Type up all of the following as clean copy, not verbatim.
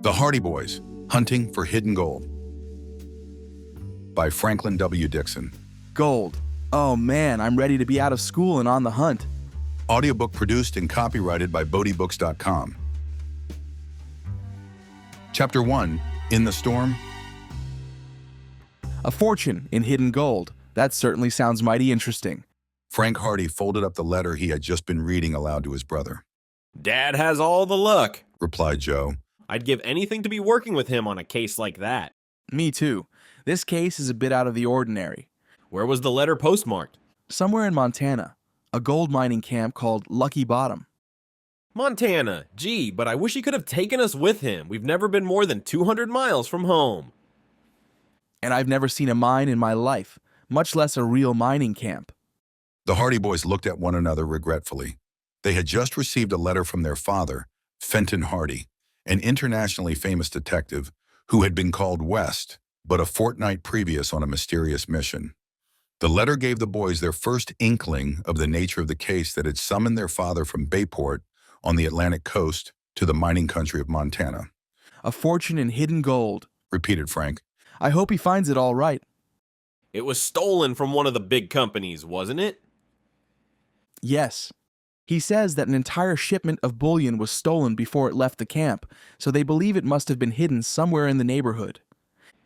The Hardy Boys, Hunting for Hidden Gold by Franklin W. Dixon. Gold. Oh man, I'm ready to be out of school and on the hunt. Audiobook produced and copyrighted by BodeeBooks.com. Chapter 1, In the Storm. A fortune in hidden gold. That certainly sounds mighty interesting. Frank Hardy folded up the letter he had just been reading aloud to his brother. Dad has all the luck, Replied Joe. I'd give anything to be working with him on a case like that. Me too. This case is a bit out of the ordinary. Where was the letter postmarked? Somewhere in Montana, a gold mining camp called Lucky Bottom. Montana. Gee, but I wish he could have taken us with him. We've never been more than 200 miles from home. And I've never seen a mine in my life, much less a real mining camp. The Hardy Boys looked at one another regretfully. They had just received a letter from their father, Fenton Hardy, an internationally famous detective who had been called west, but a fortnight previous on a mysterious mission. The letter gave the boys their first inkling of the nature of the case that had summoned their father from Bayport on the Atlantic coast to the mining country of Montana. A fortune in hidden gold, Repeated Frank. I hope he finds it all right. It was stolen from one of the big companies, wasn't it? Yes. He says that an entire shipment of bullion was stolen before it left the camp, so they believe it must have been hidden somewhere in the neighborhood.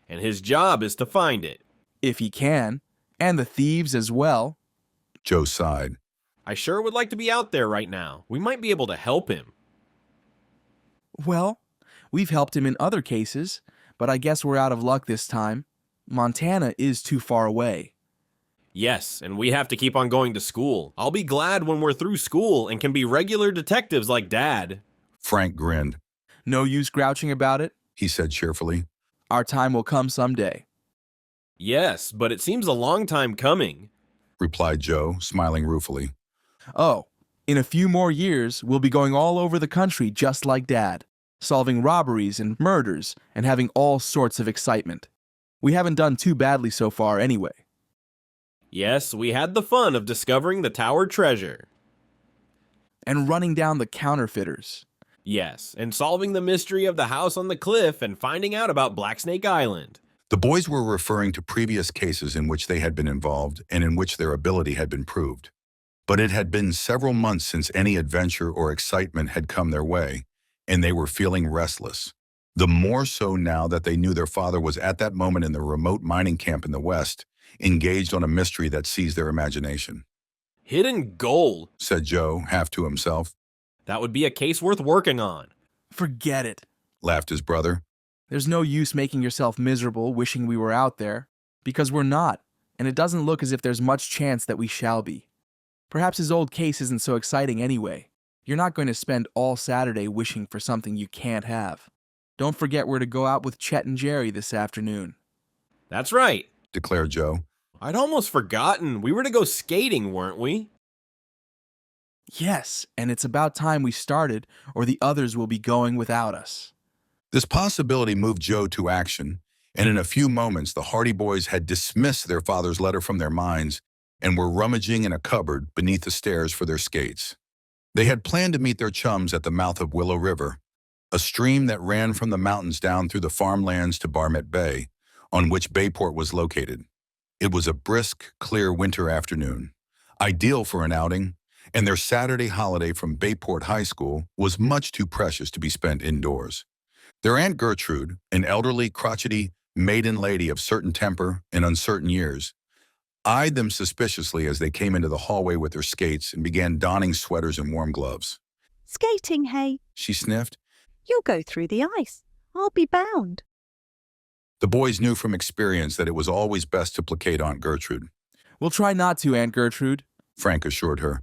And his job is to find it. If he can, and the thieves as well. Joe sighed. I sure would like to be out there right now. We might be able to help him. Well, we've helped him in other cases, but I guess we're out of luck this time. Montana is too far away. Yes, and we have to keep on going to school. I'll be glad when we're through school and can be regular detectives like Dad. Frank grinned. No use grouching about it. He said cheerfully. Our time will come someday. Yes, but it seems a long time coming. Replied Joe, smiling ruefully. Oh, in a few more years, we'll be going all over the country just like Dad, solving robberies and murders and having all sorts of excitement. We haven't done too badly so far anyway. Yes, we had the fun of discovering the Tower treasure. And running down the counterfeiters. Yes, and solving the mystery of the house on the cliff and finding out about Black Snake Island. The boys were referring to previous cases in which they had been involved and in which their ability had been proved. But it had been several months since any adventure or excitement had come their way, and they were feeling restless. The more so now that they knew their father was at that moment in the remote mining camp in the West, engaged on a mystery that seized their imagination. Hidden gold, Said Joe, half to himself. That would be a case worth working on. Forget it. Laughed his brother. There's no use making yourself miserable wishing we were out there, because we're not, and it doesn't look as if there's much chance that we shall be. Perhaps his old case isn't so exciting anyway. You're not going to spend all Saturday wishing for something you can't have. Don't forget we're to go out with Chet and Jerry this afternoon. That's right, Declared Joe. I'd almost forgotten. We were to go skating, weren't we? Yes, and it's about time we started, or the others will be going without us. This possibility moved Joe to action, and in a few moments the Hardy Boys had dismissed their father's letter from their minds and were rummaging in a cupboard beneath the stairs for their skates. They had planned to meet their chums at the mouth of Willow River, a stream that ran from the mountains down through the farmlands to Barmet Bay, on which Bayport was located. It was a brisk, clear winter afternoon, ideal for an outing, and their Saturday holiday from Bayport High School was much too precious to be spent indoors. Their Aunt Gertrude, an elderly, crotchety maiden lady of certain temper and uncertain years, eyed them suspiciously as they came into the hallway with their skates and began donning sweaters and warm gloves. Skating, hey? She sniffed. You'll go through the ice. I'll be bound. The boys knew from experience that it was always best to placate Aunt Gertrude. We'll try not to, Aunt Gertrude, Frank assured her.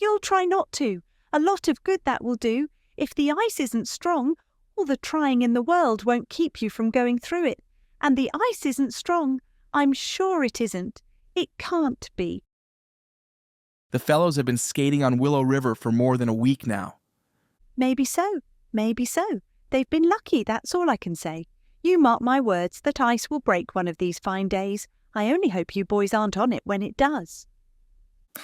You'll try not to. A lot of good that will do. If the ice isn't strong, all the trying in the world won't keep you from going through it. And the ice isn't strong. I'm sure it isn't. It can't be. The fellows have been skating on Willow River for more than a week now. Maybe so. Maybe so. They've been lucky, that's all I can say. You mark my words that ice will break one of these fine days. I only hope you boys aren't on it when it does.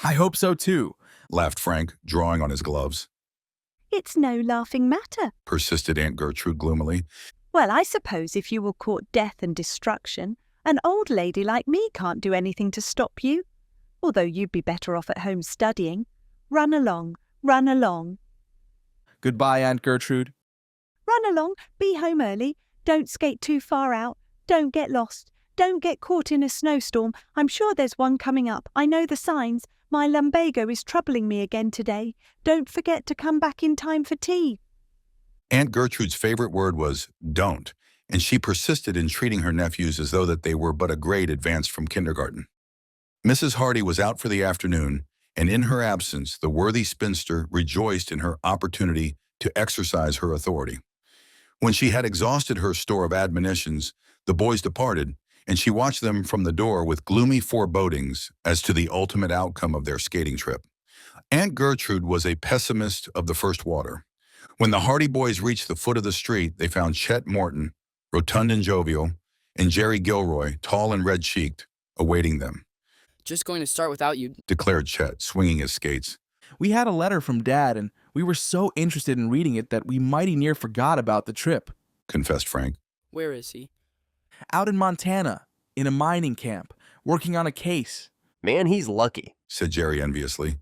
I hope so too, Laughed Frank, drawing on his gloves. It's no laughing matter. persisted Aunt Gertrude gloomily. Well, I suppose if you will court death and destruction, an old lady like me can't do anything to stop you. Although you'd be better off at home studying. Run along, run along. Goodbye, Aunt Gertrude. Run along, be home early. Don't skate too far out. Don't get lost. Don't get caught in a snowstorm. I'm sure there's one coming up. I know the signs. My lumbago is troubling me again today. Don't forget to come back in time for tea. Aunt Gertrude's favorite word was don't, and she persisted in treating her nephews as though that they were but a grade advanced from kindergarten. Mrs. Hardy was out for the afternoon, and in her absence, the worthy spinster rejoiced in her opportunity to exercise her authority. When she had exhausted her store of admonitions, the boys departed, and she watched them from the door with gloomy forebodings as to the ultimate outcome of their skating trip. Aunt Gertrude was a pessimist of the first water. When the Hardy boys reached the foot of the street, they found Chet Morton, rotund and jovial, and Jerry Gilroy, tall and red-cheeked, awaiting them. Just going to start without you. Declared Chet, swinging his skates. We had a letter from Dad, and we were so interested in reading it that we mighty near forgot about the trip. Confessed Frank. Where is he? Out in Montana, in a mining camp, working on a case. Man, he's lucky. Said Jerry enviously.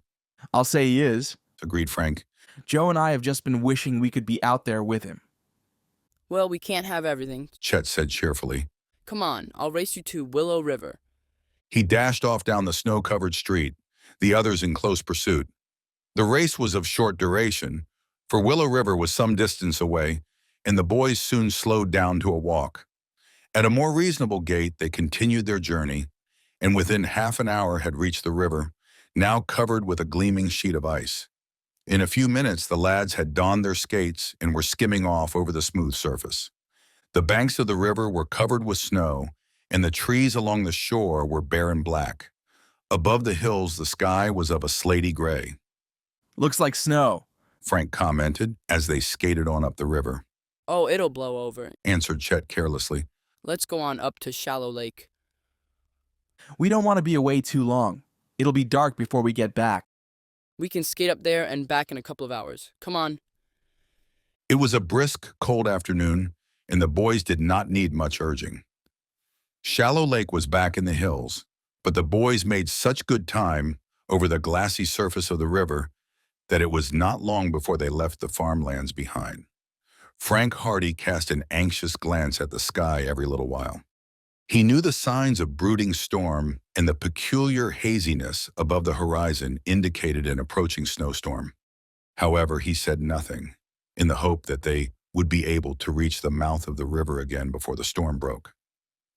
I'll say he is. Agreed Frank. Joe and I have just been wishing we could be out there with him. Well, we can't have everything. Chet said cheerfully. Come on, I'll race you to Willow River. He dashed off down the snow-covered street, the others in close pursuit. The race was of short duration, for Willow River was some distance away, and the boys soon slowed down to a walk. At a more reasonable gait, they continued their journey, and within half an hour had reached the river, now covered with a gleaming sheet of ice. In a few minutes, the lads had donned their skates and were skimming off over the smooth surface. The banks of the river were covered with snow, and the trees along the shore were bare and black. Above the hills, the sky was of a slaty gray. Looks like snow, Frank commented as they skated on up the river. Oh, it'll blow over. Answered Chet carelessly. Let's go on up to Shallow Lake. We don't want to be away too long. It'll be dark before we get back. We can skate up there and back in a couple of hours. Come on. It was a brisk, cold afternoon, and the boys did not need much urging. Shallow Lake was back in the hills, but the boys made such good time over the glassy surface of the river that it was not long before they left the farmlands behind. Frank Hardy cast an anxious glance at the sky every little while. He knew the signs of brooding storm, and the peculiar haziness above the horizon indicated an approaching snowstorm. However, he said nothing, in the hope that they would be able to reach the mouth of the river again before the storm broke.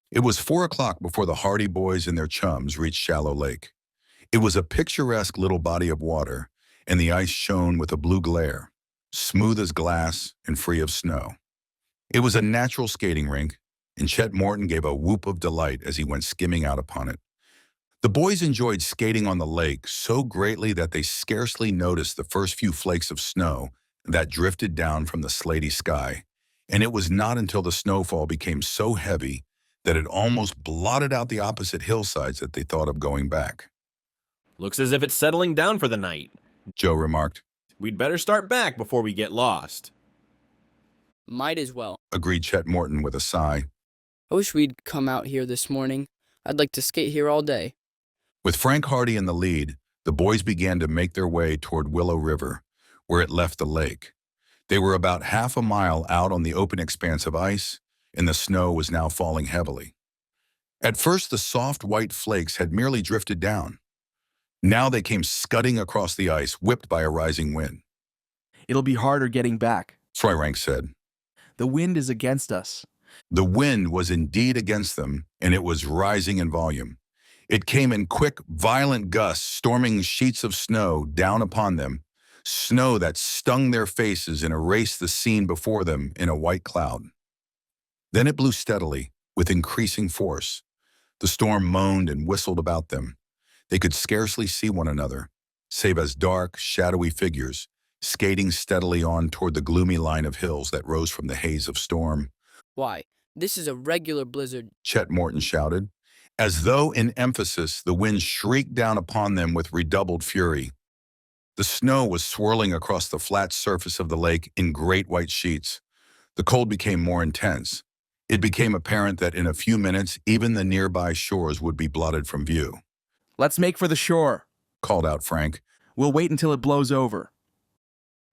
It was 4 o'clock before the Hardy boys and their chums reached Shallow Lake. It was a picturesque little body of water, and the ice shone with a blue glare, smooth as glass and free of snow. It was a natural skating rink, and Chet Morton gave a whoop of delight as he went skimming out upon it. The boys enjoyed skating on the lake so greatly that they scarcely noticed the first few flakes of snow that drifted down from the slaty sky, and it was not until the snowfall became so heavy that it almost blotted out the opposite hillsides that they thought of going back. Looks as if it's settling down for the night. Joe remarked. We'd better start back before we get lost. Might as well. Agreed Chet Morton with a sigh. I wish we'd come out here this morning. I'd like to skate here all day. With Frank Hardy in the lead, the boys began to make their way toward Willow River, where it left the lake. They were about half a mile out on the open expanse of ice, and the snow was now falling heavily. At first, the soft white flakes had merely drifted down. Now they came scudding across the ice, whipped by a rising wind. It'll be harder getting back. Froyrank said. The wind is against us. The wind was indeed against them, and it was rising in volume. It came in quick, violent gusts, storming sheets of snow down upon them, snow that stung their faces and erased the scene before them in a white cloud. Then it blew steadily, with increasing force. The storm moaned and whistled about them. They could scarcely see one another, save as dark, shadowy figures, skating steadily on toward the gloomy line of hills that rose from the haze of storm. Why, this is a regular blizzard. Chet Morton shouted. As though in emphasis, the wind shrieked down upon them with redoubled fury. The snow was swirling across the flat surface of the lake in great white sheets. The cold became more intense. It became apparent that in a few minutes, even the nearby shores would be blotted from view. Let's make for the shore, Called out Frank. We'll wait until it blows over.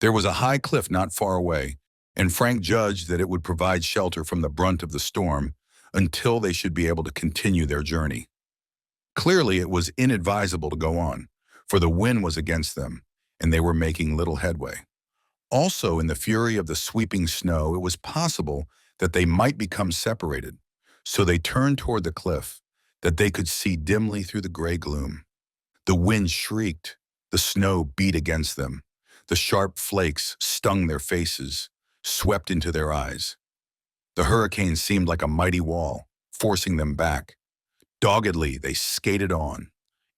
There was a high cliff not far away, and Frank judged that it would provide shelter from the brunt of the storm until they should be able to continue their journey. Clearly, it was inadvisable to go on, for the wind was against them, and they were making little headway. Also, in the fury of the sweeping snow, it was possible that they might become separated, so they turned toward the cliff, that they could see dimly through the gray gloom. The wind shrieked, the snow beat against them, the sharp flakes stung their faces, swept into their eyes. The hurricane seemed like a mighty wall, forcing them back. Doggedly, they skated on,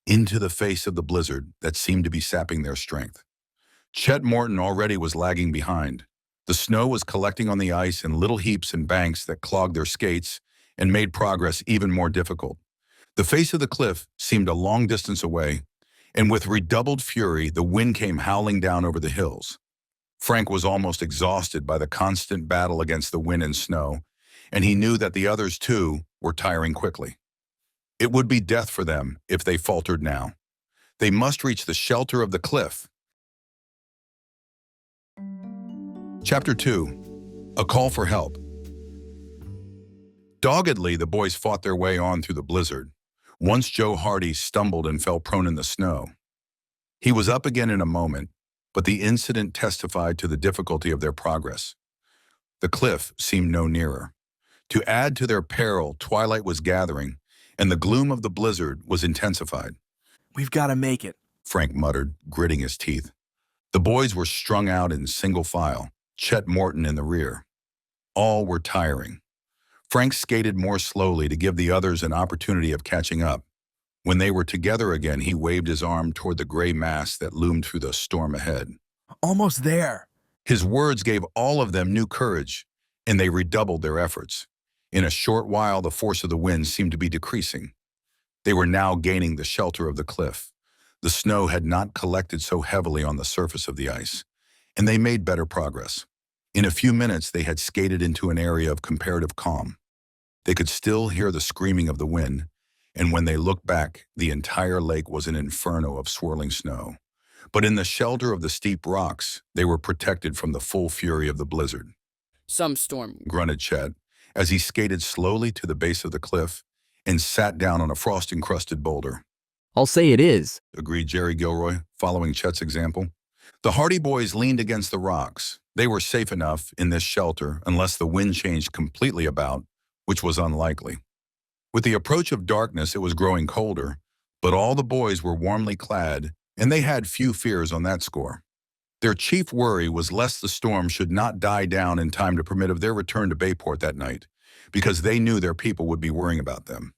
into the face of the blizzard that seemed to be sapping their strength. Chet Morton already was lagging behind. The snow was collecting on the ice in little heaps and banks that clogged their skates and made progress even more difficult. The face of the cliff seemed a long distance away, and with redoubled fury, the wind came howling down over the hills. Frank was almost exhausted by the constant battle against the wind and snow, and he knew that the others, too, were tiring quickly. It would be death for them if they faltered now. They must reach the shelter of the cliff. Chapter 2. A Call for Help. Doggedly, the boys fought their way on through the blizzard. Once Joe Hardy stumbled and fell prone in the snow. He was up again in a moment, but the incident testified to the difficulty of their progress. The cliff seemed no nearer. To add to their peril, twilight was gathering, and the gloom of the blizzard was intensified. We've got to make it, Frank muttered, gritting his teeth. The boys were strung out in single file, Chet Morton in the rear. All were tiring. Frank skated more slowly to give the others an opportunity of catching up. When they were together again, he waved his arm toward the gray mass that loomed through the storm ahead. Almost there. His words gave all of them new courage, and they redoubled their efforts. In a short while, the force of the wind seemed to be decreasing. They were now gaining the shelter of the cliff. The snow had not collected so heavily on the surface of the ice, and they made better progress. In a few minutes, they had skated into an area of comparative calm. They could still hear the screaming of the wind, and when they looked back, the entire lake was an inferno of swirling snow. But in the shelter of the steep rocks, they were protected from the full fury of the blizzard. Some storm, Grunted Chet, as he skated slowly to the base of the cliff and sat down on a frost-encrusted boulder. I'll say it is, Agreed Jerry Gilroy, following Chet's example. The Hardy boys leaned against the rocks. They were safe enough in this shelter unless the wind changed completely about, which was unlikely. With the approach of darkness, it was growing colder, but all the boys were warmly clad, and they had few fears on that score. Their chief worry was lest the storm should not die down in time to permit of their return to Bayport that night, because they knew their people would be worrying about them,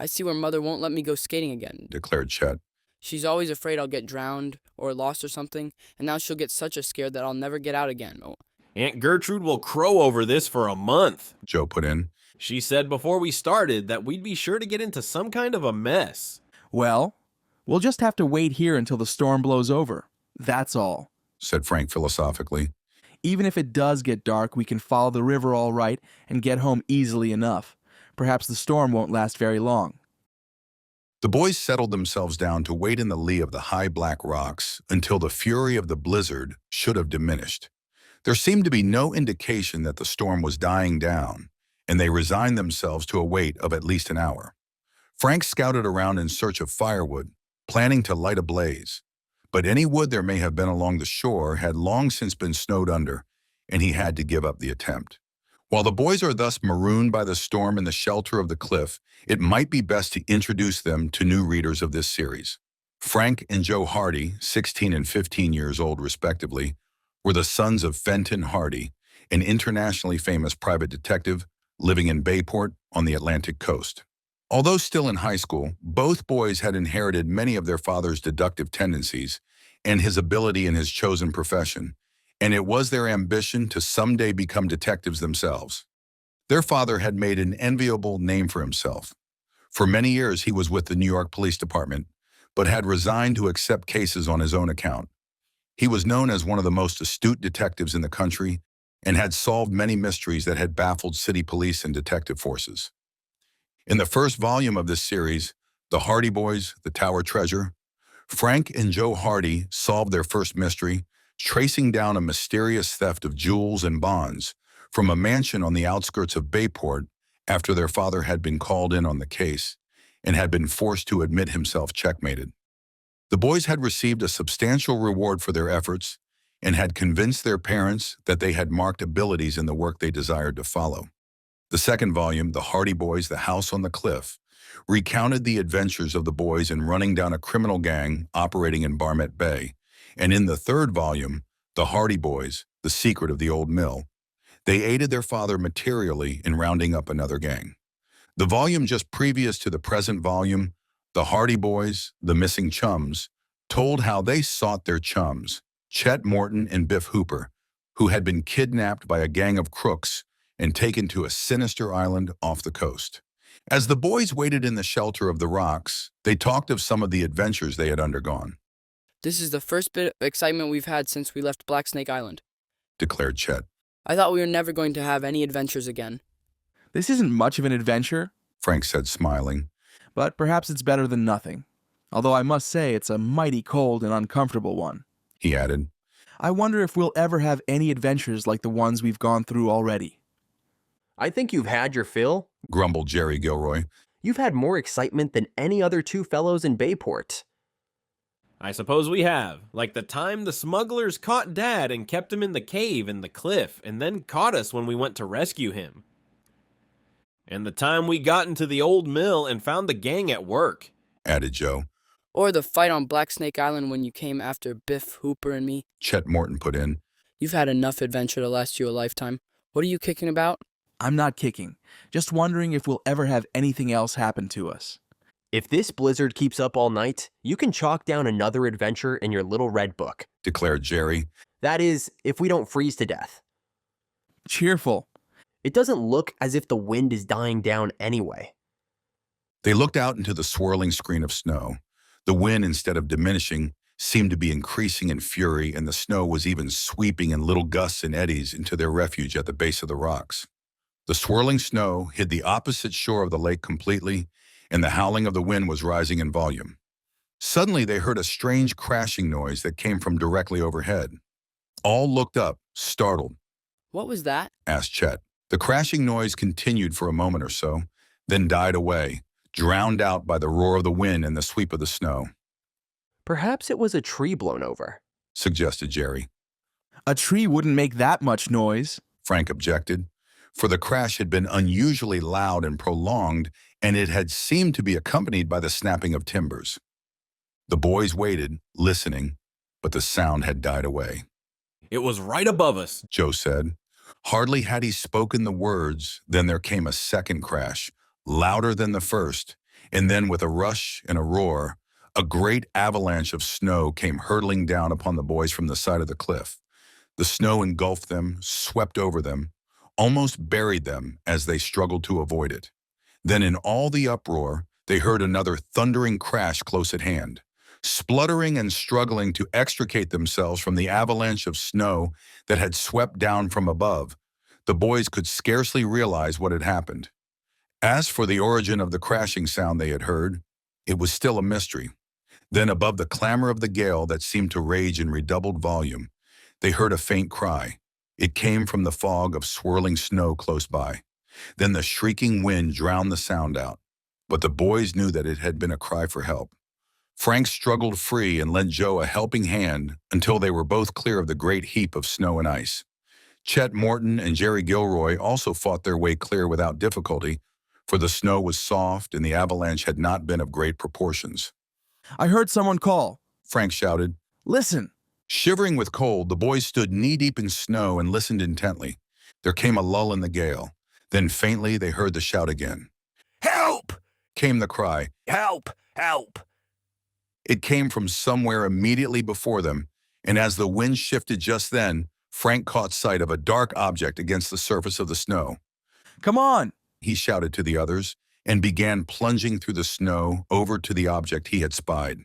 I see where Mother won't let me go skating again. declared Chet. She's always afraid I'll get drowned or lost or something, and now she'll get such a scare that I'll never get out again. Oh, Aunt Gertrude will crow over this for a month. Joe put in. She said before we started that we'd be sure to get into some kind of a mess. Well, we'll just have to wait here until the storm blows over. That's all. Said Frank philosophically. Even if it does get dark, we can follow the river all right and get home easily enough. Perhaps the storm won't last very long. The boys settled themselves down to wait in the lee of the high black rocks until the fury of the blizzard should have diminished. There seemed to be no indication that the storm was dying down, and they resigned themselves to a wait of at least an hour. Frank scouted around in search of firewood, planning to light a blaze. But any wood there may have been along the shore had long since been snowed under, and he had to give up the attempt. While the boys are thus marooned by the storm in the shelter of the cliff, it might be best to introduce them to new readers of this series. Frank and Joe Hardy, 16 and 15 years old respectively, were the sons of Fenton Hardy, an internationally famous private detective living in Bayport on the Atlantic coast. Although still in high school, both boys had inherited many of their father's deductive tendencies and his ability in his chosen profession, and it was their ambition to someday become detectives themselves. Their father had made an enviable name for himself. For many years, he was with the New York Police Department, but had resigned to accept cases on his own account. He was known as one of the most astute detectives in the country and had solved many mysteries that had baffled city police and detective forces. In the first volume of this series, The Hardy Boys, The Tower Treasure, Frank and Joe Hardy solved their first mystery, tracing down a mysterious theft of jewels and bonds from a mansion on the outskirts of Bayport after their father had been called in on the case and had been forced to admit himself checkmated. The boys had received a substantial reward for their efforts and had convinced their parents that they had marked abilities in the work they desired to follow. The second volume, The Hardy Boys, The House on the Cliff, recounted the adventures of the boys in running down a criminal gang operating in Barmet Bay, and in the third volume, The Hardy Boys, The Secret of the Old Mill, they aided their father materially in rounding up another gang. The volume just previous to the present volume, The Hardy Boys, The Missing Chums, told how they sought their chums, Chet Morton and Biff Hooper, who had been kidnapped by a gang of crooks and taken to a sinister island off the coast. As the boys waited in the shelter of the rocks, they talked of some of the adventures they had undergone, This is the first bit of excitement we've had since we left Black Snake Island. declared Chet. I thought we were never going to have any adventures again. This isn't much of an adventure, Frank said, smiling. but perhaps it's better than nothing. Although I must say it's a mighty cold and uncomfortable one. He added. I wonder if we'll ever have any adventures like the ones we've gone through already. I think you've had your fill. Grumbled Jerry Gilroy. You've had more excitement than any other two fellows in Bayport. I suppose we have. Like the time the smugglers caught Dad and kept him in the cave in the cliff, and then caught us when we went to rescue him. And the time we got into the old mill and found the gang at work, Added Joe. Or the fight on Black Snake Island when you came after Biff, Hooper, and me. Chet Morton put in. You've had enough adventure to last you a lifetime. What are you kicking about? I'm not kicking, just wondering if we'll ever have anything else happen to us. If this blizzard keeps up all night, you can chalk down another adventure in your little red book. Declared Jerry. That is, if we don't freeze to death. Cheerful. It doesn't look as if the wind is dying down anyway. They looked out into the swirling screen of snow. The wind, instead of diminishing, seemed to be increasing in fury, and the snow was even sweeping in little gusts and eddies into their refuge at the base of the rocks. The swirling snow hid the opposite shore of the lake completely, and the howling of the wind was rising in volume. Suddenly, they heard a strange crashing noise that came from directly overhead. All looked up, startled. What was that? Asked Chet. The crashing noise continued for a moment or so, then died away, drowned out by the roar of the wind and the sweep of the snow, Perhaps it was a tree blown over. suggested Jerry. A tree wouldn't make that much noise. Frank objected, for the crash had been unusually loud and prolonged, and it had seemed to be accompanied by the snapping of timbers. The boys waited, listening, but the sound had died away. it was right above us. Joe said. Hardly had he spoken the words, then there came a second crash, louder than the first, and then with a rush and a roar, a great avalanche of snow came hurtling down upon the boys from the side of the cliff. The snow engulfed them, swept over them, almost buried them as they struggled to avoid it. Then in all the uproar, they heard another thundering crash close at hand. Spluttering and struggling to extricate themselves from the avalanche of snow that had swept down from above, the boys could scarcely realize what had happened. As for the origin of the crashing sound they had heard, it was still a mystery. Then above the clamor of the gale that seemed to rage in redoubled volume, they heard a faint cry. It came from the fog of swirling snow close by. Then the shrieking wind drowned the sound out, but the boys knew that it had been a cry for help. Frank struggled free and lent Joe a helping hand until they were both clear of the great heap of snow and ice. Chet Morton and Jerry Gilroy also fought their way clear without difficulty, for the snow was soft and the avalanche had not been of great proportions. I heard someone call. Frank shouted. Listen. Shivering with cold, the boys stood knee-deep in snow and listened intently. There came a lull in the gale. Then faintly they heard the shout again. "Help!" came the cry. "Help! Help!" It came from somewhere immediately before them, and as the wind shifted just then, Frank caught sight of a dark object against the surface of the snow. Come on. He shouted to the others and began plunging through the snow over to the object he had spied.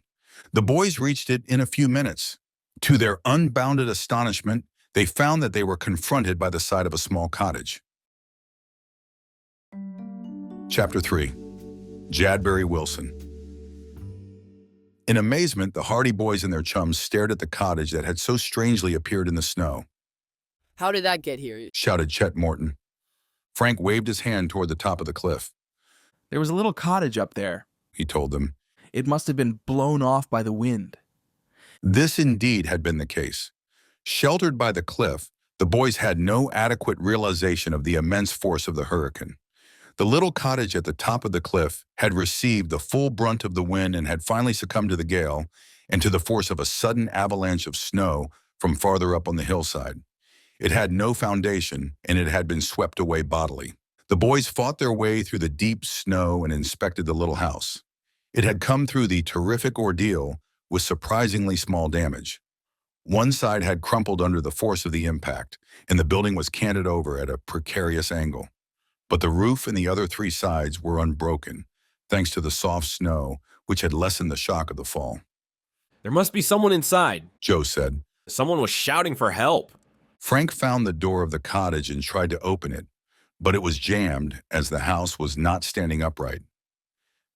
The boys reached it in a few minutes. To their unbounded astonishment, they found that they were confronted by the side of a small cottage. Chapter 3. Jadbury Wilson. In amazement, the Hardy boys and their chums stared at the cottage that had so strangely appeared in the snow. How did that get here? Shouted Chet Morton. Frank waved his hand toward the top of the cliff. There was a little cottage up there. He told them. It must have been blown off by the wind. This indeed had been the case. Sheltered by the cliff, the boys had no adequate realization of the immense force of the hurricane. The little cottage at the top of the cliff had received the full brunt of the wind and had finally succumbed to the gale and to the force of a sudden avalanche of snow from farther up on the hillside. It had no foundation, and it had been swept away bodily. The boys fought their way through the deep snow and inspected the little house. It had come through the terrific ordeal with surprisingly small damage. One side had crumpled under the force of the impact, and the building was canted over at a precarious angle. But the roof and the other three sides were unbroken, thanks to the soft snow, which had lessened the shock of the fall. There must be someone inside, Joe said. Someone was shouting for help. Frank found the door of the cottage and tried to open it, but it was jammed as the house was not standing upright.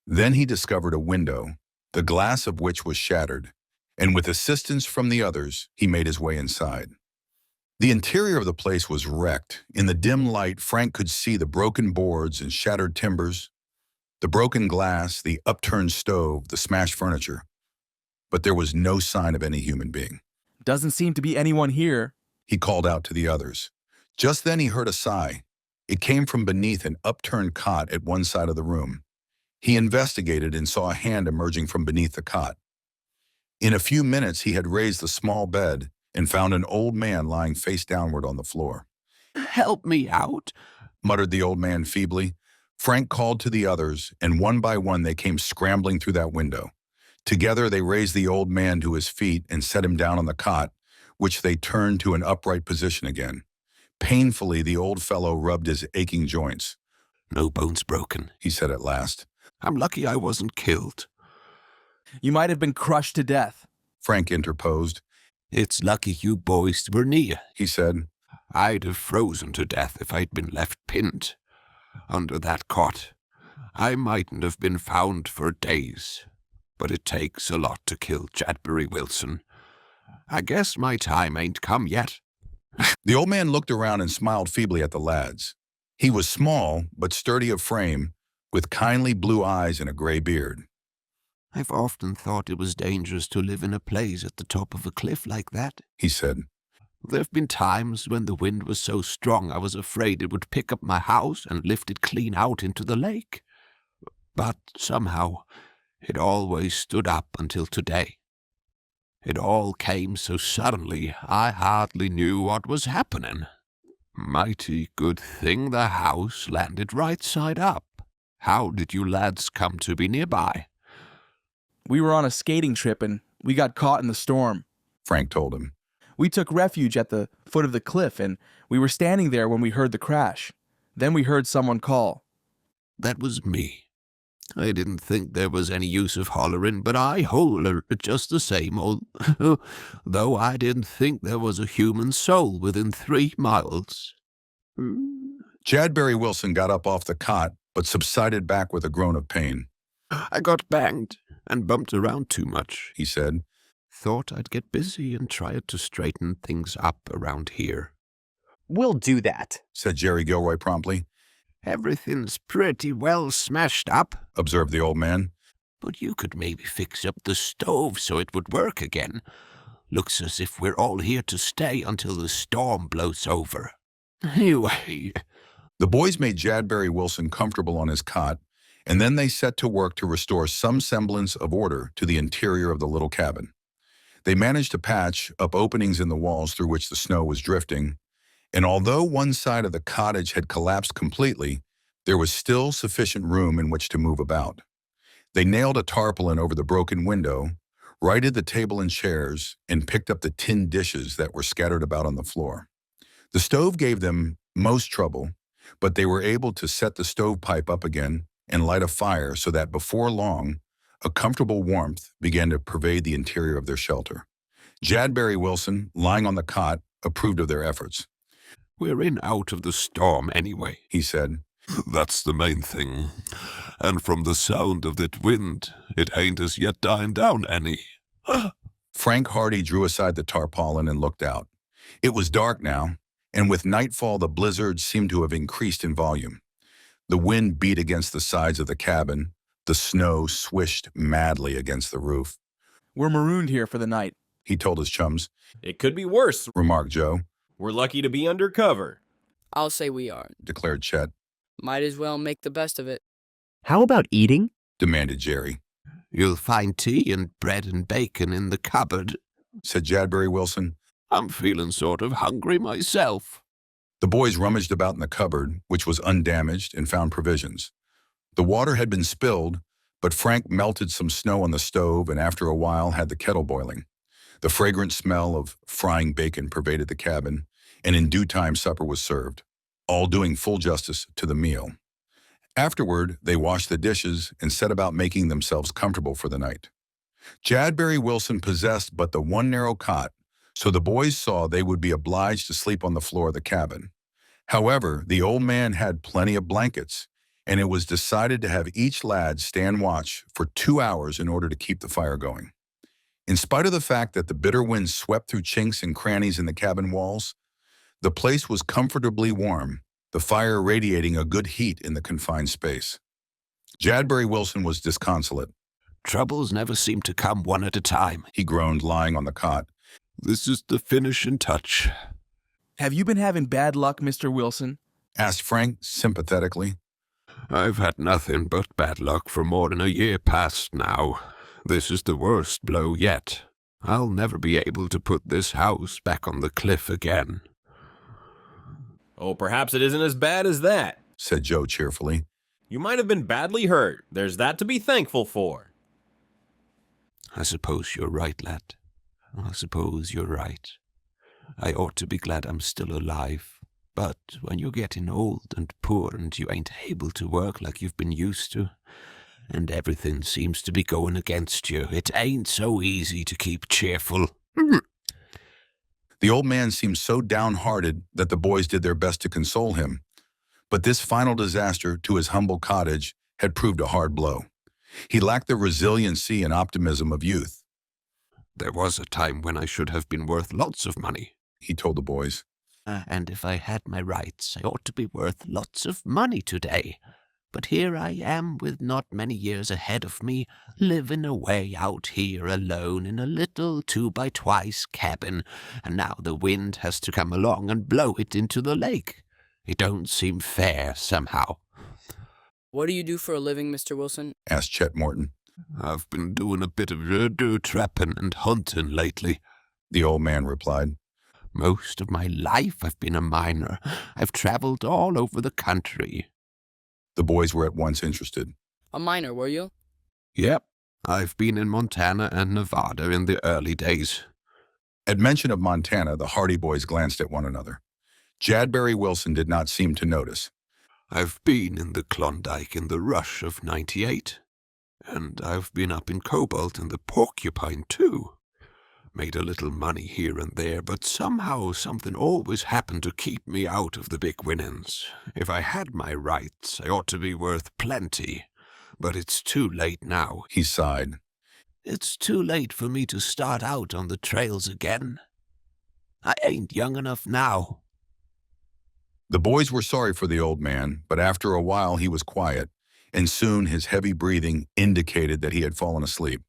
Then he discovered a window, the glass of which was shattered, and with assistance from the others, he made his way inside. The interior of the place was wrecked. In the dim light, Frank could see the broken boards and shattered timbers, the broken glass, the upturned stove, the smashed furniture. But there was no sign of any human being. Doesn't seem to be anyone here. He called out to the others. Just then he heard a sigh. It came from beneath an upturned cot at one side of the room. He investigated and saw a hand emerging from beneath the cot. In a few minutes, he had raised the small bed and found an old man lying face downward on the floor. "Help me out," muttered the old man feebly. Frank called to the others, and one by one they came scrambling through that window. Together they raised the old man to his feet and set him down on the cot, which they turned to an upright position again. Painfully, the old fellow rubbed his aching joints. "No bones broken," he said at last. "I'm lucky I wasn't killed." You might have been crushed to death. Frank interposed. "It's lucky you boys were near," he said. "I'd have frozen to death if I'd been left pinned under that cot. I mightn't have been found for days, but it takes a lot to kill Jadbury Wilson. I guess my time ain't come yet." The old man looked around and smiled feebly at the lads. He was small, but sturdy of frame, with kindly blue eyes and a gray beard. "I've often thought it was dangerous to live in a place at the top of a cliff like that," he said. "There've been times when the wind was so strong I was afraid it would pick up my house and lift it clean out into the lake. But somehow it always stood up until today. It all came so suddenly I hardly knew what was happening. Mighty good thing the house landed right side up. How did you lads come to be nearby?" We were on a skating trip and we got caught in the storm. Frank told him. We took refuge at the foot of the cliff and we were standing there when we heard the crash. Then we heard someone call. "That was me. I didn't think there was any use of hollering, but I hollered just the same, though I didn't think there was a human soul within 3 miles. Jadbury Wilson got up off the cot, but subsided back with a groan of pain. "I got banged and bumped around too much," he said. "Thought I'd get busy and try to straighten things up around here." "We'll do that," said Jerry Gilroy promptly. "Everything's pretty well smashed up," observed the old man. "but you could maybe fix up the stove so it would work again. Looks as if we're all here to stay until the storm blows over. Anyway." The boys made Jadbury Wilson comfortable on his cot, and then they set to work to restore some semblance of order to the interior of the little cabin. They managed to patch up openings in the walls through which the snow was drifting, and although one side of the cottage had collapsed completely, there was still sufficient room in which to move about. They nailed a tarpaulin over the broken window, righted the table and chairs, and picked up the tin dishes that were scattered about on the floor. The stove gave them most trouble, but they were able to set the stovepipe up again and light a fire so that before long, a comfortable warmth began to pervade the interior of their shelter. Jadbury Wilson, lying on the cot, approved of their efforts. We're in out of the storm anyway, He said. That's the main thing. And from the sound of that wind, it ain't as yet dying down any. Frank Hardy drew aside the tarpaulin and looked out. It was dark now, and with nightfall the blizzard seemed to have increased in volume. The wind beat against the sides of the cabin. The snow swished madly against the roof. We're marooned here for the night. He told his chums, It could be worse. remarked Joe, We're lucky to be under cover. I'll say we are. declared Chet, Might as well make the best of it. How about eating? demanded Jerry, You'll find tea and bread and bacon in the cupboard. said Jadbury Wilson. I'm feeling sort of hungry myself. The boys rummaged about in the cupboard, which was undamaged, and found provisions. The water had been spilled, but Frank melted some snow on the stove and after a while had the kettle boiling. The fragrant smell of frying bacon pervaded the cabin, and in due time supper was served, all doing full justice to the meal. Afterward, they washed the dishes and set about making themselves comfortable for the night. Jadbury Wilson possessed but the one narrow cot, so the boys saw they would be obliged to sleep on the floor of the cabin. However, the old man had plenty of blankets, and it was decided to have each lad stand watch for 2 hours in order to keep the fire going. In spite of the fact that the bitter wind swept through chinks and crannies in the cabin walls, the place was comfortably warm, the fire radiating a good heat in the confined space. Jadbury Wilson was disconsolate. Troubles never seem to come one at a time. He groaned, lying on the cot. This is the finishing touch. Have you been having bad luck, Mr. Wilson? Asked Frank sympathetically. I've had nothing but bad luck for more than a year past now. This is the worst blow yet. I'll never be able to put this house back on the cliff again. Oh, perhaps it isn't as bad as that. Said Joe cheerfully. You might have been badly hurt. There's that to be thankful for. I suppose you're right, lad. I suppose you're right. I ought to be glad I'm still alive. But when you're getting old and poor and you ain't able to work like you've been used to, and everything seems to be going against you, it ain't so easy to keep cheerful. The old man seemed so downhearted that the boys did their best to console him. But this final disaster to his humble cottage had proved a hard blow. He lacked the resiliency and optimism of youth. There was a time when I should have been worth lots of money, He told the boys. and if I had my rights, I ought to be worth lots of money today. But here I am, with not many years ahead of me, living away out here alone in a little 2x2 cabin, and now the wind has to come along and blow it into the lake. It don't seem fair, somehow. What do you do for a living, Mr. Wilson? Asked Chet Morton. I've been doing a bit of trapping and hunting lately. The old man replied. Most of my life I've been a miner. I've traveled all over the country. The boys were at once interested. A miner, were you? Yep, I've been in Montana and Nevada in the early days. At mention of Montana, the Hardy boys glanced at one another. Jadbury Wilson did not seem to notice. I've been in the Klondike in the rush of '98. And I've been up in Cobalt and the Porcupine, too. Made a little money here and there, but somehow something always happened to keep me out of the big winnings. If I had my rights, I ought to be worth plenty. But it's too late now. He sighed. It's too late for me to start out on the trails again. I ain't young enough now. The boys were sorry for the old man, but after a while he was quiet, and soon his heavy breathing indicated that he had fallen asleep.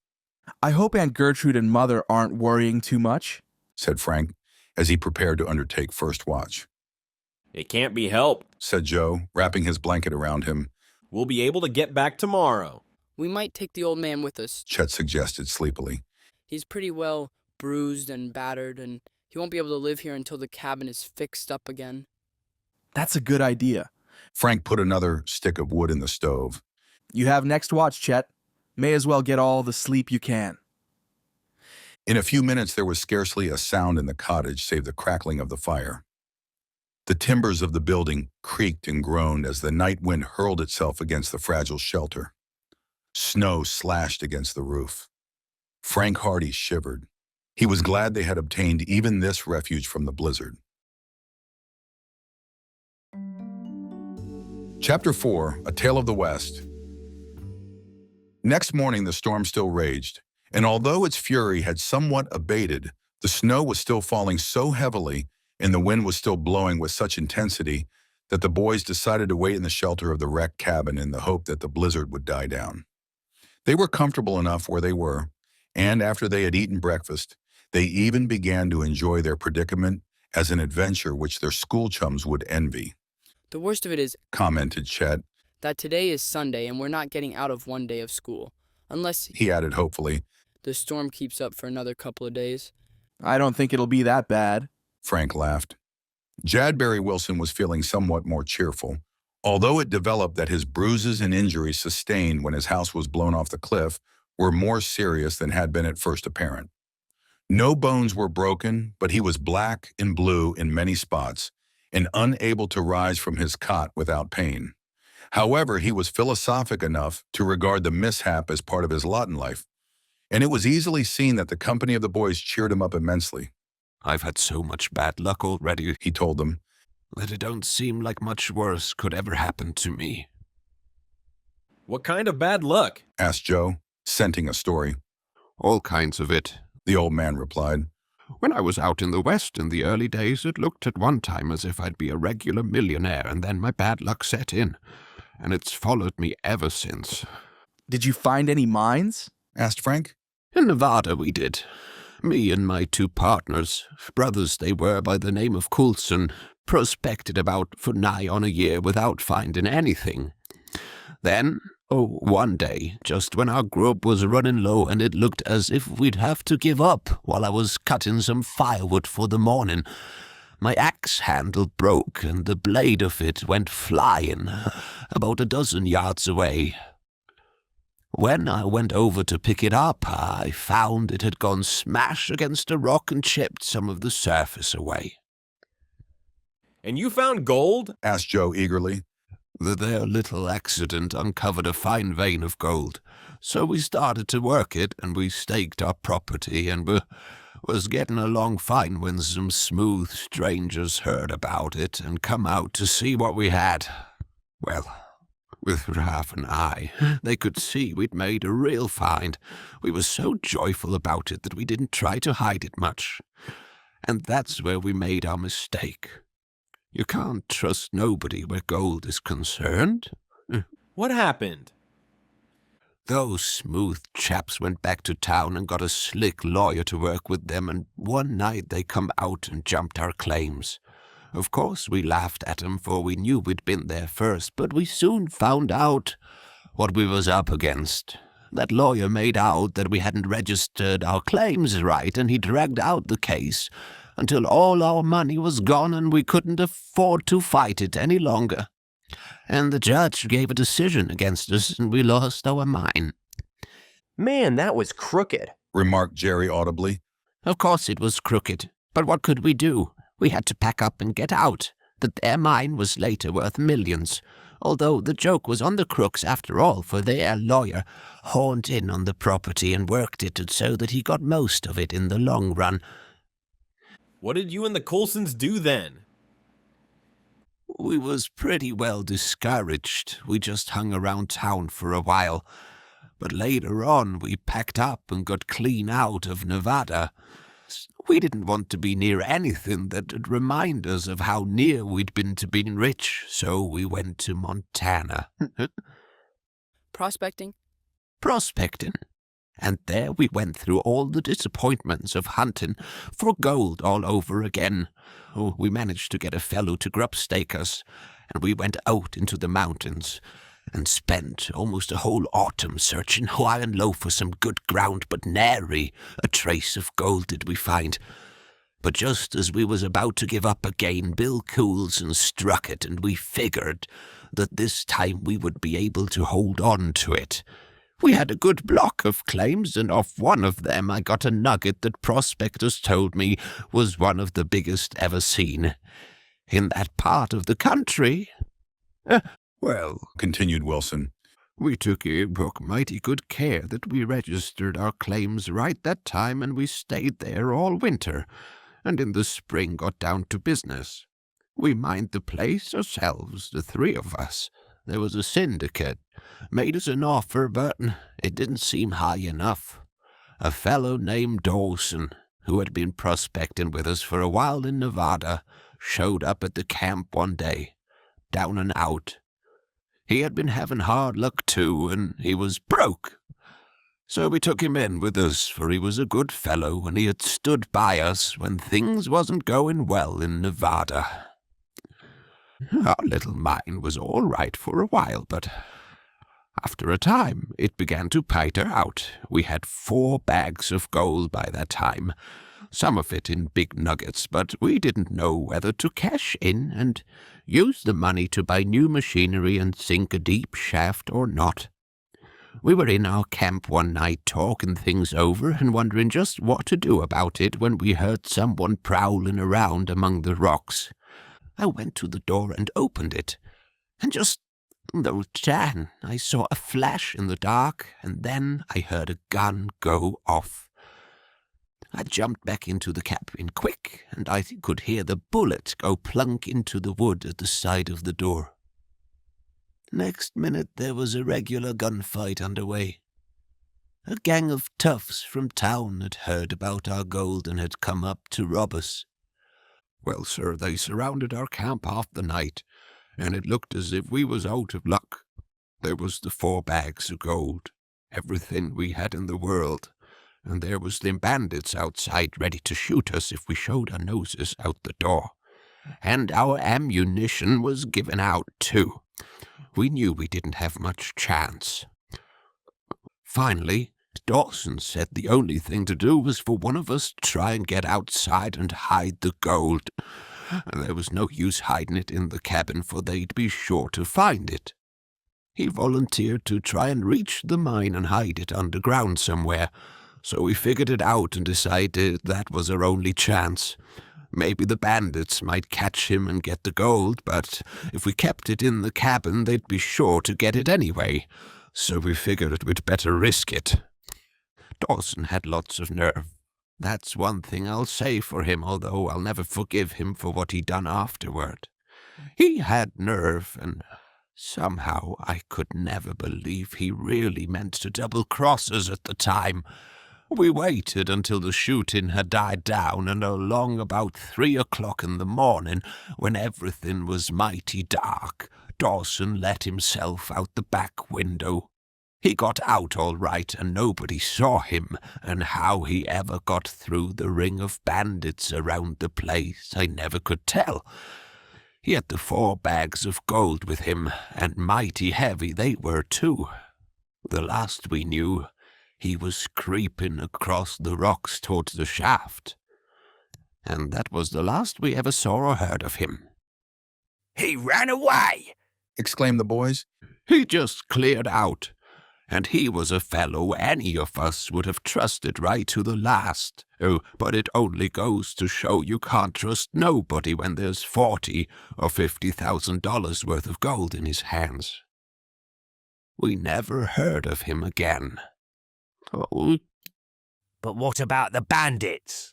I hope Aunt Gertrude and Mother aren't worrying too much, Said Frank, as he prepared to undertake first watch. It can't be helped. Said Joe, wrapping his blanket around him. We'll be able to get back tomorrow. We might take the old man with us. Chet suggested sleepily. He's pretty well bruised and battered, and he won't be able to live here until the cabin is fixed up again. That's a good idea. Frank put another stick of wood in the stove. You have next watch, Chet. May as well get all the sleep you can. In a few minutes there was scarcely a sound in the cottage save the crackling of the fire. The timbers of the building creaked and groaned as the night wind hurled itself against the fragile shelter. Snow slashed against the roof. Frank Hardy shivered. He was glad they had obtained even this refuge from the blizzard. Chapter 4, A Tale of the West. Next morning, the storm still raged, and although its fury had somewhat abated, the snow was still falling so heavily and the wind was still blowing with such intensity that the boys decided to wait in the shelter of the wrecked cabin in the hope that the blizzard would die down. They were comfortable enough where they were, and after they had eaten breakfast, they even began to enjoy their predicament as an adventure which their school chums would envy. The worst of it is, Commented Chet. that today is Sunday and we're not getting out of one day of school. Unless, He added hopefully. the storm keeps up for another couple of days. I don't think it'll be that bad. Frank laughed. Jadbury Wilson was feeling somewhat more cheerful, although it developed that his bruises and injuries sustained when his house was blown off the cliff were more serious than had been at first apparent. No bones were broken, but he was black and blue in many spots and unable to rise from his cot without pain. However, he was philosophic enough to regard the mishap as part of his lot in life, and it was easily seen that the company of the boys cheered him up immensely. I've had so much bad luck already, He told them. that it don't seem like much worse could ever happen to me. What kind of bad luck? Asked Joe, scenting a story. All kinds of it. The old man replied. When I was out in the West in the early days, it looked at one time as if I'd be a regular millionaire, and then my bad luck set in, and it's followed me ever since. Did you find any mines? Asked Frank. In Nevada we did. Me and my two partners, brothers they were by the name of Coulson, prospected about for nigh on a year without finding anything. Then, one day, just when our grub was running low and it looked as if we'd have to give up while I was cutting some firewood for the morning, my axe handle broke and the blade of it went flying about a dozen yards away. When I went over to pick it up, I found it had gone smash against a rock and chipped some of the surface away. And you found gold? Asked Joe eagerly. Their little accident uncovered a fine vein of gold, so we started to work it, and we staked our property, and was getting along fine when some smooth strangers heard about it and come out to see what we had. Well, with half an eye, they could see we'd made a real find. We were so joyful about it that we didn't try to hide it much. And that's where we made our mistake. You can't trust nobody where gold is concerned. What happened? Those smooth chaps went back to town and got a slick lawyer to work with them, and one night they come out and jumped our claims. Of course we laughed at 'em, for we knew we'd been there first, but we soon found out what we was up against. That lawyer made out that we hadn't registered our claims right, and he dragged out the case until all our money was gone and we couldn't afford to fight it any longer. And the judge gave a decision against us, and we lost our mine. Man, that was crooked. Remarked Jerry audibly. Of course it was crooked, but what could we do? We had to pack up and get out. Their mine was later worth millions, although the joke was on the crooks after all, for their lawyer horned in on the property and worked it so that he got most of it in the long run. What did you and the Coulsons do then? We was pretty well discouraged. We just hung around town for a while. But later on, we packed up and got clean out of Nevada. We didn't want to be near anything that'd remind us of how near we'd been to being rich, so we went to Montana. Prospecting? Prospecting. And there we went through all the disappointments of hunting for gold all over again. We managed to get a fellow to grub-stake us, and we went out into the mountains and spent almost a whole autumn searching high and low for some good ground, but nary a trace of gold did we find. But just as we was about to give up again, Bill Coulson struck it, and we figured that this time we would be able to hold on to it. We had a good block of claims, and off one of them I got a nugget that prospectors told me was one of the biggest ever seen in that part of the country. Well, continued Wilson, We took mighty good care that we registered our claims right that time, and we stayed there all winter, and in the spring got down to business. We mined the place ourselves, the three of us. There was a syndicate, made us an offer, but it didn't seem high enough. A fellow named Dawson, who had been prospecting with us for a while in Nevada, showed up at the camp one day, down and out. He had been having hard luck too, and he was broke. So we took him in with us, for he was a good fellow, and he had stood by us when things wasn't going well in Nevada. Our little mine was all right for a while, but after a time it began to peter out. We had 4 bags of gold by that time, some of it in big nuggets, but we didn't know whether to cash in and use the money to buy new machinery and sink a deep shaft or not. We were in our camp one night talking things over and wondering just what to do about it when we heard someone prowling around among the rocks. I went to the door and opened it, and just though then I saw a flash in the dark, and then I heard a gun go off. I jumped back into the cabin quick, and I could hear the bullet go plunk into the wood at the side of the door. Next minute there was a regular gunfight underway. A gang of toughs from town had heard about our gold and had come up to rob us. Well, sir, they surrounded our camp half the night, and it looked as if we was out of luck. There was the 4 bags of gold, everything we had in the world, and there was them bandits outside ready to shoot us if we showed our noses out the door. And our ammunition was given out, too. We knew we didn't have much chance. Finally, Dawson said the only thing to do was for one of us to try and get outside and hide the gold. There was no use hiding it in the cabin, for they'd be sure to find it. He volunteered to try and reach the mine and hide it underground somewhere, so we figured it out and decided that was our only chance. Maybe the bandits might catch him and get the gold, but if we kept it in the cabin, they'd be sure to get it anyway, so we figured we'd better risk it. Dawson had lots of nerve. That's one thing I'll say for him, although I'll never forgive him for what he done afterward. He had nerve, and somehow I could never believe he really meant to double-cross us at the time. We waited until the shooting had died down, and along about 3 o'clock in the morning, when everything was mighty dark, Dawson let himself out the back window. He got out all right, and nobody saw him, and how he ever got through the ring of bandits around the place I never could tell. He had the 4 bags of gold with him, and mighty heavy they were too. The last we knew, he was creeping across the rocks towards the shaft. And that was the last we ever saw or heard of him. "He ran away!" exclaimed the boys. He just cleared out, and he was a fellow any of us would have trusted right to the last. Oh, but it only goes to show you can't trust nobody when there's $40,000 or $50,000 worth of gold in his hands. We never heard of him again. Oh. But what about the bandits?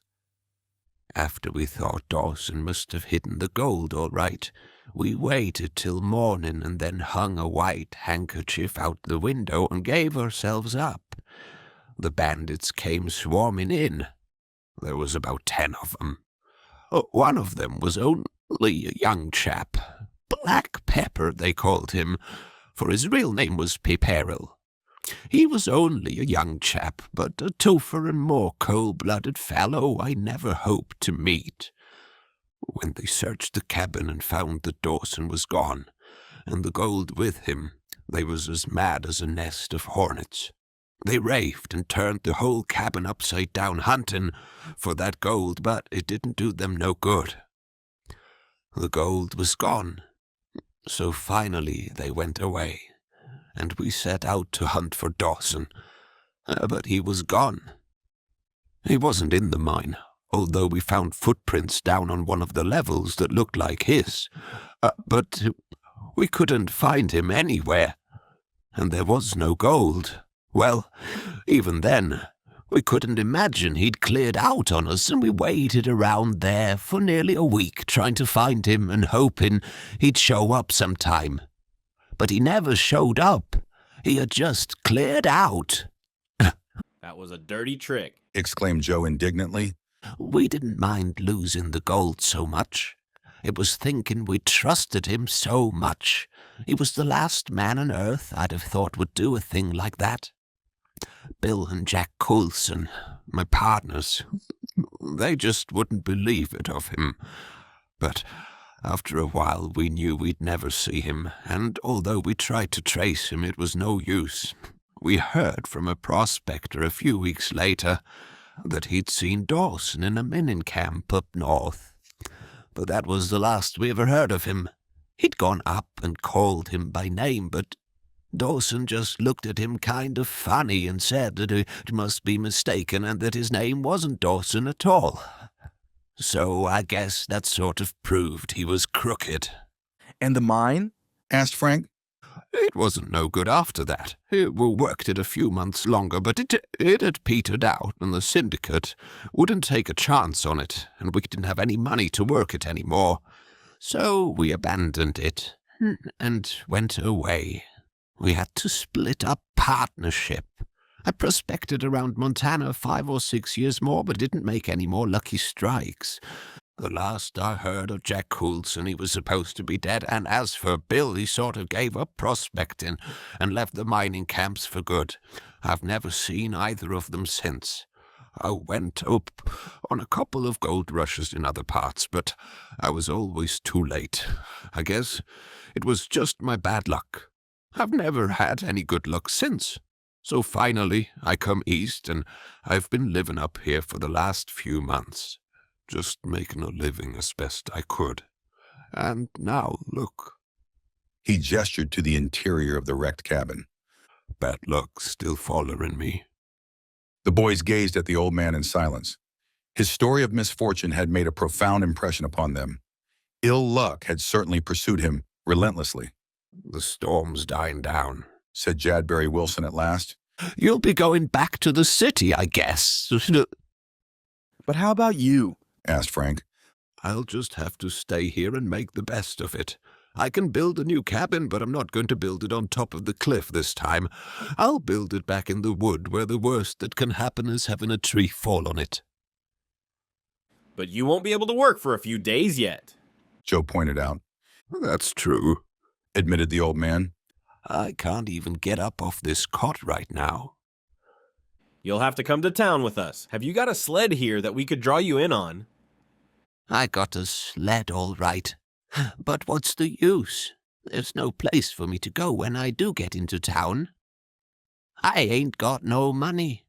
After we thought Dawson must have hidden the gold all right, we waited till morning and then hung a white handkerchief out the window and gave ourselves up. The bandits came swarming in. There was about 10 of them. One of them was only a young chap. Black Pepper, they called him, for his real name was Pepperell. He was only a young chap, but a tougher and more cold-blooded fellow I never hoped to meet. When they searched the cabin and found that Dawson was gone, and the gold with him, they was as mad as a nest of hornets. They raved and turned the whole cabin upside down hunting for that gold, but it didn't do them no good. The gold was gone, so finally they went away, and we set out to hunt for Dawson, but he was gone. He wasn't in the mine, although we found footprints down on one of the levels that looked like his, but we couldn't find him anywhere. and there was no gold. Well, even then, we couldn't imagine he'd cleared out on us, and we waited around there for nearly a week trying to find him and hoping he'd show up sometime. But he never showed up. He had just cleared out. That was a dirty trick. Exclaimed Joe indignantly. We didn't mind losing the gold so much. It was thinking we trusted him so much. He was the last man on earth I'd have thought would do a thing like that. Bill and Jack Coulson, my partners, they just wouldn't believe it of him. But after a while we knew we'd never see him, and although we tried to trace him, it was no use. We heard from a prospector a few weeks later that he'd seen Dawson in a mining camp up north. But that was the last we ever heard of him. He'd gone up and called him by name, but Dawson just looked at him kind of funny and said that he must be mistaken and that his name wasn't Dawson at all. So I guess that sort of proved he was crooked. And the mine? Asked Frank. It wasn't no good after that. We worked it a few months longer, but it had petered out, and the syndicate wouldn't take a chance on it, and we didn't have any money to work it anymore. So we abandoned it and went away. We had to split up partnership. I prospected around Montana 5 or 6 years more, but didn't make any more lucky strikes. The last I heard of Jack Coulson, he was supposed to be dead, and as for Bill, he sort of gave up prospecting and left the mining camps for good. I've never seen either of them since. I went up on a couple of gold rushes in other parts, but I was always too late. I guess it was just my bad luck. I've never had any good luck since. So finally, I come east, and I've been living up here for the last few months. Just making a living as best I could. And now, look. He gestured to the interior of the wrecked cabin. Bad luck still following me. The boys gazed at the old man in silence. His story of misfortune had made a profound impression upon them. Ill luck had certainly pursued him relentlessly. The storm's dying down, said Jadbury Wilson at last. You'll be going back to the city, I guess. But how about you? Asked Frank. I'll just have to stay here and make the best of it. I can build a new cabin, but I'm not going to build it on top of the cliff this time. I'll build it back in the wood, where the worst that can happen is having a tree fall on it. But you won't be able to work for a few days yet, Joe pointed out. That's true, admitted the old man. I can't even get up off this cot right now. You'll have to come to town with us. Have you got a sled here that we could draw you in on? I got a sled all right, but what's the use? There's no place for me to go when I do get into town. I ain't got no money.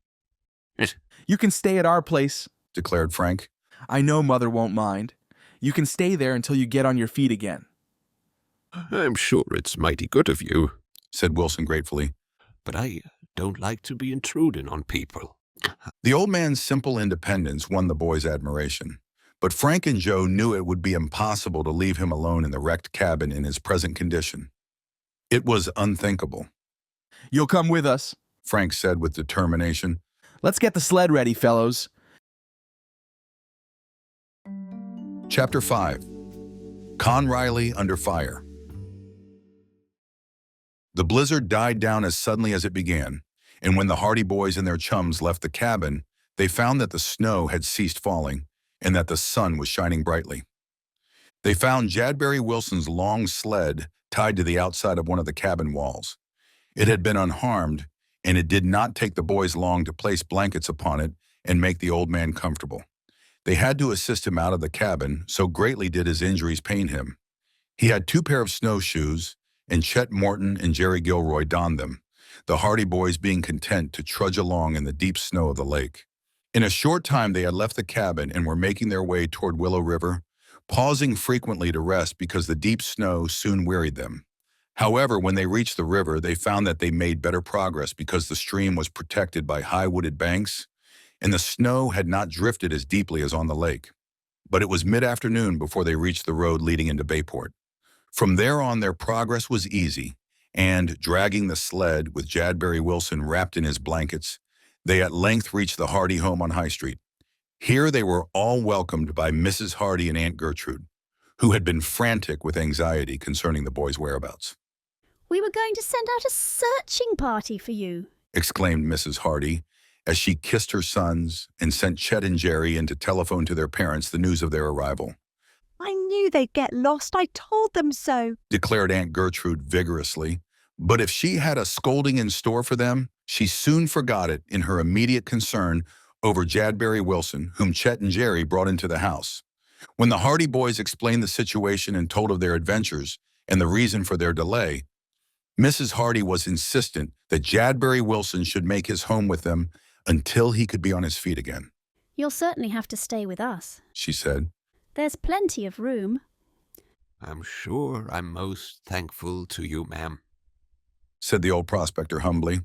You can stay at our place, declared Frank. I know Mother won't mind. You can stay there until you get on your feet again. I'm sure it's mighty good of you, said Wilson gratefully. But I don't like to be intruding on people. The old man's simple independence won the boys' admiration. But Frank and Joe knew it would be impossible to leave him alone in the wrecked cabin in his present condition. It was unthinkable. You'll come with us, Frank said with determination. Let's get the sled ready, fellows. Chapter 5. Con Riley Under Fire. The blizzard died down as suddenly as it began, and when the Hardy boys and their chums left the cabin, they found that the snow had ceased falling and that the sun was shining brightly. They found Jadbury Wilson's long sled tied to the outside of one of the cabin walls. It had been unharmed, and it did not take the boys long to place blankets upon it and make the old man comfortable. They had to assist him out of the cabin, so greatly did his injuries pain him. He had 2 pair of snowshoes, and Chet Morton and Jerry Gilroy donned them, the Hardy boys being content to trudge along in the deep snow of the lake. In a short time they had left the cabin and were making their way toward Willow River, pausing frequently to rest because the deep snow soon wearied them. However, when they reached the river, they found that they made better progress because the stream was protected by high wooded banks, and the snow had not drifted as deeply as on the lake. But it was mid-afternoon before they reached the road leading into Bayport. From there on, their progress was easy, and, dragging the sled with Jadbury Wilson wrapped in his blankets, they at length reached the Hardy home on High Street. Here they were all welcomed by Mrs. Hardy and Aunt Gertrude, who had been frantic with anxiety concerning the boys' whereabouts. "We were going to send out a searching party for you," exclaimed Mrs. Hardy as she kissed her sons and sent Chet and Jerry in to telephone to their parents the news of their arrival. I knew they'd get lost. I told them so, Declared Aunt Gertrude vigorously. But if she had a scolding in store for them, she soon forgot it in her immediate concern over Jadbury Wilson, whom Chet and Jerry brought into the house. When the Hardy boys explained the situation and told of their adventures and the reason for their delay, Mrs. Hardy was insistent that Jadbury Wilson should make his home with them until he could be on his feet again. "You'll certainly have to stay with us. She said. There's plenty of room." I'm sure I'm most thankful to you, ma'am, said the old prospector humbly.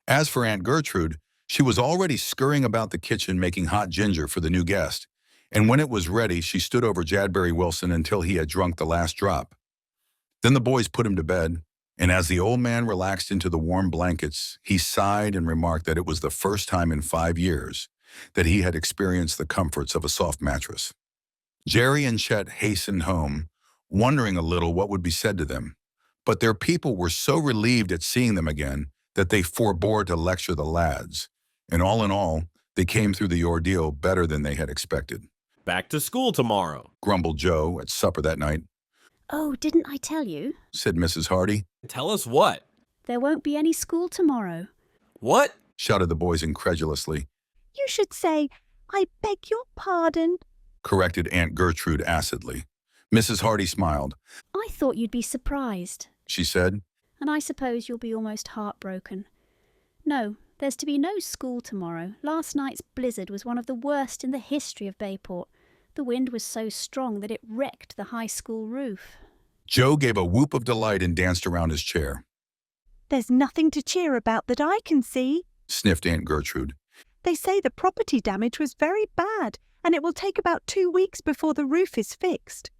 As for Aunt Gertrude, she was already scurrying about the kitchen making hot ginger for the new guest, and when it was ready, she stood over Jadbury Wilson until he had drunk the last drop. Then the boys put him to bed, and as the old man relaxed into the warm blankets, he sighed and remarked that it was the first time in 5 years that he had experienced the comforts of a soft mattress. Jerry and Chet hastened home, wondering a little what would be said to them, but their people were so relieved at seeing them again that they forbore to lecture the lads, and all in all, they came through the ordeal better than they had expected. Back to school tomorrow, Grumbled Joe at supper that night. "Oh, didn't I tell you? Said Mrs. Hardy. Tell us what? There won't be any school tomorrow." What? Shouted the boys incredulously. You should say, "I beg your pardon." Corrected Aunt Gertrude acidly. Mrs. Hardy smiled. "I thought you'd be surprised, She said. and I suppose you'll be almost heartbroken. No, there's to be no school tomorrow. Last night's blizzard was one of the worst in the history of Bayport. The wind was so strong that it wrecked the high school roof." Joe gave a whoop of delight and danced around his chair. There's nothing to cheer about that I can see. Sniffed Aunt Gertrude. They say the property damage was very bad, and it will take about 2 weeks before the roof is fixed.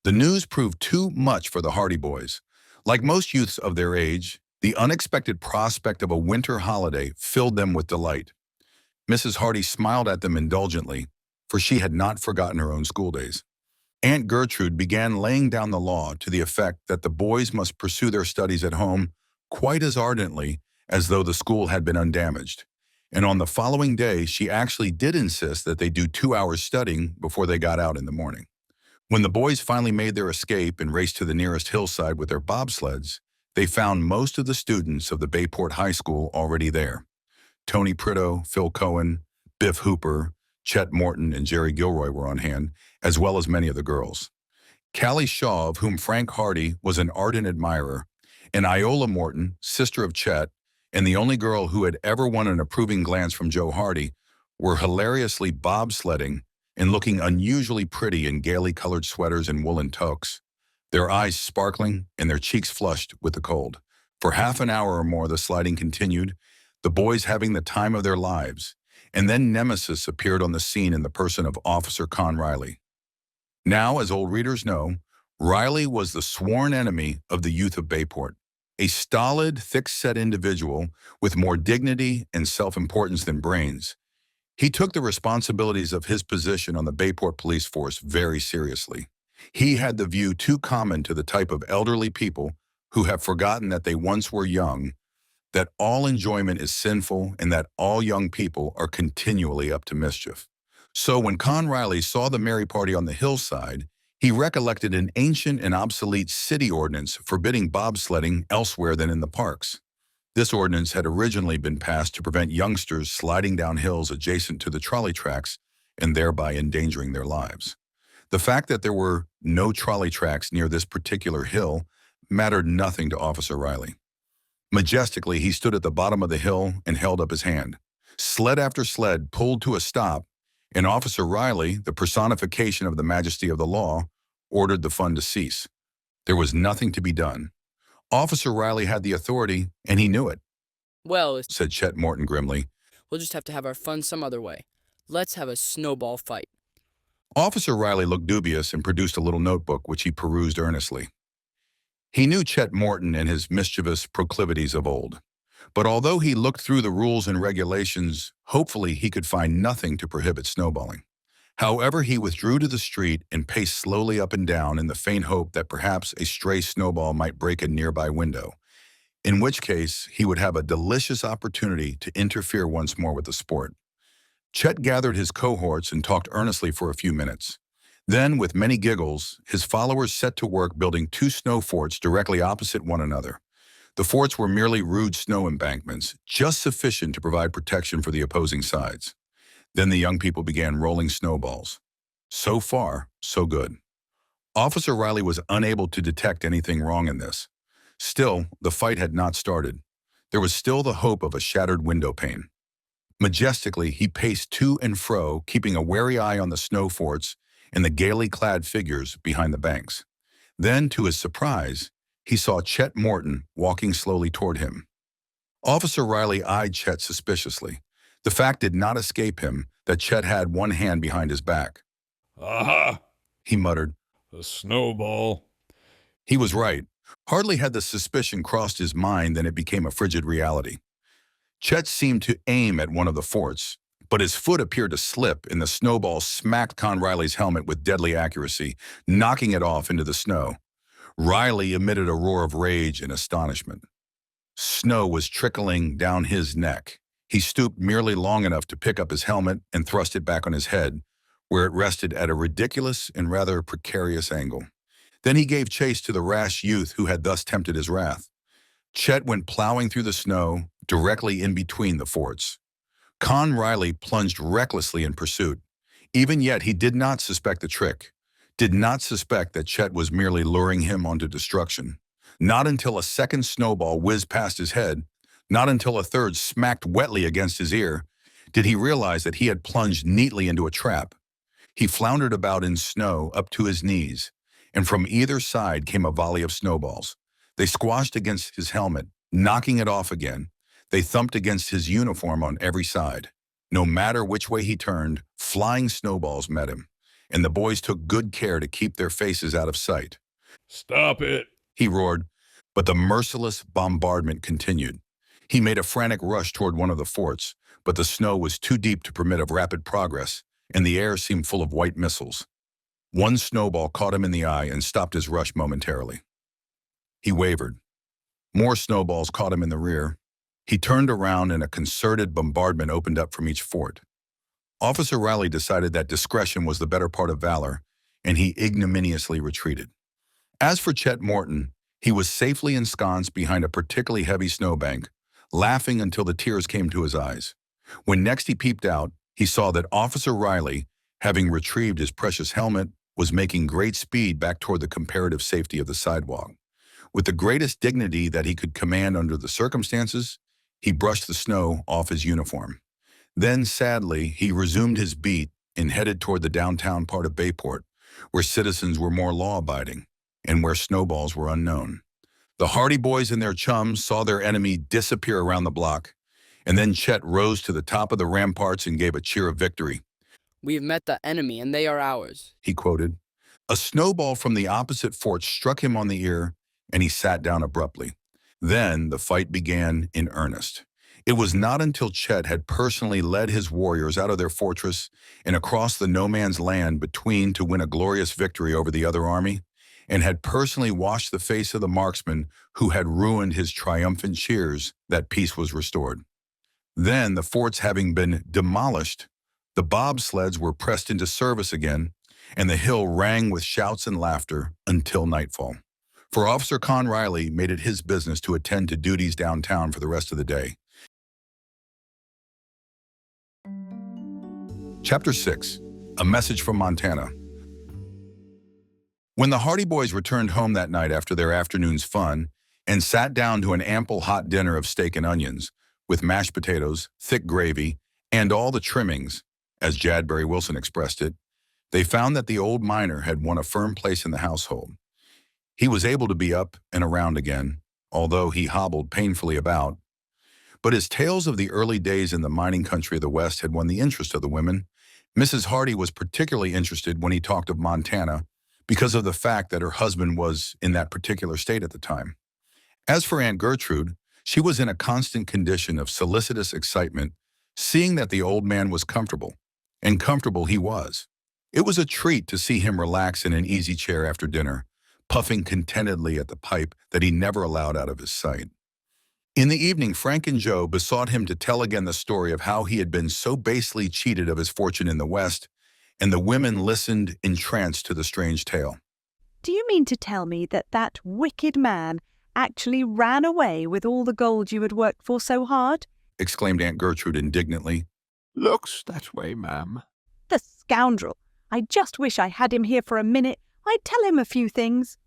The news proved too much for the Hardy boys. Like most youths of their age, the unexpected prospect of a winter holiday filled them with delight. Mrs. Hardy smiled at them indulgently, for she had not forgotten her own school days. Aunt Gertrude began laying down the law to the effect that the boys must pursue their studies at home quite as ardently as though the school had been undamaged. And on the following day, she actually did insist that they do 2 hours studying before they got out in the morning. When the boys finally made their escape and raced to the nearest hillside with their bobsleds, they found most of the students of the Bayport High School already there. Tony Prideaux, Phil Cohen, Biff Hooper, Chet Morton, and Jerry Gilroy were on hand, as well as many of the girls. Callie Shaw, of whom Frank Hardy was an ardent admirer, and Iola Morton, sister of Chet, and the only girl who had ever won an approving glance from Joe Hardy, were hilariously bobsledding and looking unusually pretty in gaily colored sweaters and woolen toques, their eyes sparkling and their cheeks flushed with the cold. For half an hour or more the sliding continued, the boys having the time of their lives, and then Nemesis appeared on the scene in the person of Officer Con Riley. Now, as old readers know, Riley was the sworn enemy of the youth of Bayport, a stolid, thick-set individual with more dignity and self-importance than brains. He took the responsibilities of his position on the Bayport police force very seriously. He had the view too common to the type of elderly people who have forgotten that they once were young, that all enjoyment is sinful and that all young people are continually up to mischief. So when Con Riley saw the merry party on the hillside, he recollected an ancient and obsolete city ordinance forbidding bobsledding elsewhere than in the parks. This ordinance had originally been passed to prevent youngsters sliding down hills adjacent to the trolley tracks and thereby endangering their lives. The fact that there were no trolley tracks near this particular hill mattered nothing to Officer Riley. Majestically, he stood at the bottom of the hill and held up his hand. Sled after sled pulled to a stop, and Officer Riley, the personification of the majesty of the law, ordered the fun to cease. There was nothing to be done. Officer Riley had the authority, and he knew it, Well, said Chet Morton grimly. we'll just have to have our fun some other way. Let's have a snowball fight. Officer Riley looked dubious and produced a little notebook which he perused earnestly. He knew Chet Morton and his mischievous proclivities of old. But although he looked through the rules and regulations, hopefully he could find nothing to prohibit snowballing. However, he withdrew to the street and paced slowly up and down in the faint hope that perhaps a stray snowball might break a nearby window, in which case he would have a delicious opportunity to interfere once more with the sport. Chet gathered his cohorts and talked earnestly for a few minutes. Then, with many giggles, his followers set to work building 2 snow forts directly opposite one another. The forts were merely rude snow embankments, just sufficient to provide protection for the opposing sides. Then the young people began rolling snowballs. So far, so good. Officer Riley was unable to detect anything wrong in this. Still, the fight had not started. There was still the hope of a shattered window pane. Majestically, he paced to and fro, keeping a wary eye on the snow forts and the gaily clad figures behind the banks. Then, to his surprise, he saw Chet Morton walking slowly toward him. Officer Riley eyed Chet suspiciously. The fact did not escape him that Chet had one hand behind his back. "Aha!" he muttered. "A snowball." He was right. Hardly had the suspicion crossed his mind than it became a frigid reality. Chet seemed to aim at one of the forts, but his foot appeared to slip and the snowball smacked Con Riley's helmet with deadly accuracy, knocking it off into the snow. Riley emitted a roar of rage and astonishment. Snow was trickling down his neck. He stooped merely long enough to pick up his helmet and thrust it back on his head, where it rested at a ridiculous and rather precarious angle. Then he gave chase to the rash youth who had thus tempted his wrath. Chet went plowing through the snow, directly in between the forts. Con Riley plunged recklessly in pursuit. Even yet, he did not suspect the trick, did not suspect that Chet was merely luring him onto destruction. Not until a second snowball whizzed past his head, not until a third smacked wetly against his ear, did he realize that he had plunged neatly into a trap. He floundered about in snow up to his knees, and from either side came a volley of snowballs. They squashed against his helmet, knocking it off again. They thumped against his uniform on every side. No matter which way he turned, flying snowballs met him, and the boys took good care to keep their faces out of sight. "Stop it!" he roared, but the merciless bombardment continued. He made a frantic rush toward one of the forts, but the snow was too deep to permit of rapid progress, and the air seemed full of white missiles. One snowball caught him in the eye and stopped his rush momentarily. He wavered. More snowballs caught him in the rear. He turned around and a concerted bombardment opened up from each fort. Officer Riley decided that discretion was the better part of valor, and he ignominiously retreated. As for Chet Morton, he was safely ensconced behind a particularly heavy snowbank, laughing until the tears came to his eyes. When next he peeped out, he saw that Officer Riley, having retrieved his precious helmet, was making great speed back toward the comparative safety of the sidewalk. With the greatest dignity that he could command under the circumstances, he brushed the snow off his uniform. Then, sadly, he resumed his beat and headed toward the downtown part of Bayport, where citizens were more law-abiding and where snowballs were unknown. The Hardy boys and their chums saw their enemy disappear around the block, and then Chet rose to the top of the ramparts and gave a cheer of victory. "We've met the enemy, and they are ours," he quoted. A snowball from the opposite fort struck him on the ear, and he sat down abruptly. Then the fight began in earnest. It was not until Chet had personally led his warriors out of their fortress and across the no-man's land between to win a glorious victory over the other army, and had personally washed the face of the marksman who had ruined his triumphant cheers, that peace was restored. Then, the forts having been demolished, the bobsleds were pressed into service again, and the hill rang with shouts and laughter until nightfall. For Officer Con Riley made it his business to attend to duties downtown for the rest of the day. Chapter 6. A Message from Montana. When the Hardy boys returned home that night after their afternoon's fun and sat down to an ample hot dinner of steak and onions, with mashed potatoes, thick gravy, and all the trimmings, as Jadbury Wilson expressed it, they found that the old miner had won a firm place in the household. He was able to be up and around again, although he hobbled painfully about. But his tales of the early days in the mining country of the West had won the interest of the women. Mrs. Hardy was particularly interested when he talked of Montana, because of the fact that her husband was in that particular state at the time. As for Aunt Gertrude, she was in a constant condition of solicitous excitement, seeing that the old man was comfortable, and comfortable he was. It was a treat to see him relax in an easy chair after dinner, puffing contentedly at the pipe that he never allowed out of his sight. In the evening, Frank and Joe besought him to tell again the story of how he had been so basely cheated of his fortune in the West, and the women listened entranced to the strange tale. Do you mean to tell me that that wicked man actually ran away with all the gold you had worked for so hard? Exclaimed Aunt Gertrude indignantly. Looks that way, ma'am. The scoundrel! I just wish I had him here for a minute. I'd tell him a few things.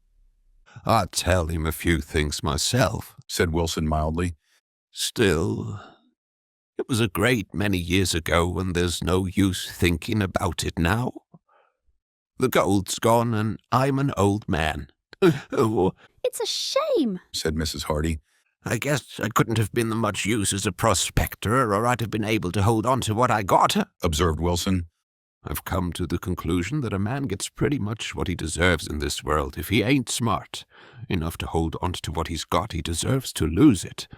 I'd tell him a few things myself, said Wilson mildly. Still, it was a great many years ago, and there's no use thinking about it now. The gold's gone, and I'm an old man. Oh, It's a shame, said Mrs. Hardy. I guess I couldn't have been much use as a prospector, or I'd have been able to hold on to what I got, observed Wilson. I've come to the conclusion that a man gets pretty much what he deserves in this world. If he ain't smart enough to hold on to what he's got, he deserves to lose it.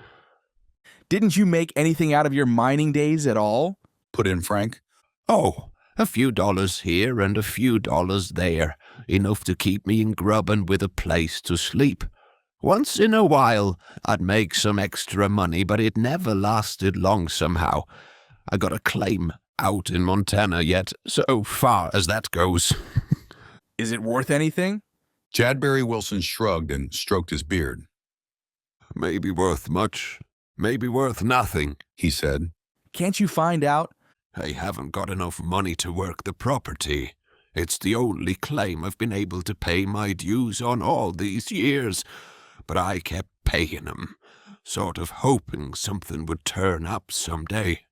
Didn't you make anything out of your mining days at all? Put in Frank. Oh, a few dollars here and a few dollars there, enough to keep me in grub and with a place to sleep. Once in a while, I'd make some extra money, but it never lasted long somehow. I got a claim out in Montana yet, so far as that goes. Is it worth anything? Jadbury Wilson shrugged and stroked his beard. Maybe worth much, maybe worth nothing, he said. Can't you find out? I haven't got enough money to work the property. It's the only claim I've been able to pay my dues on all these years. But I kept paying 'em, sort of hoping something would turn up someday.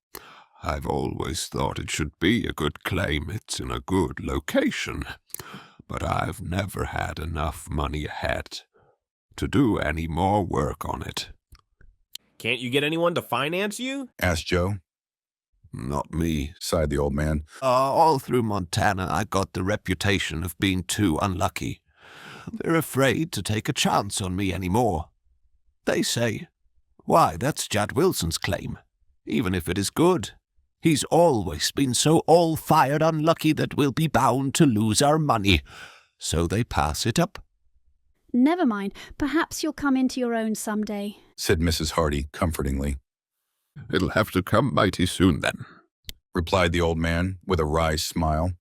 I've always thought it should be a good claim. It's in a good location. But I've never had enough money ahead to do any more work on it. Can't you get anyone to finance you? Asked Joe. Not me, sighed the old man. All through Montana, I got the reputation of being too unlucky. They're afraid to take a chance on me anymore. They say, "Why, that's Jad Wilson's claim, even if it is good. He's always been so all-fired unlucky that we'll be bound to lose our money." So they pass it up. Never mind. Perhaps you'll come into your own someday, said Mrs. Hardy comfortingly. It'll have to come mighty soon then, replied the old man with a wry smile.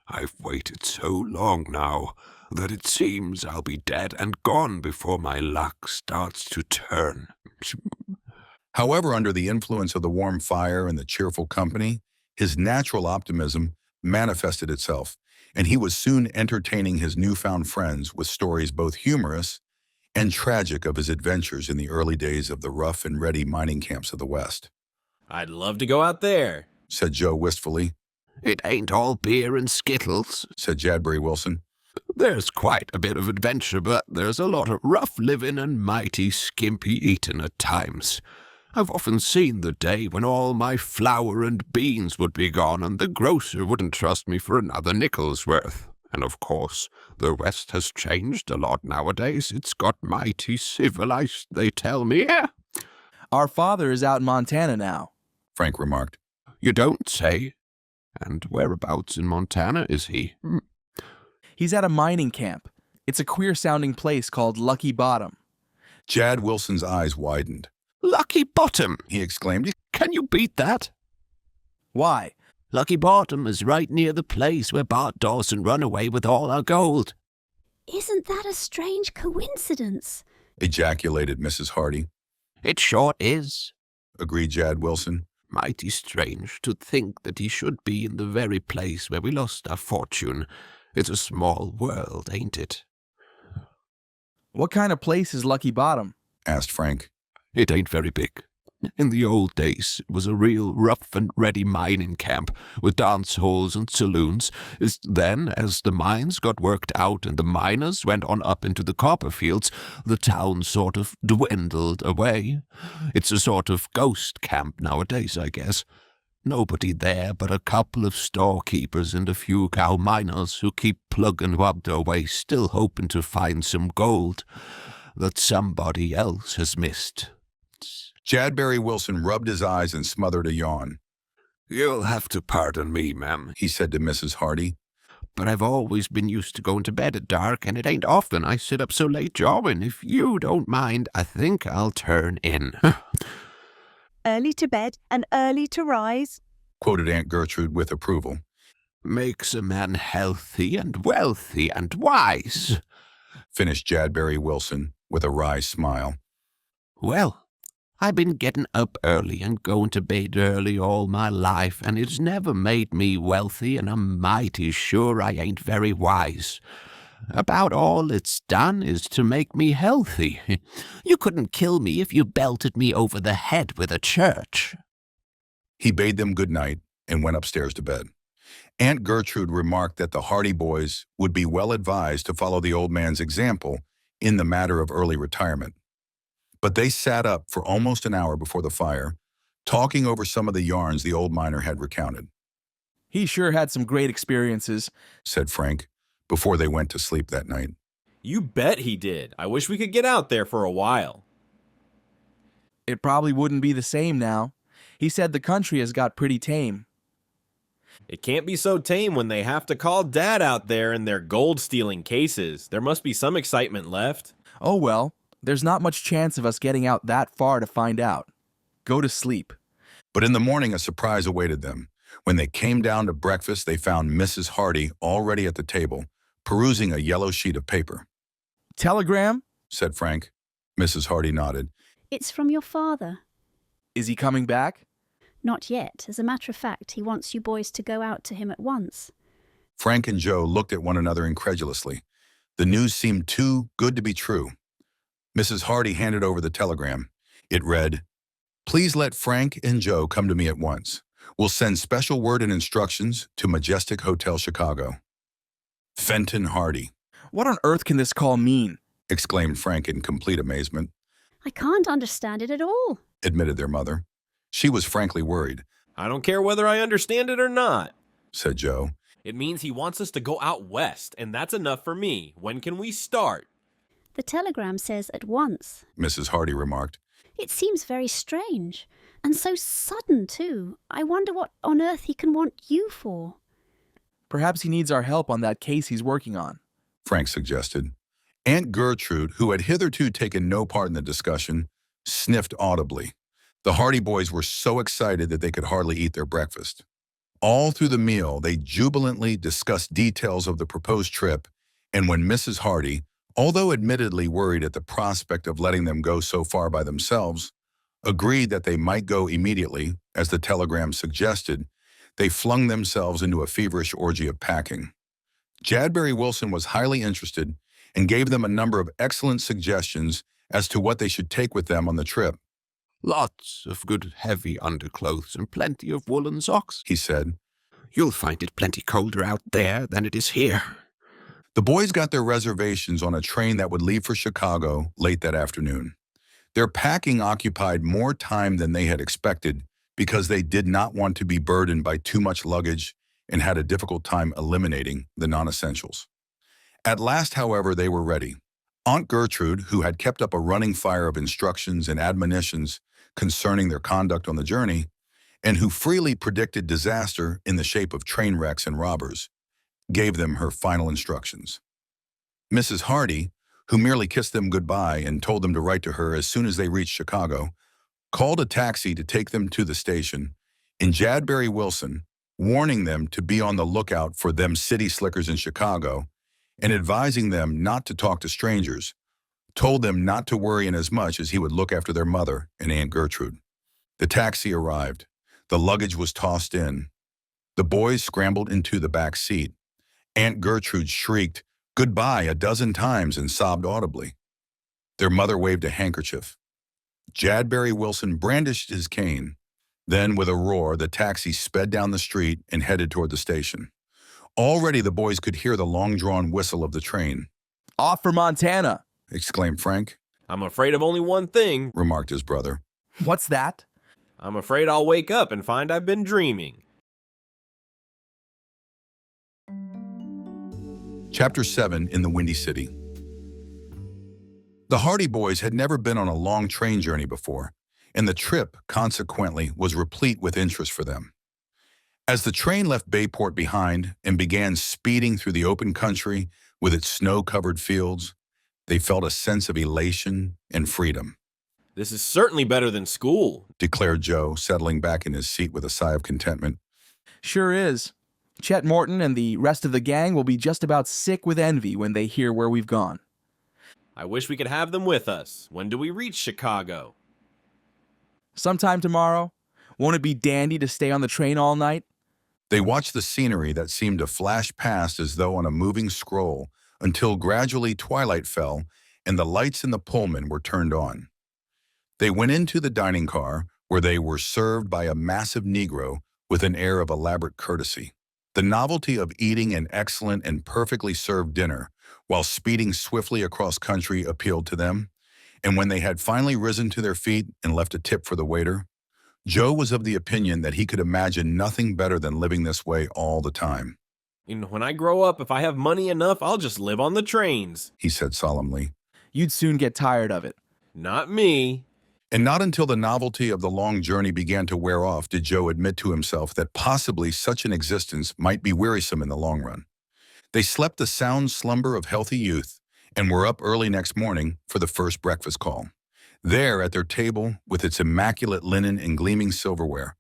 I've waited so long now that it seems I'll be dead and gone before my luck starts to turn. However, under the influence of the warm fire and the cheerful company, his natural optimism manifested itself, and he was soon entertaining his newfound friends with stories both humorous and tragic of his adventures in the early days of the rough and ready mining camps of the West. I'd love to go out there, said Joe wistfully. It ain't all beer and skittles, said Jadbury Wilson. There's quite a bit of adventure, but there's a lot of rough living and mighty skimpy eating at times. I've often seen the day when all my flour and beans would be gone and the grocer wouldn't trust me for another nickel's worth. And of course, the West has changed a lot nowadays. It's got mighty civilized, they tell me. Our father is out in Montana now, Frank remarked. You don't say? And whereabouts in Montana is he? He's at a mining camp. It's a queer-sounding place called Lucky Bottom. Jad Wilson's eyes widened. Lucky Bottom, he exclaimed. Can you beat that? Why? Lucky Bottom is right near the place where Bart Dawson run away with all our gold. Isn't that a strange coincidence? Ejaculated Mrs. Hardy. It sure is, agreed Jad Wilson. Mighty strange to think that he should be in the very place where we lost our fortune. It's a small world, ain't it? What kind of place is Lucky Bottom? Asked Frank. It ain't very big. In the old days, it was a real rough and ready mining camp with dance halls and saloons. Then, as the mines got worked out and the miners went on up into the copper fields, the town sort of dwindled away. It's a sort of ghost camp nowadays, I guess. Nobody there but a couple of storekeepers and a few cow miners who keep plug and wobbed away, still hoping to find some gold that somebody else has missed. Jadbury Wilson rubbed his eyes and smothered a yawn. You'll have to pardon me, ma'am, He said to Mrs. Hardy. but I've always been used to going to bed at dark, and it ain't often I sit up so late jawing. If you don't mind, I think I'll turn in. Early to bed and early to rise. Quoted Aunt Gertrude with approval. Makes a man healthy and wealthy and wise. Finished Jadbury Wilson with a wry smile. Well, I've been getting up early and going to bed early all my life, and it's never made me wealthy, and I'm mighty sure I ain't very wise. About all it's done is to make me healthy. You couldn't kill me if you belted me over the head with a church. He bade them good night and went upstairs to bed. Aunt Gertrude remarked that the Hardy boys would be well advised to follow the old man's example in the matter of early retirement. But they sat up for almost an hour before the fire, talking over some of the yarns the old miner had recounted. He sure had some great experiences, said Frank, before they went to sleep that night. You bet he did. I wish we could get out there for a while. It probably wouldn't be the same now. He said the country has got pretty tame. It can't be so tame when they have to call Dad out there in their gold-stealing cases. There must be some excitement left. Oh well, there's not much chance of us getting out that far to find out. Go to sleep. But in the morning, a surprise awaited them. When they came down to breakfast, they found Mrs. Hardy already at the table, perusing a yellow sheet of paper. Telegram? Said Frank. Mrs. Hardy nodded. It's from your father. Is he coming back? Not yet. As a matter of fact, he wants you boys to go out to him at once. Frank and Joe looked at one another incredulously. The news seemed too good to be true. Mrs. Hardy handed over the telegram. It read, "Please let Frank and Joe come to me at once. We'll send special word and instructions to Majestic Hotel, Chicago. Fenton Hardy." What on earth can this call mean? Exclaimed Frank in complete amazement. I can't understand it at all. Admitted their mother. She was frankly worried. I don't care whether I understand it or not, said Joe. It means he wants us to go out west, and that's enough for me. When can we start? The telegram says at once. Mrs. Hardy remarked. It seems very strange, and so sudden, too. I wonder what on earth he can want you for. Perhaps he needs our help on that case he's working on, Frank suggested. Aunt Gertrude, who had hitherto taken no part in the discussion, sniffed audibly. The Hardy boys were so excited that they could hardly eat their breakfast. All through the meal, they jubilantly discussed details of the proposed trip, and when Mrs. Hardy, although admittedly worried at the prospect of letting them go so far by themselves, agreed that they might go immediately, as the telegram suggested, they flung themselves into a feverish orgy of packing. Jadbury Wilson was highly interested and gave them a number of excellent suggestions as to what they should take with them on the trip. Lots of good heavy underclothes and plenty of woolen socks, he said. You'll find it plenty colder out there than it is here. The boys got their reservations on a train that would leave for Chicago late that afternoon. Their packing occupied more time than they had expected because they did not want to be burdened by too much luggage and had a difficult time eliminating the non-essentials. At last, however, they were ready. Aunt Gertrude, who had kept up a running fire of instructions and admonitions concerning their conduct on the journey, and who freely predicted disaster in the shape of train wrecks and robbers, gave them her final instructions. Mrs. Hardy, who merely kissed them goodbye and told them to write to her as soon as they reached Chicago, called a taxi to take them to the station, and Jadbury Wilson, warning them to be on the lookout for them city slickers in Chicago, and advising them not to talk to strangers, told them not to worry inasmuch as he would look after their mother and Aunt Gertrude. The taxi arrived. The luggage was tossed in. The boys scrambled into the back seat. Aunt Gertrude shrieked, "Goodbye," a dozen times and sobbed audibly. Their mother waved a handkerchief. Jadbury Wilson brandished his cane. Then, with a roar, the taxi sped down the street and headed toward the station. Already the boys could hear the long-drawn whistle of the train. "Off for Montana!" exclaimed Frank. I'm afraid of only one thing, remarked his brother. "What's that?" I'm afraid I'll wake up and find I've been dreaming. Chapter 7 in the Windy City. The Hardy boys had never been on a long train journey before, and the trip, consequently, was replete with interest for them. As the train left Bayport behind and began speeding through the open country with its snow-covered fields, they felt a sense of elation and freedom. This is certainly better than school, declared Joe, settling back in his seat with a sigh of contentment. Sure is. Chet Morton and the rest of the gang will be just about sick with envy when they hear where we've gone. I wish we could have them with us. When do we reach Chicago? Sometime tomorrow. Won't it be dandy to stay on the train all night? They watched the scenery that seemed to flash past as though on a moving scroll until gradually twilight fell and the lights in the Pullman were turned on. They went into the dining car where they were served by a massive Negro with an air of elaborate courtesy. The novelty of eating an excellent and perfectly served dinner while speeding swiftly across country appealed to them, and when they had finally risen to their feet and left a tip for the waiter, Joe was of the opinion that he could imagine nothing better than living this way all the time. And when I grow up, if I have money enough, I'll just live on the trains, he said solemnly. You'd soon get tired of it. Not me. And not until the novelty of the long journey began to wear off did Joe admit to himself that possibly such an existence might be wearisome in the long run. They slept the sound slumber of healthy youth and were up early next morning for the first breakfast call. There, at their table, with its immaculate linen and gleaming silverware,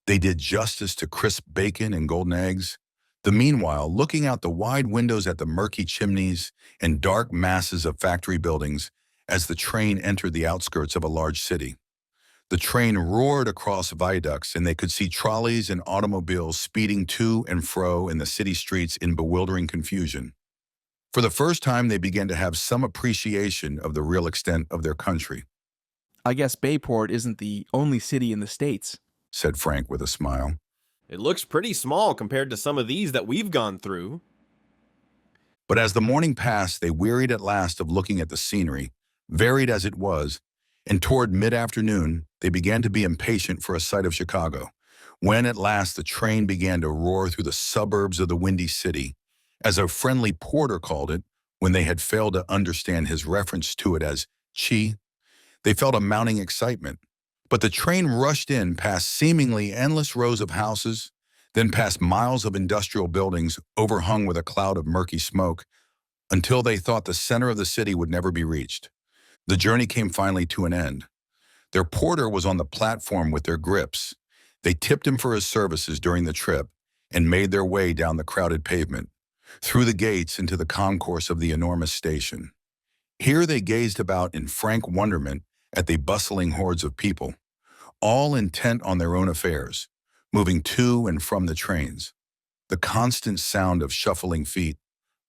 they did justice to crisp bacon and golden eggs. The meanwhile, looking out the wide windows at the murky chimneys and dark masses of factory buildings as the train entered the outskirts of a large city. The train roared across viaducts, and they could see trolleys and automobiles speeding to and fro in the city streets in bewildering confusion. For the first time, they began to have some appreciation of the real extent of their country. I guess Bayport isn't the only city in the States, said Frank with a smile. It looks pretty small compared to some of these that we've gone through. But as the morning passed, they wearied at last of looking at the scenery, varied as it was, and toward mid-afternoon, they began to be impatient for a sight of Chicago, when at last the train began to roar through the suburbs of the Windy City, as a friendly porter called it when they had failed to understand his reference to it as chi. They felt a mounting excitement, but the train rushed in past seemingly endless rows of houses, then past miles of industrial buildings overhung with a cloud of murky smoke, until they thought the center of the city would never be reached. The journey came finally to an end. Their porter was on the platform with their grips. They tipped him for his services during the trip and made their way down the crowded pavement, through the gates into the concourse of the enormous station. Here they gazed about in frank wonderment at the bustling hordes of people, all intent on their own affairs, moving to and from the trains. The constant sound of shuffling feet,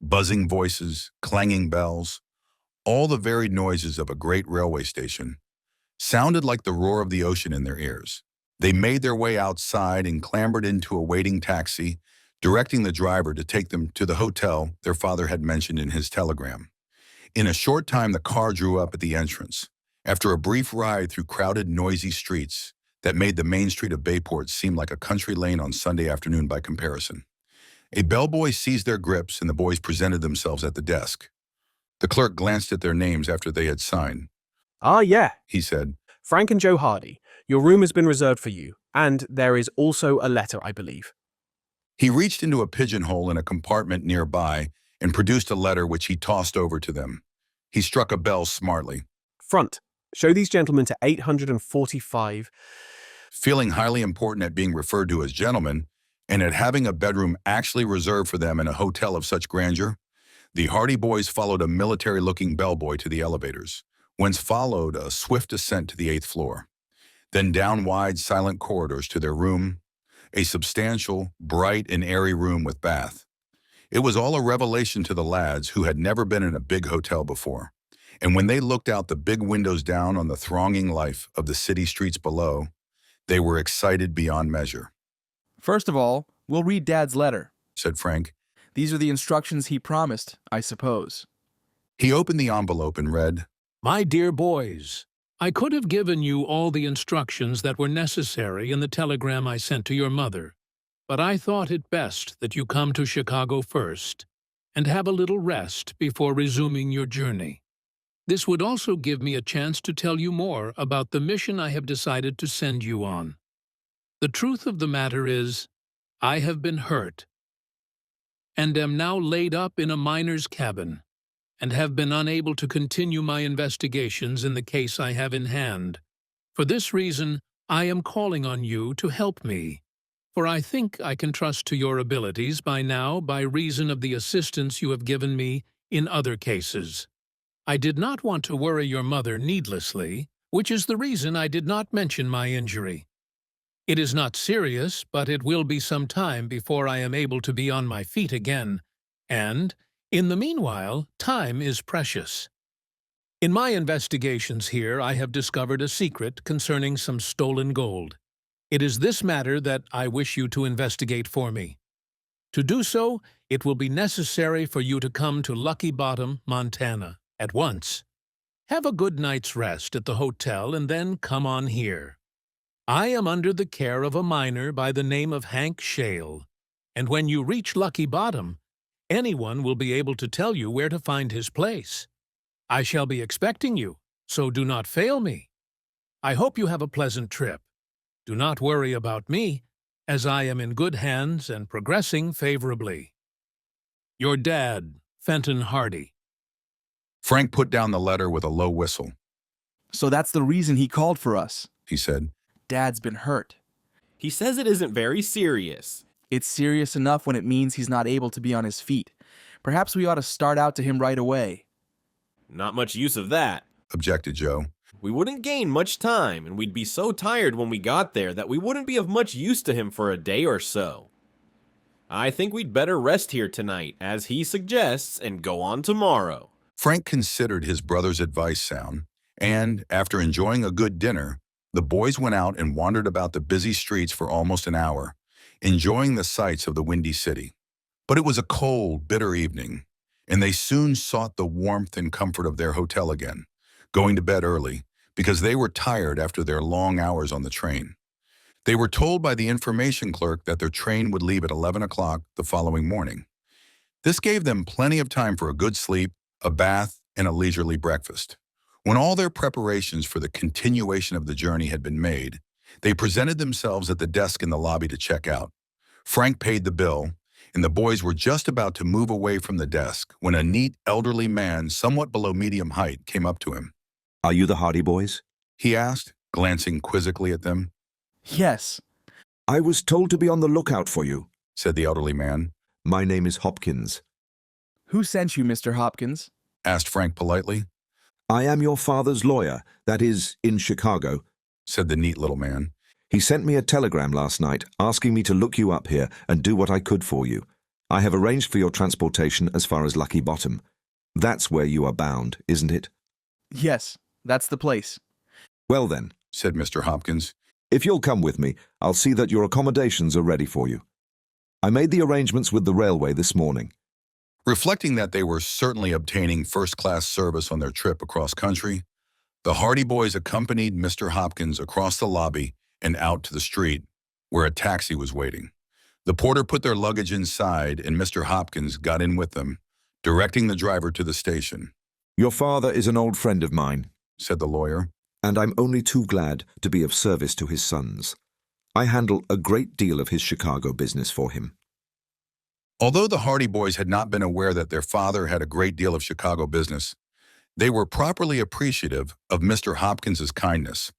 buzzing voices, clanging bells, all the varied noises of a great railway station, sounded like the roar of the ocean in their ears. They made their way outside and clambered into a waiting taxi, directing the driver to take them to the hotel their father had mentioned in his telegram. In a short time, the car drew up at the entrance. After a brief ride through crowded, noisy streets that made the main street of Bayport seem like a country lane on Sunday afternoon by comparison, a bellboy seized their grips and the boys presented themselves at the desk. The clerk glanced at their names after they had signed. Ah, yeah, he said. Frank and Joe Hardy. Your room has been reserved for you, and there is also a letter, I believe. He reached into a pigeonhole in a compartment nearby and produced a letter which he tossed over to them. He struck a bell smartly. Front. Show these gentlemen to 845. Feeling highly important at being referred to as gentlemen, and at having a bedroom actually reserved for them in a hotel of such grandeur, the Hardy boys followed a military-looking bellboy to the elevators, whence followed a swift ascent to the 8th floor, then down wide, silent corridors to their room, a substantial, bright, and airy room with bath. It was all a revelation to the lads who had never been in a big hotel before, and when they looked out the big windows down on the thronging life of the city streets below, they were excited beyond measure. First of all, we'll read Dad's letter, said Frank. These are the instructions he promised, I suppose. He opened the envelope and read, My dear boys, I could have given you all the instructions that were necessary in the telegram I sent to your mother, but I thought it best that you come to Chicago first and have a little rest before resuming your journey. This would also give me a chance to tell you more about the mission I have decided to send you on. The truth of the matter is, I have been hurt and am now laid up in a miner's cabin, and have been unable to continue my investigations in the case I have in hand. For this reason, I am calling on you to help me, for I think I can trust to your abilities by now by reason of the assistance you have given me in other cases. I did not want to worry your mother needlessly, which is the reason I did not mention my injury. It is not serious, but it will be some time before I am able to be on my feet again, and, in the meanwhile, time is precious. In my investigations here, I have discovered a secret concerning some stolen gold. It is this matter that I wish you to investigate for me. To do so, it will be necessary for you to come to Lucky Bottom, Montana, at once. Have a good night's rest at the hotel and then come on here. I am under the care of a miner by the name of Hank Shale, and when you reach Lucky Bottom, anyone will be able to tell you where to find his place. I shall be expecting you, so do not fail me. I hope you have a pleasant trip. Do not worry about me, as I am in good hands and progressing favorably. Your dad, Fenton Hardy. Frank put down the letter with a low whistle. So that's the reason he called for us, He said, Dad's been hurt. He says it isn't very serious. It's serious enough when it means he's not able to be on his feet. Perhaps we ought to start out to him right away. Not much use of that. objected Joe. We wouldn't gain much time, and we'd be so tired when we got there that we wouldn't be of much use to him for a day or so. I think we'd better rest here tonight, as he suggests, and go on tomorrow. Frank considered his brother's advice sound, and, after enjoying a good dinner, the boys went out and wandered about the busy streets for almost an hour, enjoying the sights of the windy city. But it was a cold, bitter evening, and they soon sought the warmth and comfort of their hotel again, going to bed early, because they were tired after their long hours on the train. They were told by the information clerk that their train would leave at 11 o'clock the following morning. This gave them plenty of time for a good sleep, a bath, and a leisurely breakfast. When all their preparations for the continuation of the journey had been made, they presented themselves at the desk in the lobby to check out. Frank paid the bill, and the boys were just about to move away from the desk when a neat, elderly man, somewhat below medium height, came up to him. "Are you the Hardy boys?" He asked, glancing quizzically at them. Yes, "I was told to be on the lookout for you," said the elderly man. "My name is Hopkins." who sent you, Mr. Hopkins? Asked Frank politely. "I am your father's lawyer, that is, in Chicago," said the neat little man. "He sent me a telegram last night asking me to look you up here and do what I could for you. I have arranged for your transportation as far as Lucky Bottom. That's where you are bound, isn't it?" Yes, that's the place. "Well then," said Mr. Hopkins, "if you'll come with me, I'll see that your accommodations are ready for you. I made the arrangements with the railway this morning." Reflecting that they were certainly obtaining first-class service on their trip across country, the Hardy boys accompanied Mr. Hopkins across the lobby and out to the street, where a taxi was waiting. The porter put their luggage inside, and Mr. Hopkins got in with them, directing the driver to the station. "Your father is an old friend of mine," said the lawyer, "and I'm only too glad to be of service to his sons. I handle a great deal of his Chicago business for him." Although the Hardy boys had not been aware that their father had a great deal of Chicago business, they were properly appreciative of Mr. Hopkins's kindness.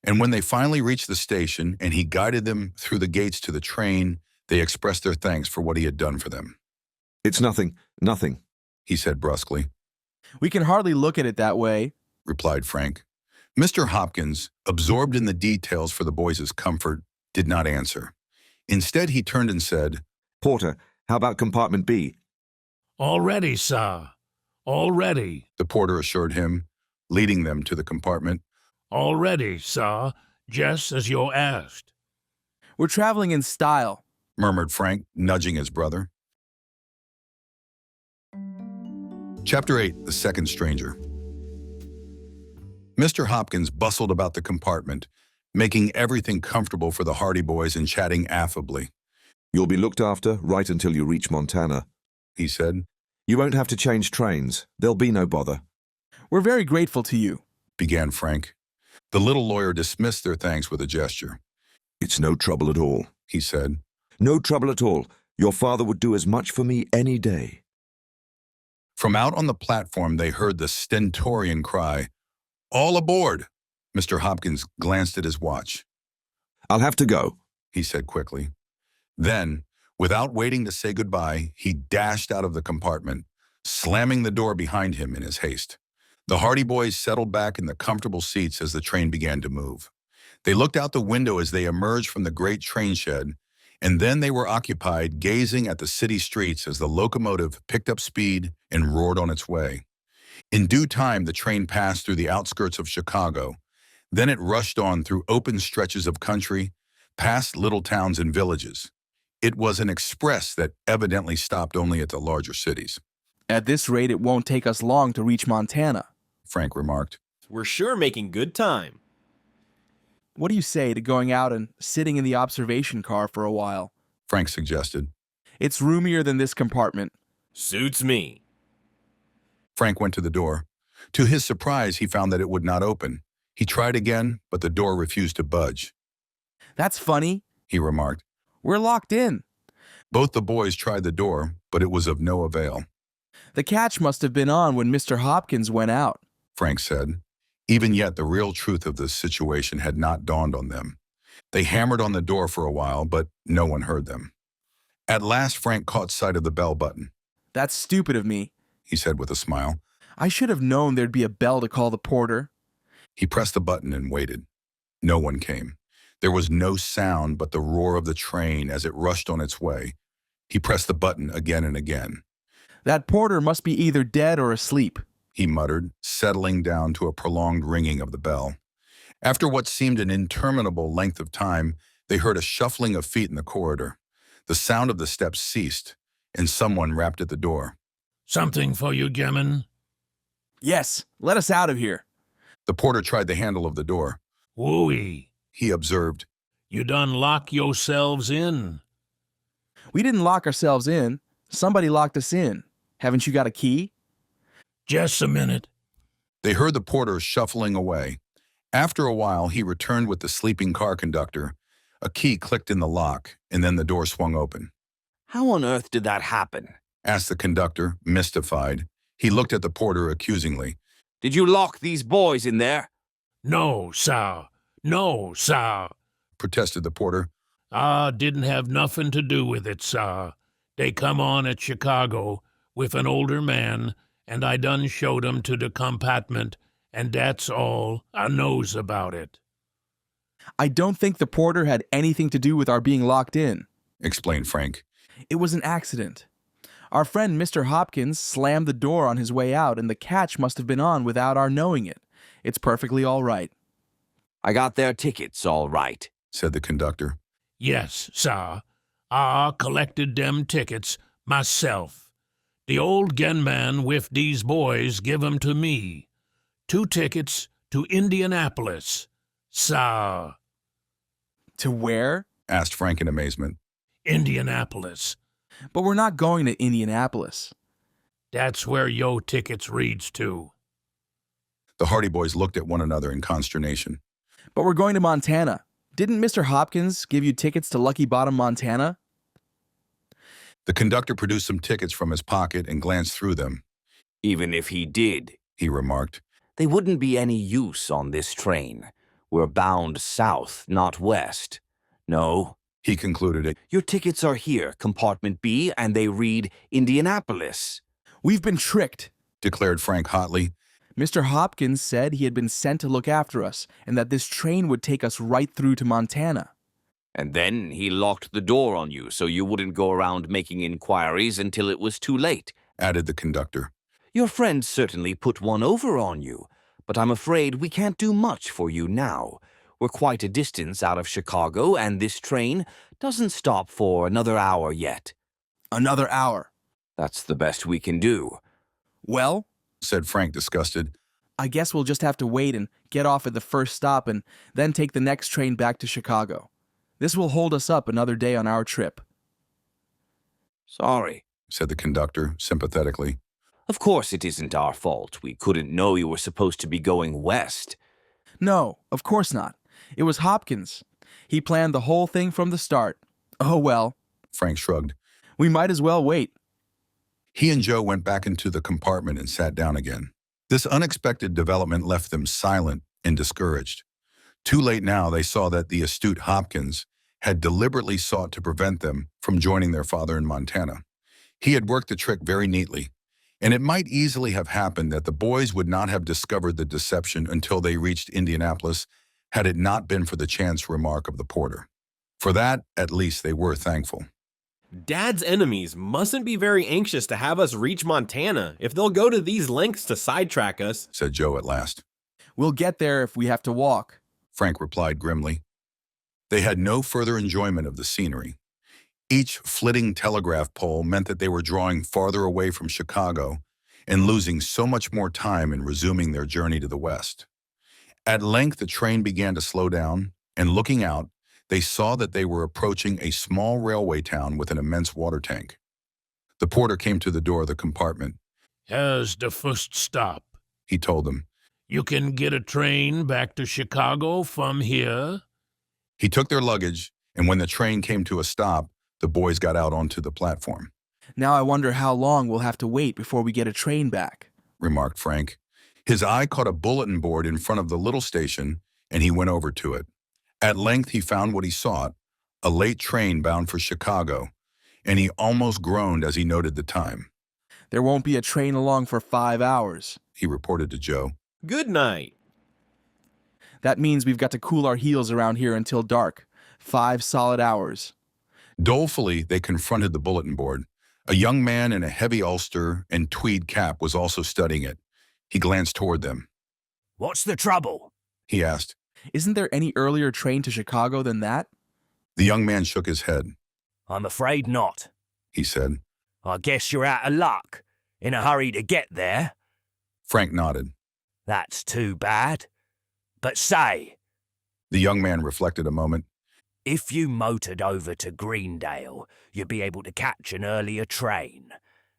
And when they finally reached the station and he guided them through the gates to the train, they expressed their thanks for what he had done for them. "It's nothing, he said brusquely, We can hardly look at it that way, replied Frank. Mr. Hopkins, absorbed in the details for the boys' comfort, did not answer. Instead, he turned and said, "Porter, how about compartment B?" "All ready, sir. All ready." the porter assured him, leading them to the compartment. "All ready, sir, just as you asked." We're traveling in style, murmured Frank, nudging his brother. Chapter 8, The Second Stranger. Mr. Hopkins bustled about the compartment, making everything comfortable for the Hardy boys and chatting affably. You'll be looked after right until you reach Montana, he said. You won't have to change trains. There'll be no bother. We're very grateful to you, began Frank. The little lawyer dismissed their thanks with a gesture. It's no trouble at all, he said. No trouble at all. Your father would do as much for me any day. From out on the platform, they heard the stentorian cry, "All aboard!" Mr. Hopkins glanced at his watch. I'll have to go, he said quickly. Then, without waiting to say goodbye, he dashed out of the compartment, slamming the door behind him in his haste. The Hardy boys settled back in the comfortable seats as the train began to move. They looked out the window as they emerged from the great train shed, and then they were occupied gazing at the city streets as the locomotive picked up speed and roared on its way. In due time, the train passed through the outskirts of Chicago. Then it rushed on through open stretches of country, past little towns and villages. It was an express that evidently stopped only at the larger cities. At this rate, it won't take us long to reach Montana, Frank remarked. We're sure making good time. What do you say to going out and sitting in the observation car for a while? Frank suggested. It's roomier than this compartment. Suits me. Frank went to the door. To his surprise, he found that it would not open. He tried again, but the door refused to budge. That's funny, he remarked. We're locked in. Both the boys tried the door, but it was of no avail. The catch must have been on when Mr. Hopkins went out, Frank said. Even yet, the real truth of the situation had not dawned on them. They hammered on the door for a while, but no one heard them. At last, Frank caught sight of the bell button. That's stupid of me, he said with a smile. I should have known there'd be a bell to call the porter. He pressed the button and waited. No one came. There was no sound but the roar of the train as it rushed on its way. He pressed the button again and again. That porter must be either dead or asleep, he muttered, settling down to a prolonged ringing of the bell. After what seemed an interminable length of time, they heard a shuffling of feet in the corridor. The sound of the steps ceased, and someone rapped at the door. Something for you, Gemmin? Yes, let us out of here. The porter tried the handle of the door. Wooey, he observed. You done lock yourselves in. We didn't lock ourselves in. Somebody locked us in. Haven't you got a key? Just a minute. They heard the porter shuffling away. After a while, he returned with the sleeping car conductor. A key clicked in the lock, and then the door swung open. How on earth did that happen? Asked the conductor, mystified. He looked at the porter accusingly. Did you lock these boys in there? No, sir. No, sir, protested the porter. Didn't have nothing to do with it, sir. They come on at Chicago with an older man, and I done showed 'em to the compartment, and that's all I knows about it. I don't think the porter had anything to do with our being locked in, explained Frank. It was an accident. Our friend Mr. Hopkins slammed the door on his way out, and the catch must have been on without our knowing it. It's perfectly all right. I got their tickets all right, said the conductor. Yes, sir. I collected them tickets myself. The old genman with these boys give 'em to me. 2 tickets to Indianapolis, sir. To where? Asked Frank in amazement. Indianapolis. But we're not going to Indianapolis. That's where yo tickets reads to. The Hardy boys looked at one another in consternation. But we're going to Montana. Didn't Mr. Hopkins give you tickets to Lucky Bottom, Montana? The conductor produced some tickets from his pocket and glanced through them. Even if he did, he remarked, they wouldn't be any use on this train. We're bound south, not west. No, he concluded. Your tickets are here, compartment B, and they read Indianapolis. We've been tricked, declared Frank hotly. Mr. Hopkins said he had been sent to look after us and that this train would take us right through to Montana. And then he locked the door on you so you wouldn't go around making inquiries until it was too late, added the conductor. Your friend certainly put one over on you, but I'm afraid we can't do much for you now. We're quite a distance out of Chicago, and this train doesn't stop for another hour yet. Another hour? That's the best we can do. Well, said Frank, disgusted, I guess we'll just have to wait and get off at the first stop and then take the next train back to Chicago. This will hold us up another day on our trip. Sorry, said the conductor sympathetically. Of course it isn't our fault. We couldn't know you were supposed to be going west. No, of course not. It was Hopkins. He planned the whole thing from the start. Oh well. Frank shrugged. We might as well wait. He and Joe went back into the compartment and sat down again. This unexpected development left them silent and discouraged. Too late now, they saw that the astute Hopkins had deliberately sought to prevent them from joining their father in Montana. He had worked the trick very neatly, and it might easily have happened that the boys would not have discovered the deception until they reached Indianapolis had it not been for the chance remark of the porter. For that, at least, they were thankful. Dad's enemies mustn't be very anxious to have us reach Montana if they'll go to these lengths to sidetrack us, said Joe at last. We'll get there if we have to walk, Frank replied grimly. They had no further enjoyment of the scenery. Each flitting telegraph pole meant that they were drawing farther away from Chicago and losing so much more time in resuming their journey to the west. At length, the train began to slow down, and looking out, they saw that they were approaching a small railway town with an immense water tank. The porter came to the door of the compartment. Here's the first stop, he told them. You can get a train back to Chicago from here. He took their luggage, and when the train came to a stop, the boys got out onto the platform. Now I wonder how long we'll have to wait before we get a train back, remarked Frank. His eye caught a bulletin board in front of the little station, and he went over to it. At length, he found what he sought, a late train bound for Chicago, and he almost groaned as he noted the time. There won't be a train along for 5 hours, he reported to Joe. Good night. That means we've got to cool our heels around here until dark. 5 solid hours. Dolefully, they confronted the bulletin board. A young man in a heavy ulster and tweed cap was also studying it. He glanced toward them. What's the trouble? He asked. Isn't there any earlier train to Chicago than that? The young man shook his head. I'm afraid not, he said. I guess you're out of luck. In a hurry to get there. Frank nodded. That's too bad. But say, the young man reflected a moment. If you motored over to Greendale, you'd be able to catch an earlier train.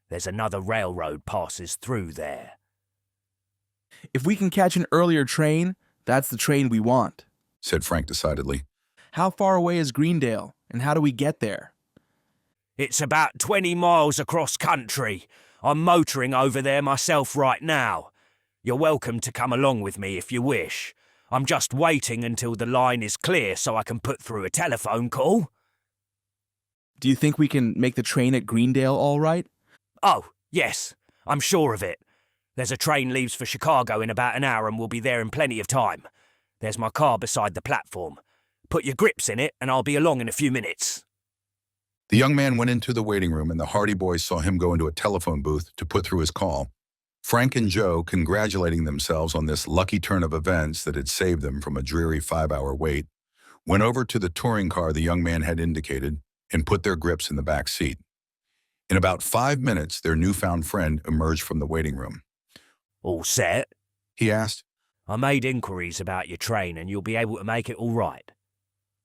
There's another railroad passes through there. If we can catch an earlier train, that's the train we want, said Frank decidedly. How far away is Greendale, and how do we get there? It's about 20 miles across country. I'm motoring over there myself right now. You're welcome to come along with me if you wish. I'm just waiting until the line is clear so I can put through a telephone call. Do you think we can make the train at Greendale all right? Oh, yes, I'm sure of it. There's a train leaves for Chicago in about an hour and we'll be there in plenty of time. There's my car beside the platform. Put your grips in it and I'll be along in a few minutes. The young man went into the waiting room and the Hardy boys saw him go into a telephone booth to put through his call. Frank and Joe, congratulating themselves on this lucky turn of events that had saved them from a dreary 5-hour wait, went over to the touring car the young man had indicated and put their grips in the back seat. In about 5 minutes, their newfound friend emerged from the waiting room. All set? He asked. I made inquiries about your train and you'll be able to make it all right.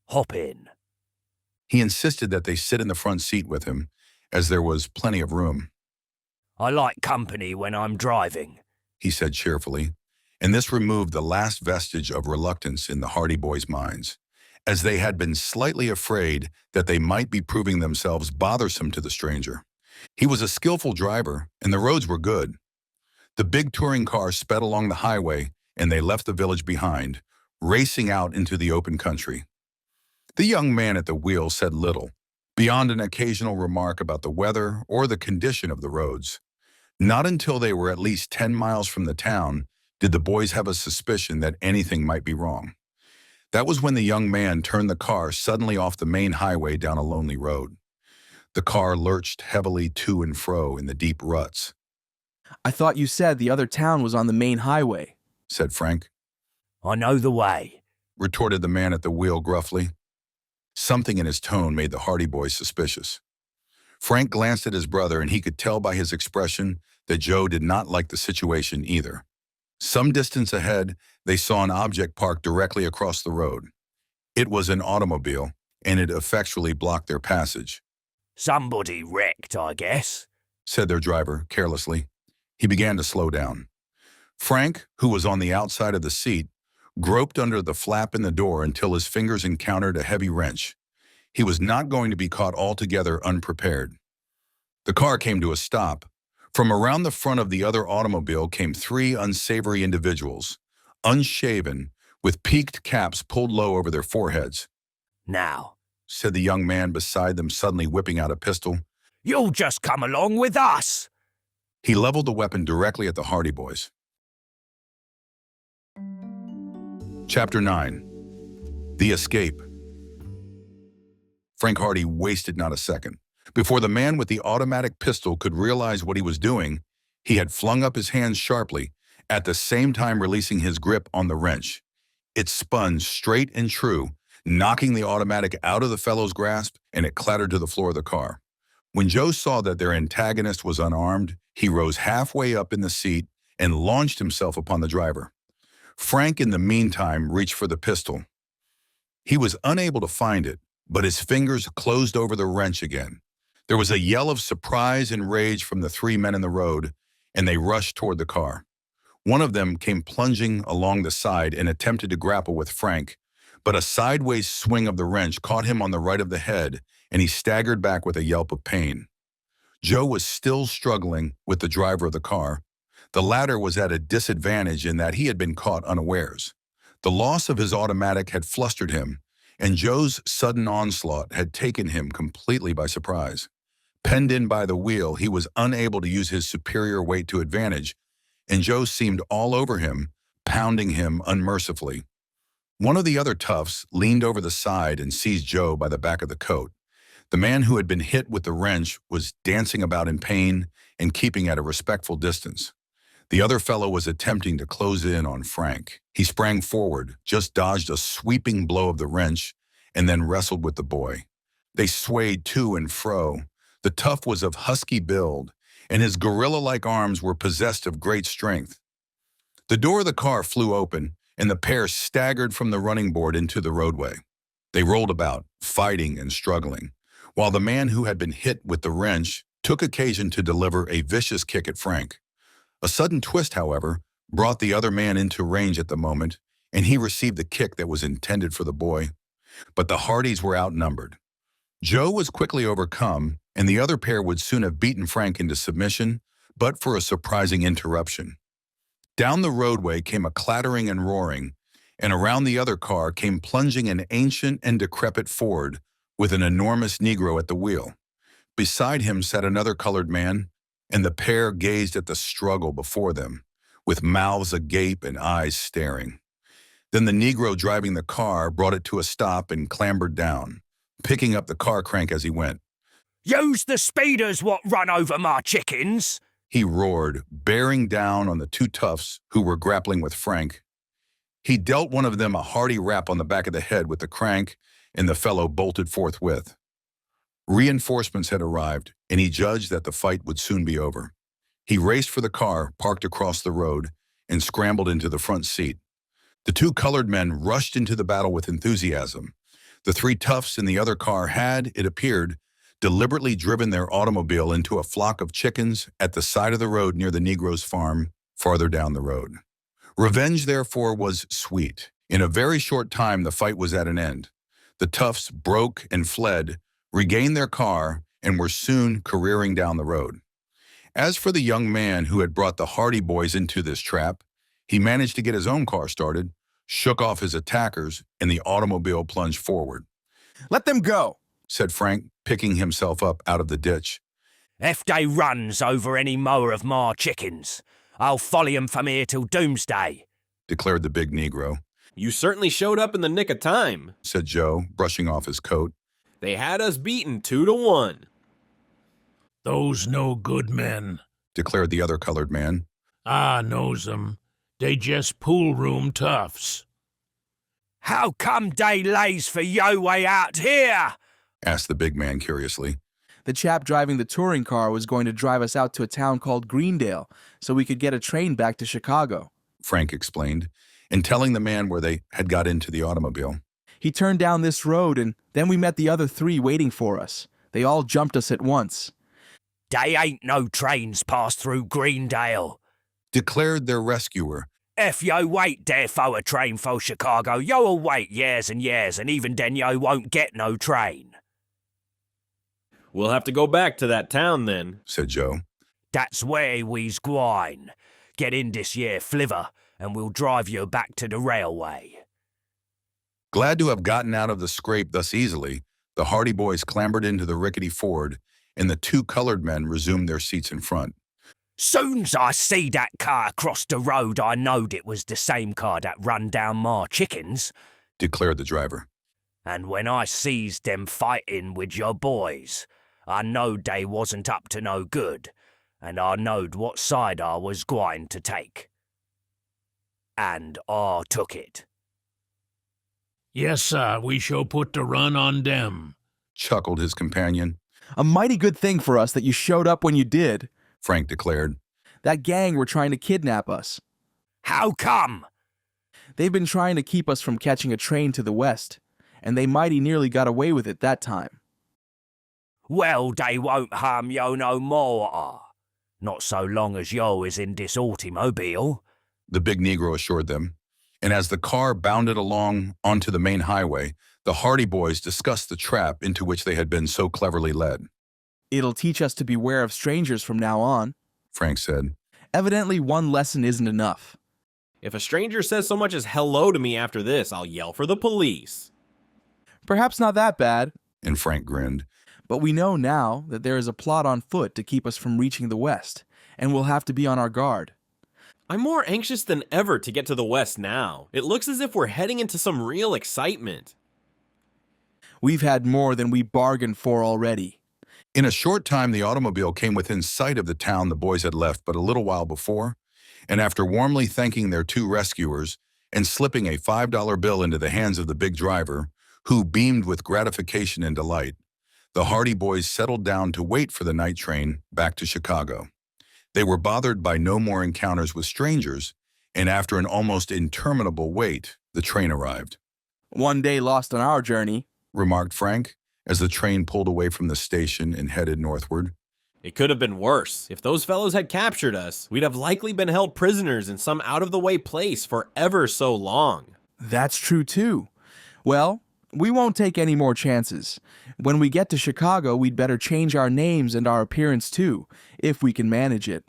Hop in. He insisted that they sit in the front seat with him, as there was plenty of room. I like company when I'm driving, he said cheerfully, and this removed the last vestige of reluctance in the Hardy boys' minds, as they had been slightly afraid that they might be proving themselves bothersome to the stranger. He was a skillful driver, and the roads were good. The big touring car sped along the highway, and they left the village behind, racing out into the open country. The young man at the wheel said little, beyond an occasional remark about the weather or the condition of the roads. Not until they were at least 10 miles from the town did the boys have a suspicion that anything might be wrong. That was when the young man turned the car suddenly off the main highway down a lonely road. The car lurched heavily to and fro in the deep ruts. I thought you said the other town was on the main highway, said Frank. I know the way, retorted the man at the wheel gruffly. Something in his tone made the Hardy boys suspicious. Frank glanced at his brother, and he could tell by his expression that Joe did not like the situation either. Some distance ahead, they saw an object parked directly across the road. It was an automobile, and it effectually blocked their passage. Somebody wrecked, I guess, said their driver carelessly. He began to slow down. Frank, who was on the outside of the seat, groped under the flap in the door until his fingers encountered a heavy wrench. He was not going to be caught altogether unprepared. The car came to a stop. From around the front of the other automobile came three unsavory individuals, unshaven, with peaked caps pulled low over their foreheads. "Now," said the young man beside them, suddenly whipping out a pistol. "you'll just come along with us." He leveled the weapon directly at the Hardy boys. Chapter 9. The Escape. Frank Hardy wasted not a second. Before the man with the automatic pistol could realize what he was doing, he had flung up his hands sharply, at the same time releasing his grip on the wrench. It spun straight and true, knocking the automatic out of the fellow's grasp, and it clattered to the floor of the car. When Joe saw that their antagonist was unarmed, he rose halfway up in the seat and launched himself upon the driver. Frank, in the meantime, reached for the pistol. He was unable to find it, but his fingers closed over the wrench again. There was a yell of surprise and rage from the three men in the road, and they rushed toward the car. One of them came plunging along the side and attempted to grapple with Frank, but a sideways swing of the wrench caught him on the right of the head, and he staggered back with a yelp of pain. Joe was still struggling with the driver of the car. The latter was at a disadvantage in that he had been caught unawares. The loss of his automatic had flustered him, and Joe's sudden onslaught had taken him completely by surprise. Penned in by the wheel, he was unable to use his superior weight to advantage, and Joe seemed all over him, pounding him unmercifully. One of the other toughs leaned over the side and seized Joe by the back of the coat. The man who had been hit with the wrench was dancing about in pain and keeping at a respectful distance. The other fellow was attempting to close in on Frank. He sprang forward, just dodged a sweeping blow of the wrench, and then wrestled with the boy. They swayed to and fro. The tough was of husky build, and his gorilla-like arms were possessed of great strength. The door of the car flew open, and the pair staggered from the running board into the roadway. They rolled about, fighting and struggling, while the man who had been hit with the wrench took occasion to deliver a vicious kick at Frank. A sudden twist, however, brought the other man into range at the moment, and he received the kick that was intended for the boy. But the Hardys were outnumbered. Joe was quickly overcome, and the other pair would soon have beaten Frank into submission, but for a surprising interruption. Down the roadway came a clattering and roaring, and around the other car came plunging an ancient and decrepit Ford with an enormous Negro at the wheel. Beside him sat another colored man, and the pair gazed at the struggle before them, with mouths agape and eyes staring. Then the Negro driving the car brought it to a stop and clambered down, picking up the car crank as he went. "Use the speeders what run over my chickens!" he roared, bearing down on the two toughs who were grappling with Frank. He dealt one of them a hearty rap on the back of the head with the crank, and the fellow bolted forthwith. Reinforcements had arrived, and he judged that the fight would soon be over. He raced for the car parked across the road and scrambled into the front seat. The two colored men rushed into the battle with enthusiasm. The three toughs in the other car had, it appeared, deliberately driven their automobile into a flock of chickens at the side of the road near the Negro's farm farther down the road. Revenge, therefore, was sweet. In a very short time, the fight was at an end. The toughs broke and fled, regained their car, and were soon careering down the road. As for the young man who had brought the Hardy boys into this trap, he managed to get his own car started, shook off his attackers, and the automobile plunged forward. "Let them go," said Frank, picking himself up out of the ditch. "If they runs over any more of my chickens, I'll folly 'em from here till doomsday," declared the big Negro. "You certainly showed up in the nick of time," said Joe, brushing off his coat. "They had us beaten 2-1. "Those no good men," declared the other colored man. "Ah, knows 'em. They just pool room toughs." "How come they lays for yo way out here?" asked the big man curiously. The chap driving the touring car was going to drive us out to a town called Greendale so we could get a train back to Chicago. Frank explained, and telling the man where they had got into the automobile. He turned down this road, and then we met the other 3 waiting for us. They all jumped us at once. They ain't no trains pass through Greendale, declared their rescuer. If yo wait there for a train for Chicago, yo'll wait years and years, and even then yo won't get no train. We'll have to go back to that town then, said Joe. That's where we's gwine. Get in this year flivver, and we'll drive you back to the railway. Glad to have gotten out of the scrape thus easily, the Hardy boys clambered into the rickety Ford, and the 2 colored men resumed their seats in front. Soon's I see that car across the road, I knowed it was the same car that run down my chickens, declared the driver. And when I sees them fighting with your boys, I knowed they wasn't up to no good, and I knowed what side I was gwine to take. And I took it. Yes, sir, we shall put the run on them, chuckled his companion. A mighty good thing for us that you showed up when you did, Frank declared. That gang were trying to kidnap us. How come? They've been trying to keep us from catching a train to the west, and they mighty nearly got away with it that time. Well, they won't harm yo no more, not so long as yo is in this automobile, the big Negro assured them. And as the car bounded along onto the main highway, the Hardy boys discussed the trap into which they had been so cleverly led. It'll teach us to beware of strangers from now on, Frank said. Evidently, one lesson isn't enough. If a stranger says so much as hello to me after this, I'll yell for the police. Perhaps not that bad, and Frank grinned. But we know now that there is a plot on foot to keep us from reaching the west, and we'll have to be on our guard. I'm more anxious than ever to get to the west now. It looks as if we're heading into some real excitement. We've had more than we bargained for already. In a short time, the automobile came within sight of the town the boys had left but a little while before, and after warmly thanking their 2 rescuers and slipping a $5 bill into the hands of the big driver, who beamed with gratification and delight, the Hardy boys settled down to wait for the night train back to Chicago. They were bothered by no more encounters with strangers, and after an almost interminable wait, the train arrived. One day lost on our journey, remarked Frank, as the train pulled away from the station and headed northward. It could have been worse. If those fellows had captured us, we'd have likely been held prisoners in some out-of-the-way place for ever so long. That's true, too. Well, we won't take any more chances. When we get to Chicago, we'd better change our names and our appearance, too, if we can manage it.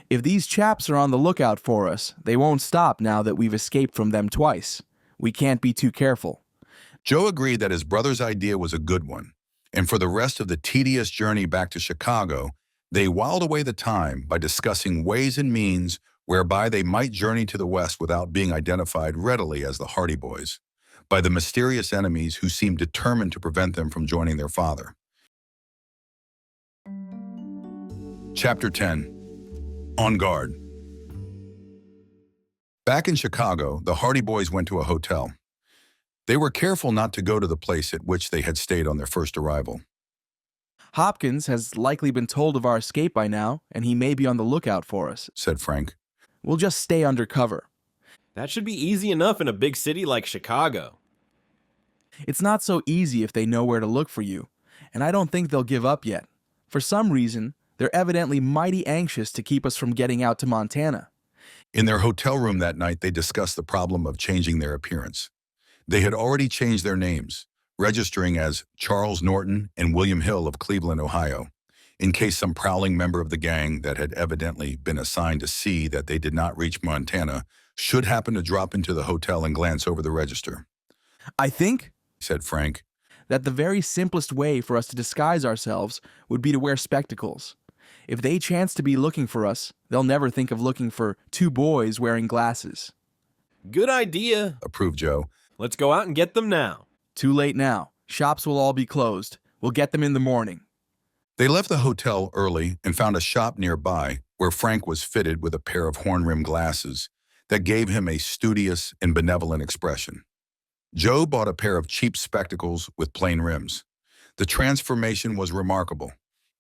If these chaps are on the lookout for us, they won't stop now that we've escaped from them twice. We can't be too careful. Joe agreed that his brother's idea was a good one, and for the rest of the tedious journey back to Chicago, they whiled away the time by discussing ways and means whereby they might journey to the west without being identified readily as the Hardy boys, by the mysterious enemies who seemed determined to prevent them from joining their father. Chapter 10. On Guard. Back in Chicago, the Hardy boys went to a hotel. They were careful not to go to the place at which they had stayed on their first arrival. Hopkins has likely been told of our escape by now, and he may be on the lookout for us, said Frank. We'll just stay under cover. That should be easy enough in a big city like Chicago. It's not so easy if they know where to look for you, and I don't think they'll give up yet. For some reason, they're evidently mighty anxious to keep us from getting out to Montana. In their hotel room that night, they discussed the problem of changing their appearance. They had already changed their names, registering as Charles Norton and William Hill of Cleveland, Ohio, in case some prowling member of the gang that had evidently been assigned to see that they did not reach Montana should happen to drop into the hotel and glance over the register. I think, said Frank, that the very simplest way for us to disguise ourselves would be to wear spectacles. If they chance to be looking for us, they'll never think of looking for 2 boys wearing glasses. Good idea, approved Joe. Let's go out and get them now. Too late now. Shops will all be closed. We'll get them in the morning. They left the hotel early and found a shop nearby where Frank was fitted with a pair of horn-rimmed glasses that gave him a studious and benevolent expression. Joe bought a pair of cheap spectacles with plain rims. The transformation was remarkable.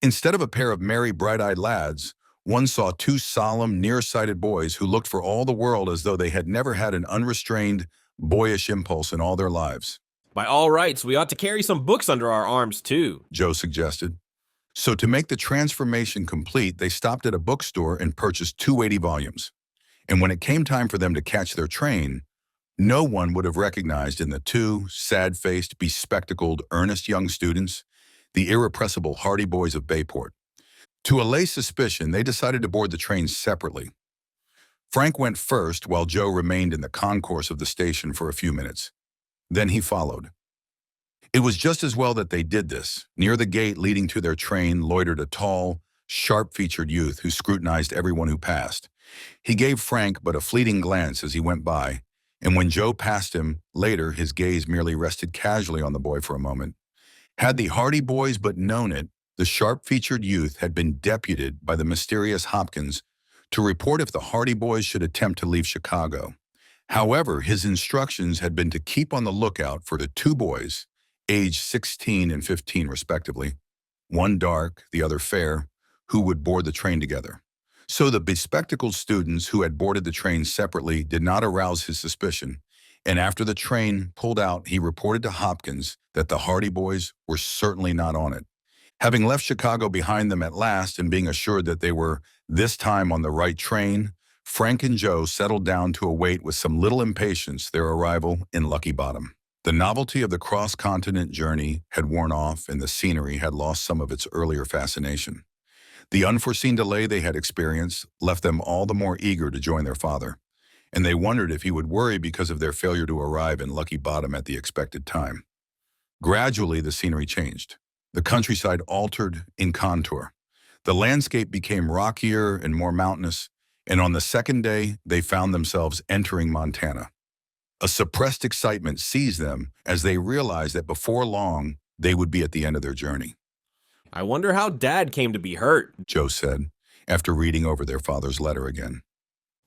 Instead of a pair of merry, bright-eyed lads, One saw two solemn, nearsighted boys who looked for all the world as though they had never had an unrestrained, boyish impulse in all their lives. By all rights, we ought to carry some books under our arms, too, Joe suggested. So to make the transformation complete, they stopped at a bookstore and purchased 280 volumes. And when it came time for them to catch their train, no one would have recognized in the two sad-faced, bespectacled, earnest young students the irrepressible Hardy boys of Bayport. To allay suspicion, they decided to board the train separately. Frank went first while Joe remained in the concourse of the station for a few minutes. Then he followed. It was just as well that they did this. Near the gate leading to their train loitered a tall, sharp-featured youth who scrutinized everyone who passed. He gave Frank but a fleeting glance as he went by, and when Joe passed him, later his gaze merely rested casually on the boy for a moment. Had the Hardy boys but known it, the sharp-featured youth had been deputed by the mysterious Hopkins to report if the Hardy boys should attempt to leave Chicago. However, his instructions had been to keep on the lookout for the two boys, aged 16 and 15 respectively, one dark, the other fair, who would board the train together. So the bespectacled students who had boarded the train separately did not arouse his suspicion, and after the train pulled out, he reported to Hopkins that the Hardy boys were certainly not on it. Having left Chicago behind them at last and being assured that they were this time on the right train, Frank and Joe settled down to await with some little impatience their arrival in Lucky Bottom. The novelty of the cross-continent journey had worn off and the scenery had lost some of its earlier fascination. The unforeseen delay they had experienced left them all the more eager to join their father, and they wondered if he would worry because of their failure to arrive in Lucky Bottom at the expected time. Gradually, the scenery changed. The countryside altered in contour. The landscape became rockier and more mountainous, and on the second day, they found themselves entering Montana. A suppressed excitement seized them as they realized that before long, they would be at the end of their journey. I wonder how Dad came to be hurt, Joe said, after reading over their father's letter again.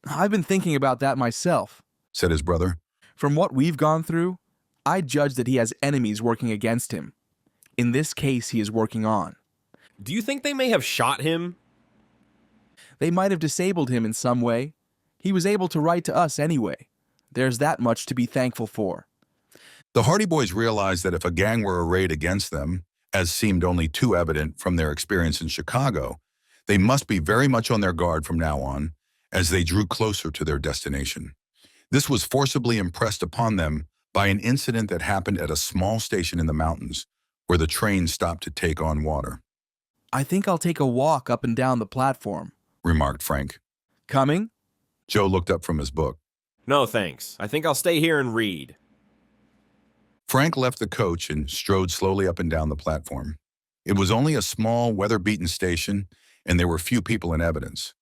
I've been thinking about that myself, said his brother. From what we've gone through, I judge that he has enemies working against him. In this case, he is working on. Do you think they may have shot him? They might have disabled him in some way. He was able to write to us anyway. There's that much to be thankful for. The Hardy boys realized that if a gang were arrayed against them, as seemed only too evident from their experience in Chicago, they must be very much on their guard from now on as they drew closer to their destination. This was forcibly impressed upon them by an incident that happened at a small station in the mountains where the train stopped to take on water. I think I'll take a walk up and down the platform, remarked Frank. Coming? Joe looked up from his book. No, thanks. I think I'll stay here and read. Frank left the coach and strode slowly up and down the platform. It was only a small, weather-beaten station, and there were few people in evidence.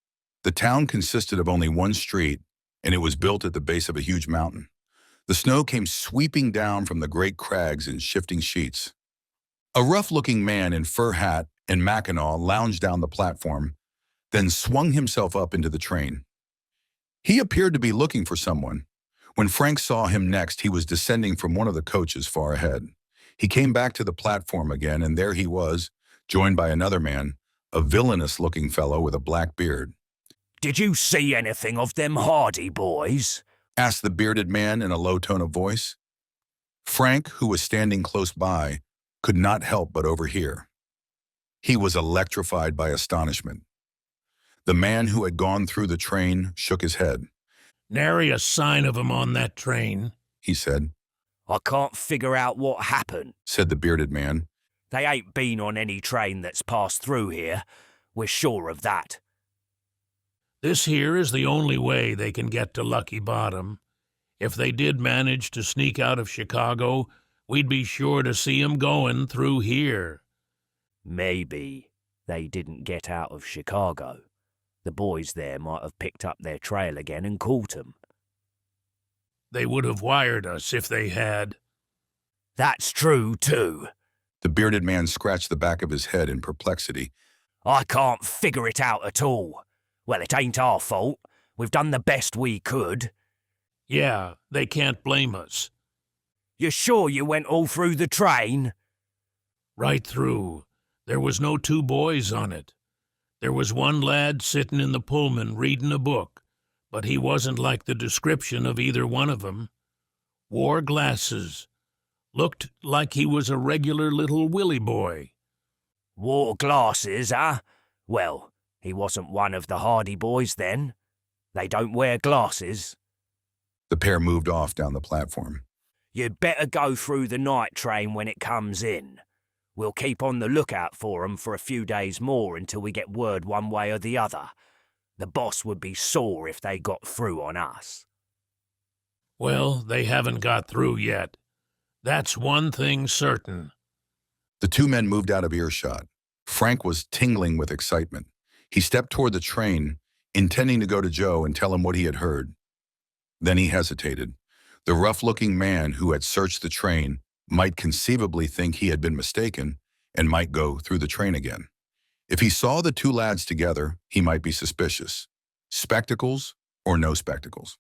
The town consisted of only one street, and it was built at the base of a huge mountain. The snow came sweeping down from the great crags in shifting sheets. A rough-looking man in fur hat and mackinaw lounged down the platform, then swung himself up into the train. He appeared to be looking for someone. When Frank saw him next, he was descending from one of the coaches far ahead. He came back to the platform again, and there he was, joined by another man, a villainous-looking fellow with a black beard. Did you see anything of them Hardy boys? Asked the bearded man in a low tone of voice. Frank, who was standing close by, could not help but overhear. He was electrified by astonishment. The man who had gone through the train shook his head. Nary a sign of 'em on that train, he said. I can't figure out what happened, said the bearded man. They ain't been on any train that's passed through here. We're sure of that. This here is the only way they can get to Lucky Bottom. If they did manage to sneak out of Chicago, we'd be sure to see 'em going through here. Maybe they didn't get out of Chicago. The boys there might have picked up their trail again and caught 'em. They would have wired us if they had. That's true, too. The bearded man scratched the back of his head in perplexity. I can't figure it out at all. Well, it ain't our fault. We've done the best we could. Yeah, they can't blame us. You're sure you went all through the train? Right through. There was no two boys on it. There was one lad sitting in the Pullman reading a book, but he wasn't like the description of either one of 'em. Wore glasses. Looked like he was a regular little Willy boy. Wore glasses, huh? Well, he wasn't one of the Hardy boys then. They don't wear glasses. The pair moved off down the platform. You'd better go through the night train when it comes in. We'll keep on the lookout for 'em for a few days more until we get word one way or the other. The boss would be sore if they got through on us. Well, they haven't got through yet. That's one thing certain. The two men moved out of earshot. Frank was tingling with excitement. He stepped toward the train, intending to go to Joe and tell him what he had heard. Then he hesitated. The rough-looking man who had searched the train might conceivably think he had been mistaken and might go through the train again. If he saw the two lads together, he might be suspicious. Spectacles or no spectacles.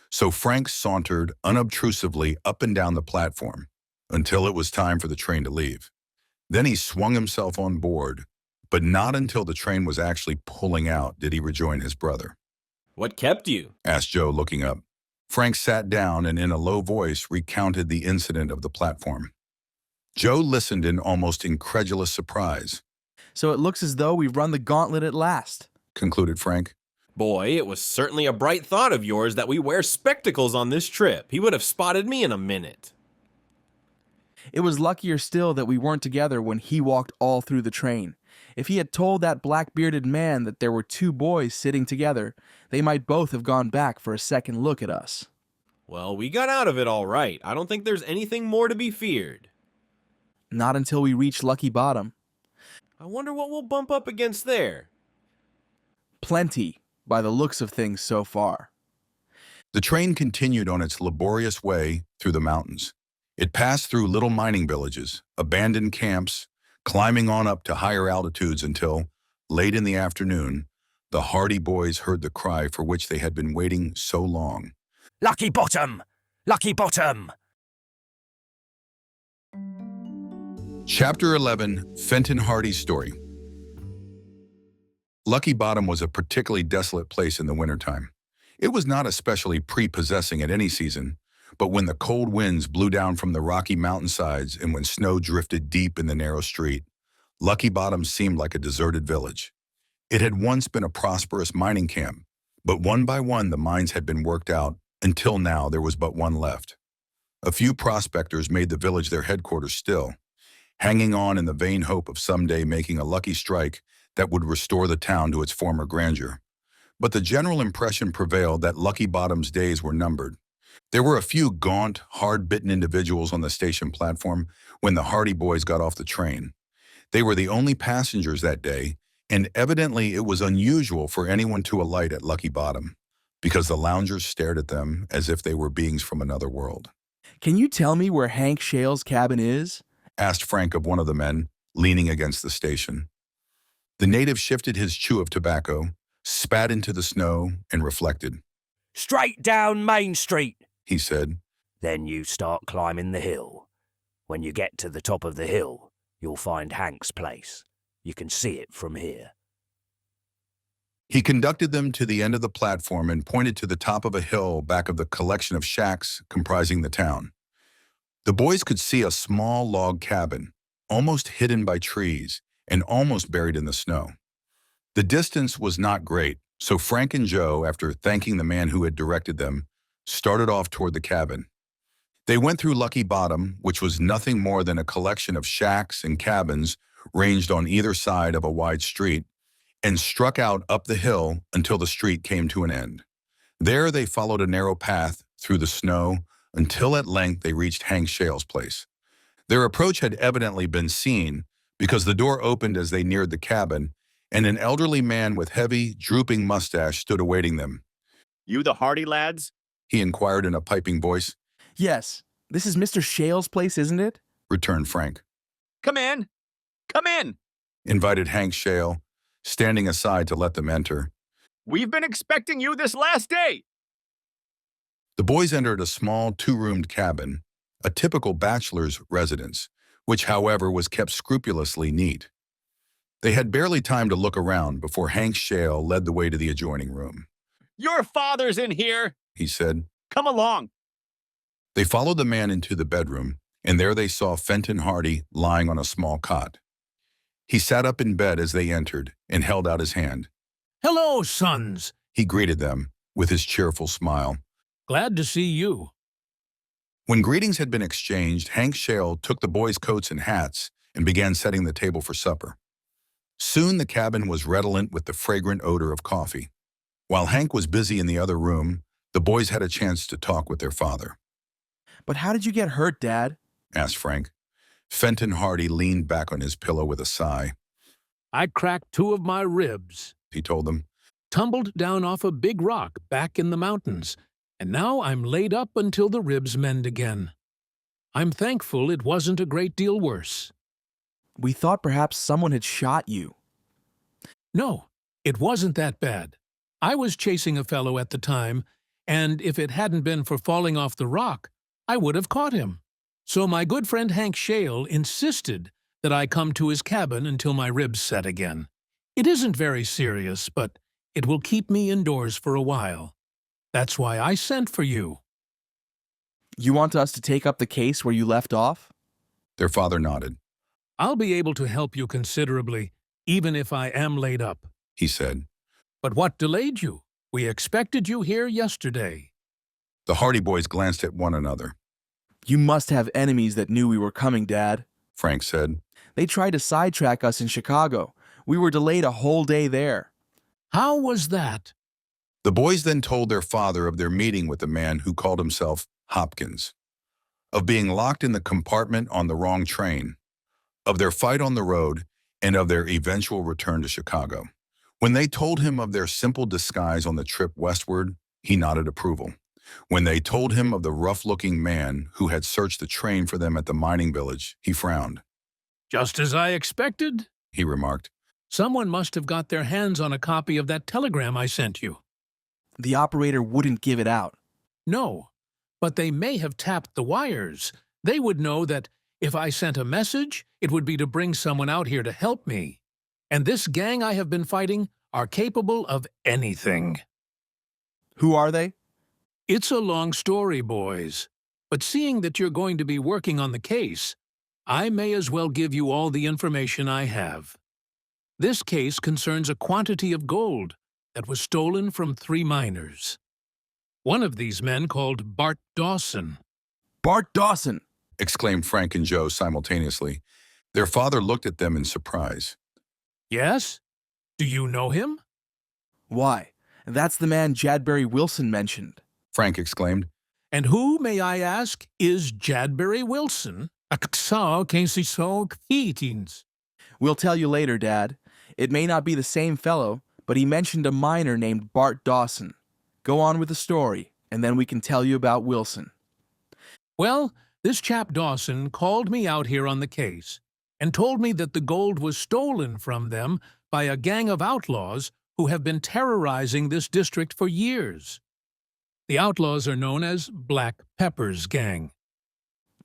So Frank sauntered unobtrusively up and down the platform until it was time for the train to leave. Then he swung himself on board, but not until the train was actually pulling out did he rejoin his brother. What kept you? Asked Joe, looking up. Frank sat down and in a low voice recounted the incident of the platform. Joe listened in almost incredulous surprise. So it looks as though we've run the gauntlet at last, concluded Frank. Boy, it was certainly a bright thought of yours that we wear spectacles on this trip. He would have spotted me in a minute. It was luckier still that we weren't together when he walked all through the train. If he had told that black-bearded man that there were two boys sitting together, they might both have gone back for a second look at us. Well, we got out of it all right. I don't think there's anything more to be feared. Not until we reach Lucky Bottom. I wonder what we'll bump up against there. Plenty, by the looks of things so far. The train continued on its laborious way through the mountains. It passed through little mining villages, abandoned camps, climbing on up to higher altitudes until, late in the afternoon, the Hardy boys heard the cry for which they had been waiting so long. Lucky Bottom! Lucky Bottom! Chapter 11, Fenton Hardy's Story. Lucky Bottom was a particularly desolate place in the wintertime. It was not especially prepossessing at any season, but when the cold winds blew down from the rocky mountainsides and when snow drifted deep in the narrow street, Lucky Bottom seemed like a deserted village. It had once been a prosperous mining camp, but one by one the mines had been worked out until now there was but one left. A few prospectors made the village their headquarters still, hanging on in the vain hope of someday making a lucky strike that would restore the town to its former grandeur. But the general impression prevailed that Lucky Bottom's days were numbered. There were a few gaunt, hard-bitten individuals on the station platform when the Hardy boys got off the train. They were the only passengers that day, and evidently it was unusual for anyone to alight at Lucky Bottom, because the loungers stared at them as if they were beings from another world. Can you tell me where Hank Shale's cabin is? Asked Frank of one of the men, leaning against the station. The native shifted his chew of tobacco, spat into the snow, and reflected. Straight down Main Street, he said. Then you start climbing the hill. When you get to the top of the hill, you'll find Hank's place. You can see it from here. He conducted them to the end of the platform and pointed to the top of a hill back of the collection of shacks comprising the town. The boys could see a small log cabin, almost hidden by trees and almost buried in the snow. The distance was not great, so Frank and Joe, after thanking the man who had directed them, started off toward the cabin. They went through Lucky Bottom, which was nothing more than a collection of shacks and cabins ranged on either side of a wide street, and struck out up the hill until the street came to an end. There they followed a narrow path through the snow until at length they reached Hank Shale's place. Their approach had evidently been seen because the door opened as they neared the cabin, and an elderly man with heavy, drooping mustache stood awaiting them. You the Hardy lads? He inquired in a piping voice. Yes, this is Mr. Shale's place, isn't it? Returned Frank. Come in! Come in! Invited Hank Shale, standing aside to let them enter. We've been expecting you this last day! The boys entered a small two-roomed cabin, a typical bachelor's residence, which, however, was kept scrupulously neat. They had barely time to look around before Hank Shale led the way to the adjoining room. Your father's in here, He said. Come along. They followed the man into the bedroom, and there they saw Fenton Hardy lying on a small cot. He sat up in bed as they entered and held out his hand. Hello, sons. He greeted them with his cheerful smile. Glad to see you. When greetings had been exchanged, Hank Shale took the boys' coats and hats and began setting the table for supper. Soon the cabin was redolent with the fragrant odor of coffee. While Hank was busy in the other room, the boys had a chance to talk with their father. But how did you get hurt, Dad? Asked Frank. Fenton Hardy leaned back on his pillow with a sigh. I cracked 2 of my ribs. He told them. Tumbled down off a big rock back in the mountains, and now I'm laid up until the ribs mend again. I'm thankful it wasn't a great deal worse. We thought perhaps someone had shot you. No, it wasn't that bad. I was chasing a fellow at the time, and if it hadn't been for falling off the rock, I would have caught him. So my good friend Hank Shale insisted that I come to his cabin until my ribs set again. It isn't very serious, but it will keep me indoors for a while. That's why I sent for you. You want us to take up the case where you left off? Their father nodded. I'll be able to help you considerably, even if I am laid up, he said. But what delayed you? We expected you here yesterday. The Hardy boys glanced at one another. You must have enemies that knew we were coming, Dad, Frank said. They tried to sidetrack us in Chicago. We were delayed a whole day there. How was that? The boys then told their father of their meeting with the man who called himself Hopkins, of being locked in the compartment on the wrong train, of their fight on the road, and of their eventual return to Chicago. When they told him of their simple disguise on the trip westward, he nodded approval. When they told him of the rough-looking man who had searched the train for them at the mining village, he frowned. Just as I expected, he remarked. Someone must have got their hands on a copy of that telegram I sent you. The operator wouldn't give it out. No, but they may have tapped the wires. They would know that if I sent a message, it would be to bring someone out here to help me. And this gang I have been fighting are capable of anything. Who are they? It's a long story, boys. But seeing that you're going to be working on the case, I may as well give you all the information I have. This case concerns a quantity of gold that was stolen from 3 miners. One of these men called Bart Dawson. Bart Dawson! Exclaimed Frank and Joe simultaneously. Their father looked at them in surprise. Yes? Do you know him? Why, that's the man Jadbury Wilson mentioned. Frank exclaimed. And who, may I ask, is Jadbury Wilson? We'll tell you later, Dad. It may not be the same fellow, but he mentioned a miner named Bart Dawson. Go on with the story, and then we can tell you about Wilson. Well, this chap Dawson called me out here on the case and told me that the gold was stolen from them by a gang of outlaws who have been terrorizing this district for years. The outlaws are known as Black Pepper's gang.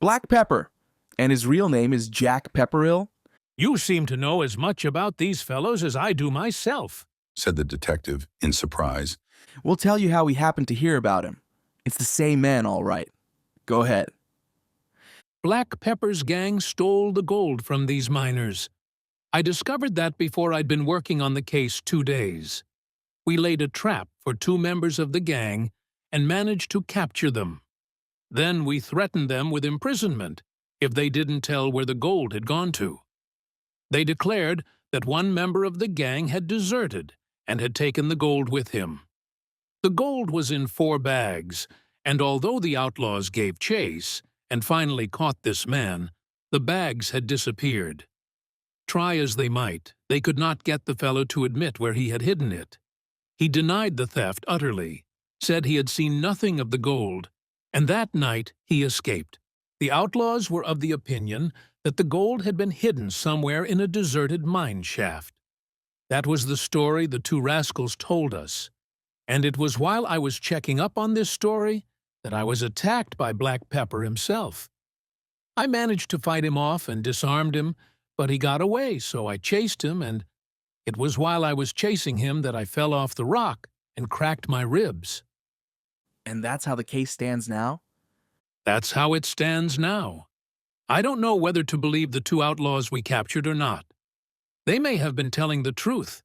Black Pepper? And his real name is Jack Pepperill? You seem to know as much about these fellows as I do myself, said the detective in surprise. We'll tell you how we happened to hear about him. It's the same man, all right. Go ahead. Black Pepper's gang stole the gold from these miners. I discovered that before I'd been working on the case 2 days. We laid a trap for 2 members of the gang and managed to capture them. Then we threatened them with imprisonment if they didn't tell where the gold had gone to. They declared that one member of the gang had deserted and had taken the gold with him. The gold was in 4 bags, and although the outlaws gave chase and finally caught this man, the bags had disappeared. Try as they might, they could not get the fellow to admit where he had hidden it. He denied the theft utterly, said he had seen nothing of the gold, and that night he escaped. The outlaws were of the opinion that the gold had been hidden somewhere in a deserted mine shaft. That was the story the 2 rascals told us, and it was while I was checking up on this story that I was attacked by Black Pepper himself. I managed to fight him off and disarmed him, But he got away, so I chased him, and it was while I was chasing him that I fell off the rock and cracked my ribs. And that's how the case stands now? That's how it stands now. I don't know whether to believe the two outlaws we captured or not. They may have been telling the truth.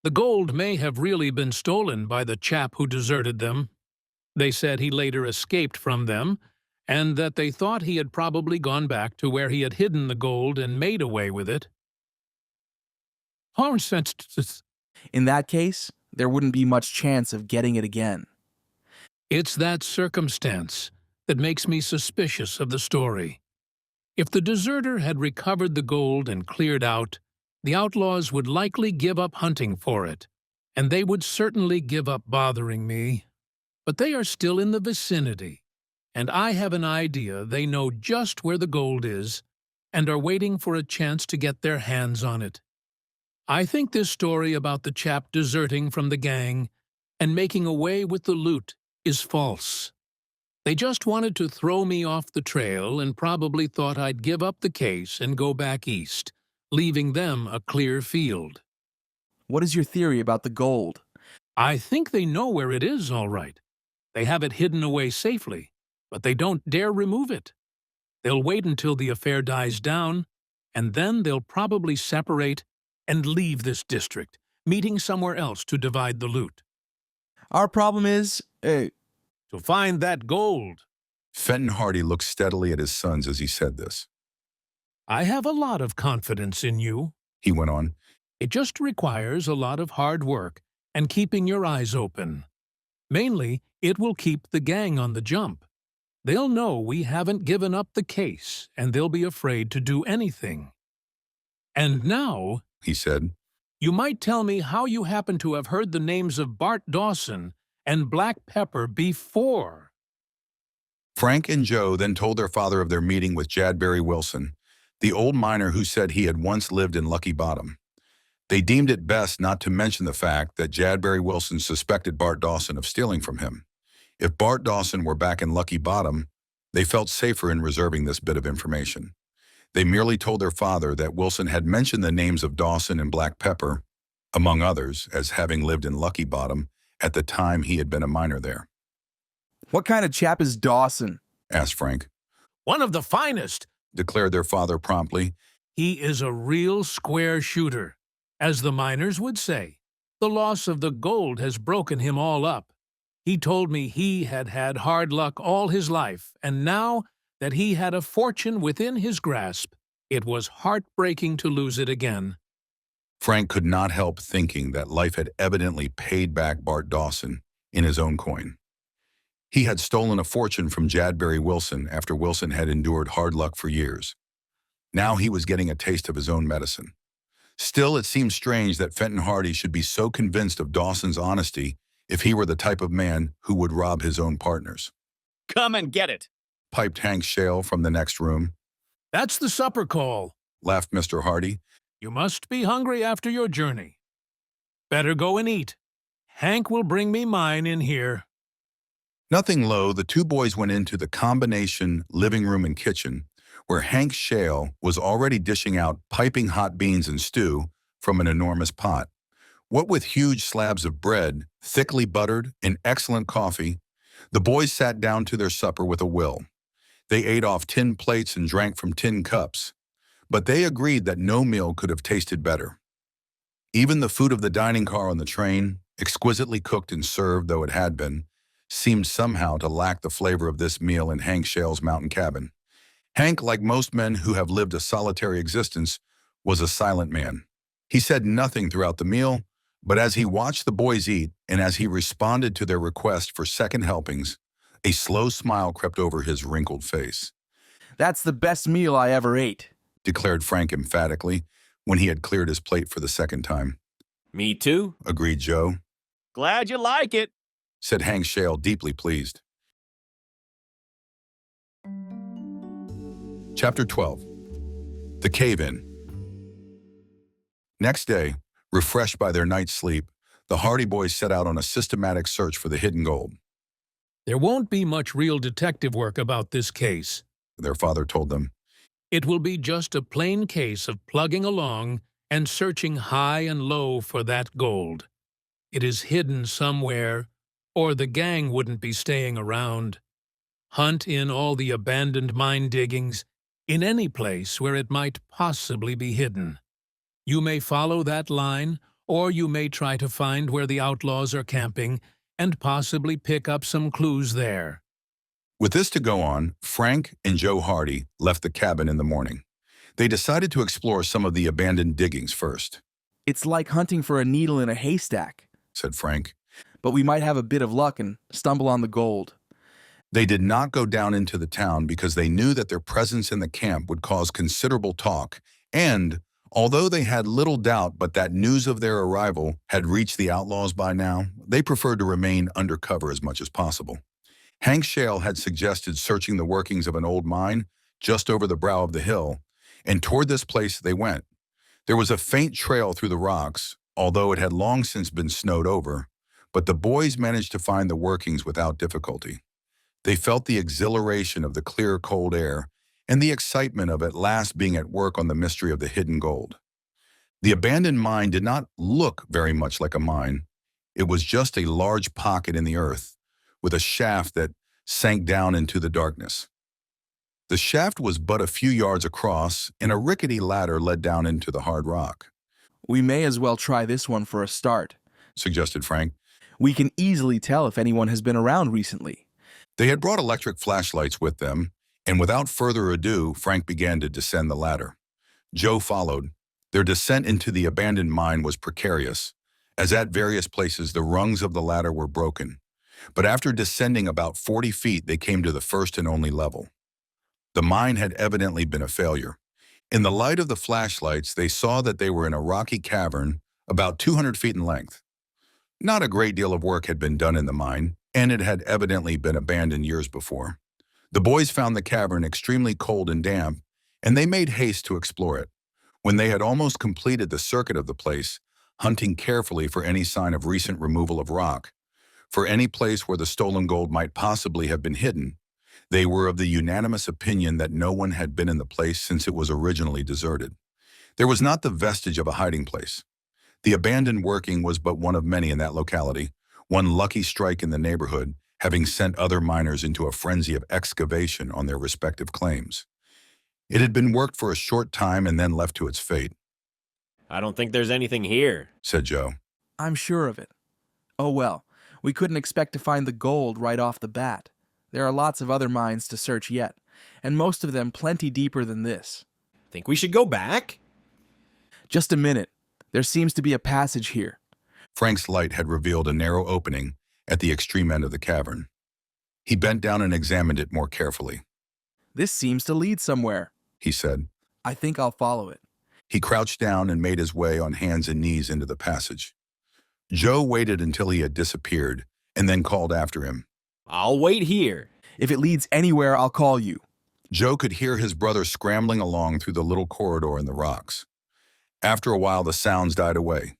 The gold may have really been stolen by the chap who deserted them. They said he later escaped from them, and that they thought he had probably gone back to where he had hidden the gold and made away with it. In that case, there wouldn't be much chance of getting it again. It's that circumstance that makes me suspicious of the story. If the deserter had recovered the gold and cleared out, the outlaws would likely give up hunting for it, and they would certainly give up bothering me. But they are still in the vicinity, and I have an idea they know just where the gold is and are waiting for a chance to get their hands on it. I think this story about the chap deserting from the gang and making away with the loot is false. They just wanted to throw me off the trail and probably thought I'd give up the case and go back east, leaving them a clear field. What is your theory about the gold? I think they know where it is, all right. They have it hidden away safely, but they don't dare remove it. They'll wait until the affair dies down, and then they'll probably separate and leave this district, meeting somewhere else to divide the loot. Our problem is, to find that gold. Fenton Hardy looked steadily at his sons as he said this. I have a lot of confidence in you, he went on. It just requires a lot of hard work and keeping your eyes open. Mainly, it will keep the gang on the jump. They'll know we haven't given up the case, and they'll be afraid to do anything. And now, he said, you might tell me how you happen to have heard the names of Bart Dawson and Black Pepper before. Frank and Joe then told their father of their meeting with Jadbury Wilson, the old miner who said he had once lived in Lucky Bottom. They deemed it best not to mention the fact that Jadbury Wilson suspected Bart Dawson of stealing from him. If Bart Dawson were back in Lucky Bottom, they felt safer in reserving this bit of information. They merely told their father that Wilson had mentioned the names of Dawson and Black Pepper, among others, as having lived in Lucky Bottom at the time he had been a miner there. What kind of chap is Dawson? Asked Frank. One of the finest, declared their father promptly. He is a real square shooter. As the miners would say, the loss of the gold has broken him all up. He told me he had had hard luck all his life, and now that he had a fortune within his grasp, it was heartbreaking to lose it again. Frank could not help thinking that life had evidently paid back Bart Dawson in his own coin. He had stolen a fortune from Jadbury Wilson after Wilson had endured hard luck for years. Now he was getting a taste of his own medicine. Still, it seemed strange that Fenton Hardy should be so convinced of Dawson's honesty if he were the type of man who would rob his own partners. Come and get it, piped Hank Shale from the next room. That's the supper call, laughed Mr. Hardy. You must be hungry after your journey. Better go and eat. Hank will bring me mine in here. Nothing loath, the two boys went into the combination living room and kitchen, where Hank Shale was already dishing out piping hot beans and stew from an enormous pot. What with huge slabs of bread, thickly buttered, and excellent coffee, the boys sat down to their supper with a will. They ate off tin plates and drank from tin cups, but they agreed that no meal could have tasted better. Even the food of the dining car on the train, exquisitely cooked and served though it had been, seemed somehow to lack the flavor of this meal in Hank Shale's mountain cabin. Hank, like most men who have lived a solitary existence, was a silent man. He said nothing throughout the meal, but as he watched the boys eat and as he responded to their request for second helpings, a slow smile crept over his wrinkled face. That's the best meal I ever ate, declared Frank emphatically when he had cleared his plate for the second time. Me too, agreed Joe. Glad you like it, said Hank Shale, deeply pleased. Chapter 12. The Cave-In. Next day, refreshed by their night's sleep, the Hardy boys set out on a systematic search for the hidden gold. There won't be much real detective work about this case, their father told them. It will be just a plain case of plugging along and searching high and low for that gold. It is hidden somewhere, or the gang wouldn't be staying around. Hunt in all the abandoned mine diggings, in any place where it might possibly be hidden. You may follow that line, or you may try to find where the outlaws are camping and possibly pick up some clues there. With this to go on, Frank and Joe Hardy left the cabin in the morning. They decided to explore some of the abandoned diggings first. It's like hunting for a needle in a haystack, said Frank. But we might have a bit of luck and stumble on the gold. They did not go down into the town because they knew that their presence in the camp would cause considerable talk, and although they had little doubt but that news of their arrival had reached the outlaws by now, they preferred to remain undercover as much as possible. Hank Shale had suggested searching the workings of an old mine just over the brow of the hill, and toward this place they went. There was a faint trail through the rocks, although it had long since been snowed over, but the boys managed to find the workings without difficulty. They felt the exhilaration of the clear, cold air and the excitement of at last being at work on the mystery of the hidden gold. The abandoned mine did not look very much like a mine. It was just a large pocket in the earth with a shaft that sank down into the darkness. The shaft was but a few yards across, and a rickety ladder led down into the hard rock. We may as well try this one for a start, suggested Frank. We can easily tell if anyone has been around recently. They had brought electric flashlights with them, and without further ado, Frank began to descend the ladder. Joe followed. Their descent into the abandoned mine was precarious, as at various places the rungs of the ladder were broken. But after descending about 40 feet, they came to the first and only level. The mine had evidently been a failure. In the light of the flashlights, they saw that they were in a rocky cavern about 200 feet in length. Not a great deal of work had been done in the mine, and it had evidently been abandoned years before. The boys found the cavern extremely cold and damp, and they made haste to explore it. When they had almost completed the circuit of the place, hunting carefully for any sign of recent removal of rock, for any place where the stolen gold might possibly have been hidden, they were of the unanimous opinion that no one had been in the place since it was originally deserted. There was not the vestige of a hiding place. The abandoned working was but one of many in that locality, one lucky strike in the neighborhood, having sent other miners into a frenzy of excavation on their respective claims. It had been worked for a short time and then left to its fate. I don't think there's anything here, said Joe. I'm sure of it. Oh well, we couldn't expect to find the gold right off the bat. There are lots of other mines to search yet, and most of them plenty deeper than this. Think we should go back? Just a minute. There seems to be a passage here. Frank's light had revealed a narrow opening at the extreme end of the cavern. He bent down and examined it more carefully. This seems to lead somewhere, he said. I think I'll follow it. He crouched down and made his way on hands and knees into the passage. Joe waited until he had disappeared and then called after him. I'll wait here. If it leads anywhere, I'll call you. Joe could hear his brother scrambling along through the little corridor in the rocks. After a while, the sounds died away.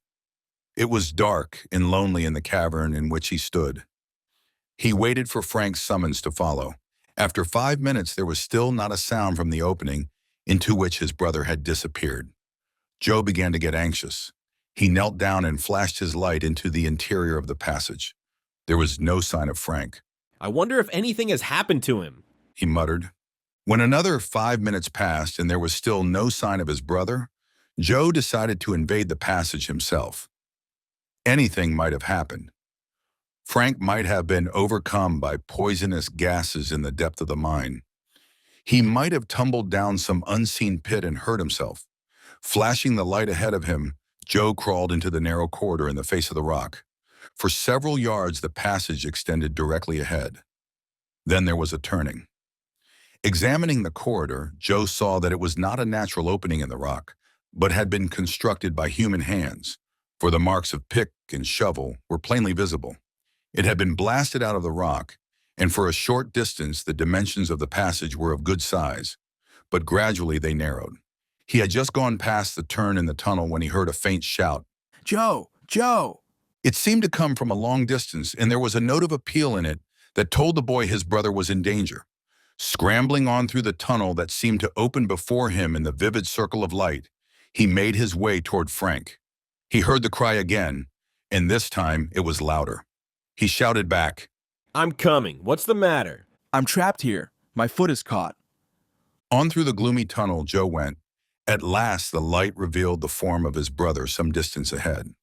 It was dark and lonely in the cavern in which he stood. He waited for Frank's summons to follow. After 5 minutes, there was still not a sound from the opening into which his brother had disappeared. Joe began to get anxious. He knelt down and flashed his light into the interior of the passage. There was no sign of Frank. I wonder if anything has happened to him, he muttered. When another 5 minutes passed and there was still no sign of his brother, Joe decided to invade the passage himself. Anything might have happened. Frank might have been overcome by poisonous gases in the depth of the mine. He might have tumbled down some unseen pit and hurt himself. Flashing the light ahead of him, Joe crawled into the narrow corridor in the face of the rock. For several yards, the passage extended directly ahead. Then there was a turning. Examining the corridor, Joe saw that it was not a natural opening in the rock, but had been constructed by human hands, for the marks of pick and shovel were plainly visible. It had been blasted out of the rock, and for a short distance the dimensions of the passage were of good size, but gradually they narrowed. He had just gone past the turn in the tunnel when he heard a faint shout. Joe! Joe! It seemed to come from a long distance, and there was a note of appeal in it that told the boy his brother was in danger. Scrambling on through the tunnel that seemed to open before him in the vivid circle of light, he made his way toward Frank. He heard the cry again, and this time it was louder. He shouted back, I'm coming. What's the matter? I'm trapped here. My foot is caught. On through the gloomy tunnel Joe went. At last the light revealed the form of his brother some distance ahead.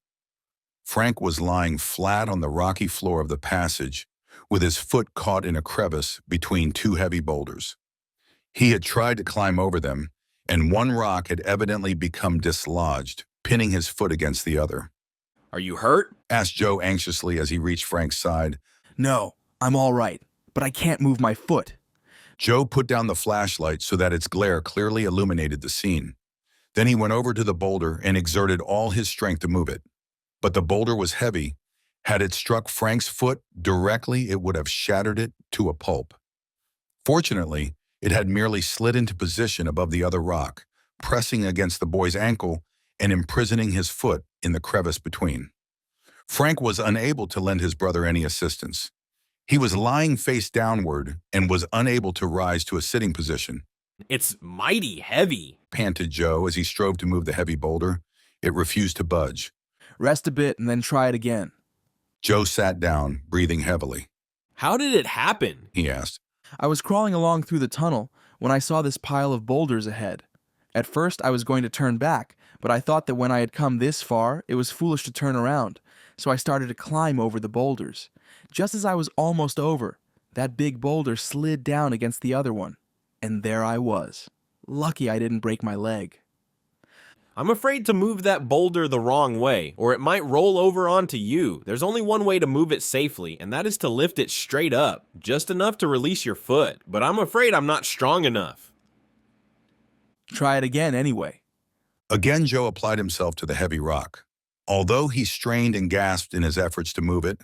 Frank was lying flat on the rocky floor of the passage, with his foot caught in a crevice between two heavy boulders. He had tried to climb over them, and one rock had evidently become dislodged, pinning his foot against the other. Are you hurt? Asked Joe anxiously as he reached Frank's side. No, I'm all right, but I can't move my foot. Joe put down the flashlight so that its glare clearly illuminated the scene. Then he went over to the boulder and exerted all his strength to move it. But the boulder was heavy. Had it struck Frank's foot directly, it would have shattered it to a pulp. Fortunately, it had merely slid into position above the other rock, pressing against the boy's ankle and imprisoning his foot in the crevice between. Frank was unable to lend his brother any assistance. He was lying face downward and was unable to rise to a sitting position. It's mighty heavy, panted Joe as he strove to move the heavy boulder. It refused to budge. Rest a bit and then try it again. Joe sat down, breathing heavily. How did it happen? He asked. I was crawling along through the tunnel when I saw this pile of boulders ahead. At first, I was going to turn back, but I thought that when I had come this far, it was foolish to turn around, so I started to climb over the boulders. Just as I was almost over, that big boulder slid down against the other one, and there I was. Lucky I didn't break my leg. I'm afraid to move that boulder the wrong way, or it might roll over onto you. There's only one way to move it safely, and that is to lift it straight up, just enough to release your foot, but I'm afraid I'm not strong enough. Try it again anyway. Again, Joe applied himself to the heavy rock. Although he strained and gasped in his efforts to move it,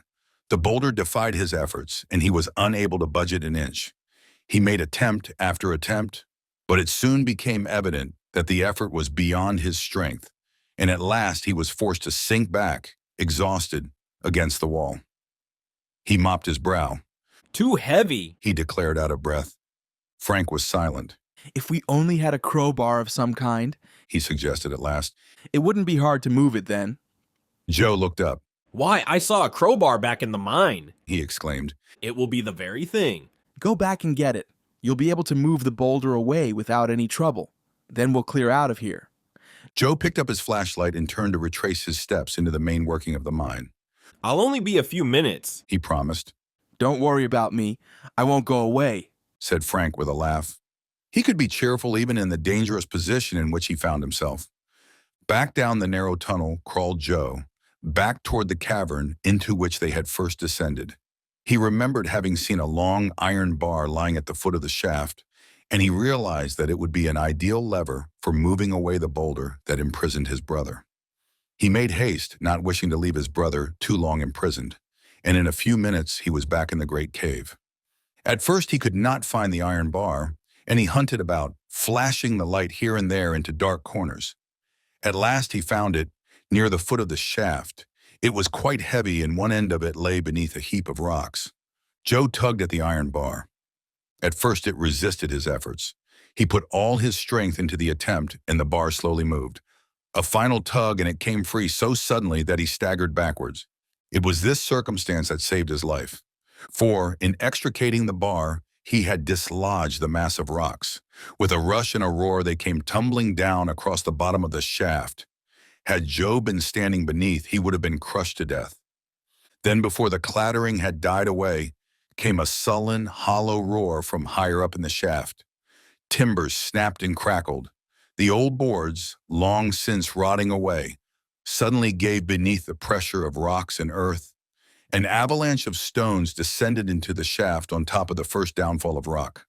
the boulder defied his efforts, and he was unable to budge it an inch. He made attempt after attempt, but it soon became evident that the effort was beyond his strength, and at last he was forced to sink back, exhausted, against the wall. He mopped his brow. Too heavy, he declared out of breath. Frank was silent. If we only had a crowbar of some kind, he suggested at last. It wouldn't be hard to move it then. Joe looked up. Why, I saw a crowbar back in the mine, he exclaimed. It will be the very thing. Go back and get it. You'll be able to move the boulder away without any trouble. Then we'll clear out of here. Joe picked up his flashlight and turned to retrace his steps into the main working of the mine. I'll only be a few minutes, he promised. Don't worry about me. I won't go away, said Frank with a laugh. He could be cheerful even in the dangerous position in which he found himself. Back down the narrow tunnel crawled Joe, back toward the cavern into which they had first descended. He remembered having seen a long iron bar lying at the foot of the shaft, and he realized that it would be an ideal lever for moving away the boulder that imprisoned his brother. He made haste, not wishing to leave his brother too long imprisoned, and in a few minutes he was back in the great cave. At first he could not find the iron bar, and he hunted about, flashing the light here and there into dark corners. At last he found it, near the foot of the shaft. It was quite heavy, and one end of it lay beneath a heap of rocks. Joe tugged at the iron bar. At first it resisted his efforts. He put all his strength into the attempt, and the bar slowly moved. A final tug, and it came free so suddenly that he staggered backwards. It was this circumstance that saved his life. For, in extricating the bar, he had dislodged the mass of rocks. With a rush and a roar, they came tumbling down across the bottom of the shaft. Had Joe been standing beneath, he would have been crushed to death. Then, before the clattering had died away, came a sullen, hollow roar from higher up in the shaft. Timbers snapped and crackled. The old boards, long since rotting away, suddenly gave beneath the pressure of rocks and earth. An avalanche of stones descended into the shaft on top of the first downfall of rock.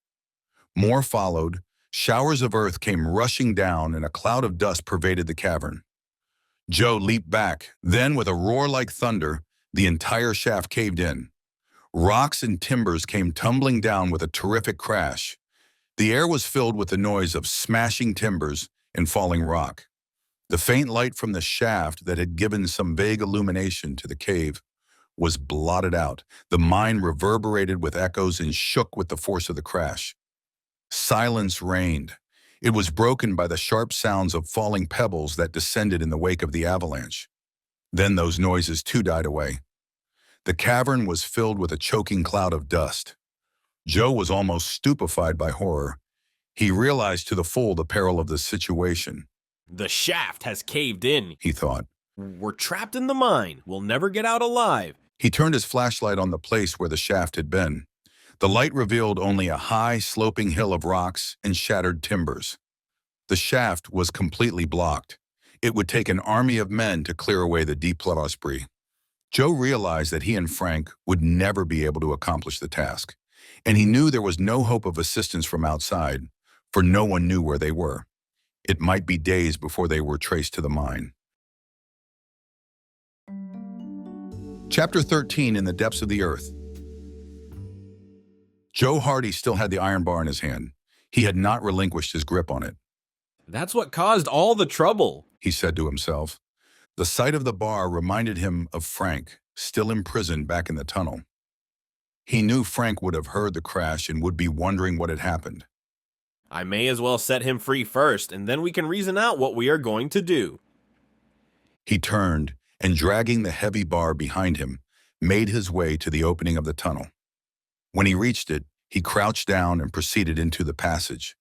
More followed. Showers of earth came rushing down, and a cloud of dust pervaded the cavern. Joe leaped back. Then, with a roar like thunder, the entire shaft caved in. Rocks and timbers came tumbling down with a terrific crash. The air was filled with the noise of smashing timbers and falling rock. The faint light from the shaft that had given some vague illumination to the cave was blotted out. The mine reverberated with echoes and shook with the force of the crash. Silence reigned. It was broken by the sharp sounds of falling pebbles that descended in the wake of the avalanche. Then those noises too died away. The cavern was filled with a choking cloud of dust. Joe was almost stupefied by horror. He realized to the full the peril of the situation. The shaft has caved in, he thought. We're trapped in the mine. We'll never get out alive. He turned his flashlight on the place where the shaft had been. The light revealed only a high, sloping hill of rocks and shattered timbers. The shaft was completely blocked. It would take an army of men to clear away the deep debris. Joe realized that he and Frank would never be able to accomplish the task, and he knew there was no hope of assistance from outside, for no one knew where they were. It might be days before they were traced to the mine. Chapter 13, In the Depths of the Earth. Joe Hardy still had the iron bar in his hand. He had not relinquished his grip on it. That's what caused all the trouble, he said to himself. The sight of the bar reminded him of Frank, still imprisoned back in the tunnel. He knew Frank would have heard the crash and would be wondering what had happened. I may as well set him free first, and then we can reason out what we are going to do. He turned, and dragging the heavy bar behind him, made his way to the opening of the tunnel. When he reached it, he crouched down and proceeded into the passage.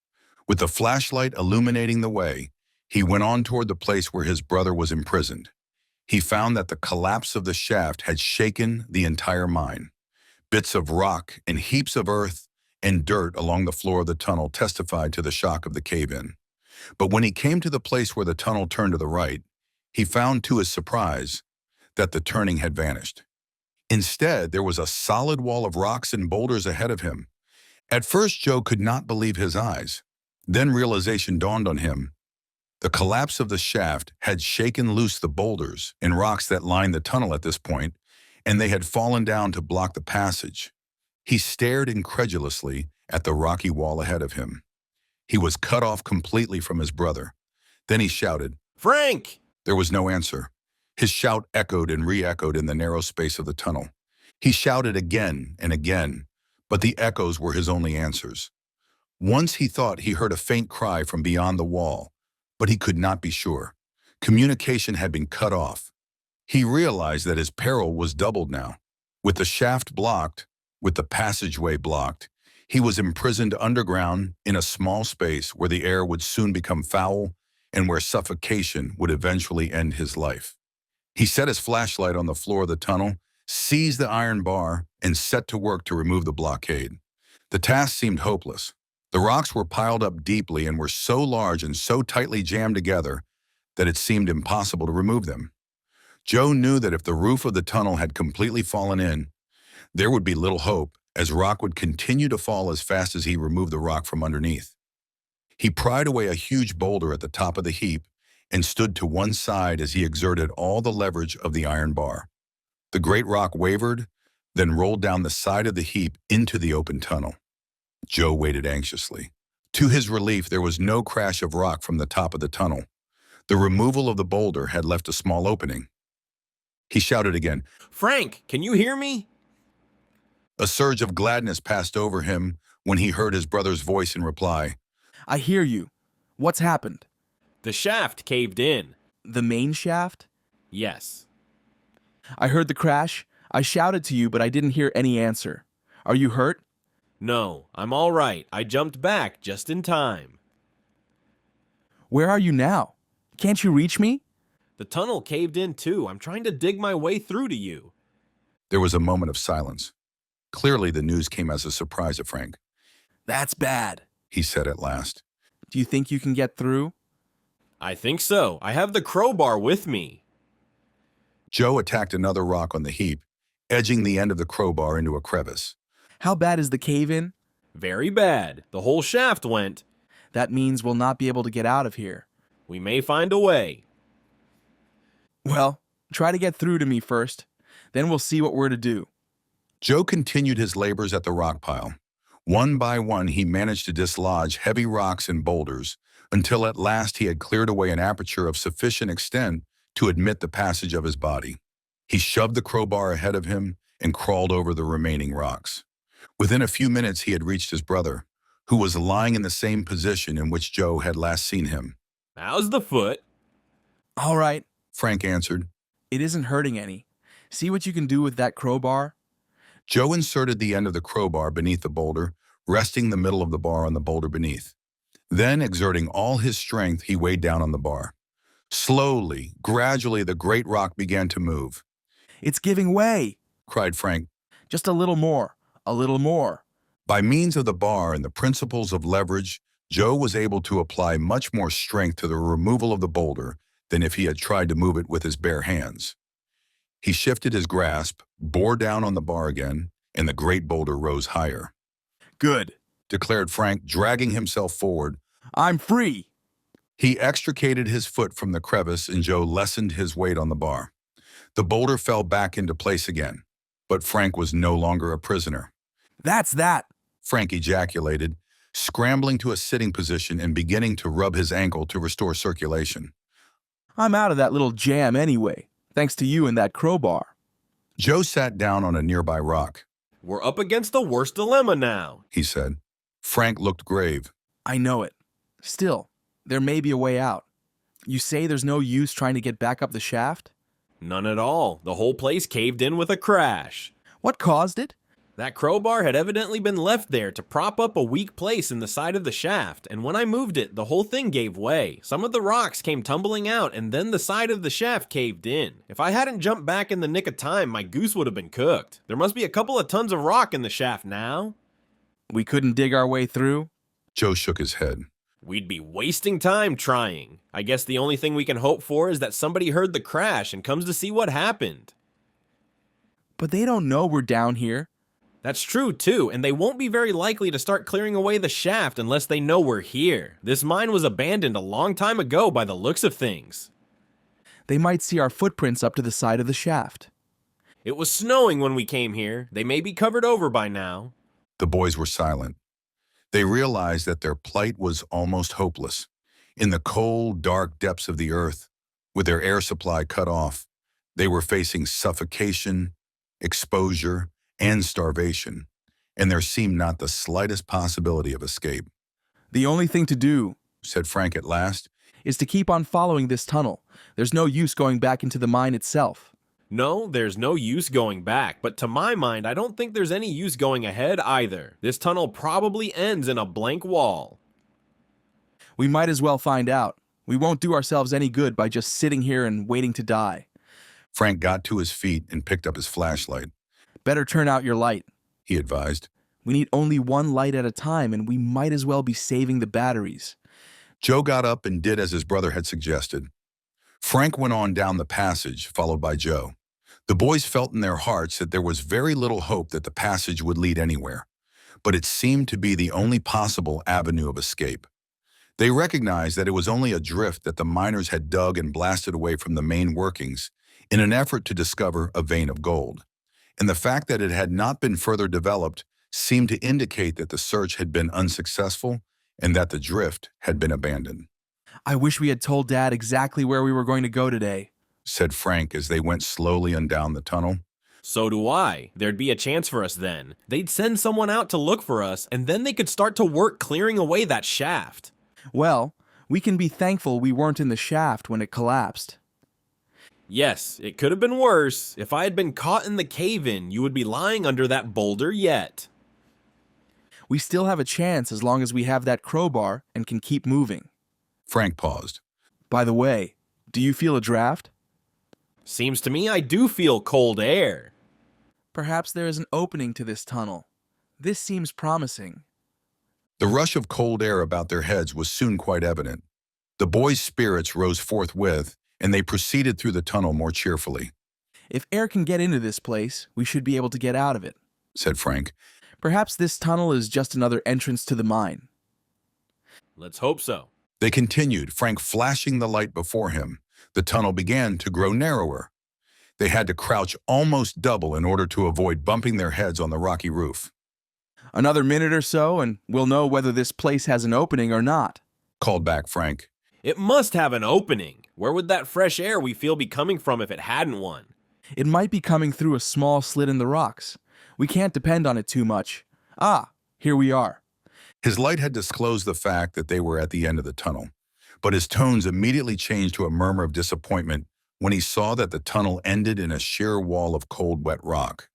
With the flashlight illuminating the way, he went on toward the place where his brother was imprisoned. He found that the collapse of the shaft had shaken the entire mine. Bits of rock and heaps of earth and dirt along the floor of the tunnel testified to the shock of the cave-in. But when he came to the place where the tunnel turned to the right, he found to his surprise that the turning had vanished. Instead, there was a solid wall of rocks and boulders ahead of him. At first, Joe could not believe his eyes. Then realization dawned on him. The collapse of the shaft had shaken loose the boulders and rocks that lined the tunnel at this point, and they had fallen down to block the passage. He stared incredulously at the rocky wall ahead of him. He was cut off completely from his brother. Then he shouted, "Frank!" There was no answer. His shout echoed and re-echoed in the narrow space of the tunnel. He shouted again and again, but the echoes were his only answers. Once he thought he heard a faint cry from beyond the wall, but he could not be sure. Communication had been cut off. He realized that his peril was doubled now. With the shaft blocked, with the passageway blocked, he was imprisoned underground in a small space where the air would soon become foul and where suffocation would eventually end his life. He set his flashlight on the floor of the tunnel, seized the iron bar, and set to work to remove the blockade. The task seemed hopeless. The rocks were piled up deeply and were so large and so tightly jammed together that it seemed impossible to remove them. Joe knew that if the roof of the tunnel had completely fallen in, there would be little hope, as rock would continue to fall as fast as he removed the rock from underneath. He pried away a huge boulder at the top of the heap and stood to one side as he exerted all the leverage of the iron bar. The great rock wavered, then rolled down the side of the heap into the open tunnel. Joe waited anxiously. To his relief, there was no crash of rock from the top of the tunnel. The removal of the boulder had left a small opening. He shouted again, "Frank, can you hear me?" A surge of gladness passed over him when he heard his brother's voice in reply. I hear you. What's happened? The shaft caved in. The main shaft? Yes. I heard the crash. I shouted to you, but I didn't hear any answer. Are you hurt? No, I'm all right. I jumped back just in time. Where are you now? Can't you reach me? The tunnel caved in too. I'm trying to dig my way through to you. There was a moment of silence. Clearly, the news came as a surprise to Frank. That's bad, he said at last. Do you think you can get through? I think so. I have the crowbar with me. Joe attacked another rock on the heap, edging the end of the crowbar into a crevice. How bad is the cave-in? Very bad. The whole shaft went. That means we'll not be able to get out of here. We may find a way. Well, try to get through to me first. Then we'll see what we're to do. Joe continued his labors at the rock pile. One by one, he managed to dislodge heavy rocks and boulders until at last he had cleared away an aperture of sufficient extent to admit the passage of his body. He shoved the crowbar ahead of him and crawled over the remaining rocks. Within a few minutes, he had reached his brother, who was lying in the same position in which Joe had last seen him. How's the foot? All right, Frank answered. it isn't hurting any. See what you can do with that crowbar? Joe inserted the end of the crowbar beneath the boulder, resting the middle of the bar on the boulder beneath. Then, exerting all his strength, he weighed down on the bar. Slowly, gradually, the great rock began to move. It's giving way, Cried Frank. just a little more, a little more. By means of the bar and the principles of leverage, Joe was able to apply much more strength to the removal of the boulder than if he had tried to move it with his bare hands. He shifted his grasp, bore down on the bar again, and the great boulder rose higher. Good, Declared Frank, dragging himself forward. I'm free. He extricated his foot from the crevice and Joe lessened his weight on the bar. The boulder fell back into place again, but Frank was no longer a prisoner. That's that. Frank ejaculated, scrambling to a sitting position and beginning to rub his ankle to restore circulation. I'm out of that little jam anyway, thanks to you and that crowbar. Joe sat down on a nearby rock. We're up against the worst dilemma now, He said. Frank looked grave. I know it. Still, there may be a way out. You say there's no use trying to get back up the shaft? None at all. The whole place caved in with a crash. What caused it? That crowbar had evidently been left there to prop up a weak place in the side of the shaft, and when I moved it, the whole thing gave way. Some of the rocks came tumbling out, and then the side of the shaft caved in. If I hadn't jumped back in the nick of time, my goose would have been cooked. There must be a couple of tons of rock in the shaft now. We couldn't dig our way through? Joe shook his head. We'd be wasting time trying. I guess the only thing we can hope for is that somebody heard the crash and comes to see what happened. But they don't know we're down here. That's true too, and they won't be very likely to start clearing away the shaft unless they know we're here. This mine was abandoned a long time ago by the looks of things. They might see our footprints up to the side of the shaft. It was snowing when we came here. They may be covered over by now. The boys were silent. They realized that their plight was almost hopeless. In the cold, dark depths of the earth, with their air supply cut off, they were facing suffocation, exposure, and starvation, and there seemed not the slightest possibility of escape. The only thing to do, Said Frank at last, is to keep on following this tunnel. There's no use going back into the mine itself. No, there's no use going back, but to my mind, I don't think there's any use going ahead either. This tunnel probably ends in a blank wall. We might as well find out. We won't do ourselves any good by just sitting here and waiting to die. Frank got to his feet and picked up his flashlight. Better turn out your light, He advised. We need only one light at a time, and we might as well be saving the batteries. Joe got up and did as his brother had suggested. Frank went on down the passage, followed by Joe. The boys felt in their hearts that there was very little hope that the passage would lead anywhere, but it seemed to be the only possible avenue of escape. They recognized that it was only a drift that the miners had dug and blasted away from the main workings in an effort to discover a vein of gold. And the fact that it had not been further developed seemed to indicate that the search had been unsuccessful and that the drift had been abandoned. I wish we had told Dad exactly where we were going to go today, Said Frank as they went slowly on down the tunnel. So do I. There'd be a chance for us then. They'd send someone out to look for us, and then they could start to work clearing away that shaft. Well, we can be thankful we weren't in the shaft when it collapsed. Yes, it could have been worse. If I had been caught in the cave-in, you would be lying under that boulder yet. We still have a chance as long as we have that crowbar and can keep moving. Frank paused. By the way, do you feel a draft? Seems to me I do feel cold air. Perhaps there is an opening to this tunnel. This seems promising. The rush of cold air about their heads was soon quite evident. The boys' spirits rose forthwith, and they proceeded through the tunnel more cheerfully. If air can get into this place, we should be able to get out of it, Said Frank. Perhaps this tunnel is just another entrance to the mine. Let's hope so. They continued, Frank flashing the light before him. The tunnel began to grow narrower. They had to crouch almost double in order to avoid bumping their heads on the rocky roof. Another minute or so, and we'll know whether this place has an opening or not, Called back Frank. It must have an opening. Where would that fresh air we feel be coming from if it hadn't one? It might be coming through a small slit in the rocks. We can't depend on it too much. Ah, here we are. His light had disclosed the fact that they were at the end of the tunnel, but his tones immediately changed to a murmur of disappointment when he saw that the tunnel ended in a sheer wall of cold, wet rock.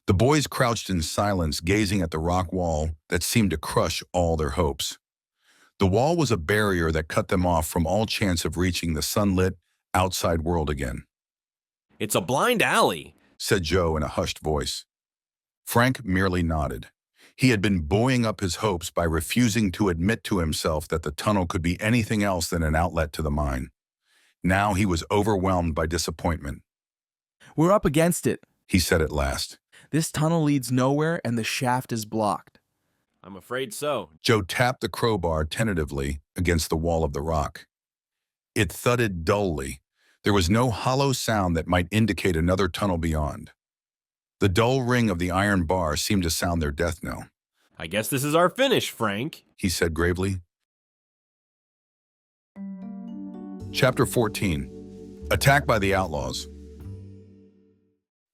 The boys crouched in silence, gazing at the rock wall that seemed to crush all their hopes. The wall was a barrier that cut them off from all chance of reaching the sunlit, outside world again. It's a blind alley, said Joe in a hushed voice. Frank merely nodded. He had been buoying up his hopes by refusing to admit to himself that the tunnel could be anything else than an outlet to the mine. Now he was overwhelmed by disappointment. We're up against it, he said at last. This tunnel leads nowhere and the shaft is blocked. I'm afraid so. Joe tapped the crowbar tentatively against the wall of the rock. It thudded dully. There was no hollow sound that might indicate another tunnel beyond. The dull ring of the iron bar seemed to sound their death knell. I guess this is our finish, Frank, he said gravely. Chapter 14. Attack by the Outlaws.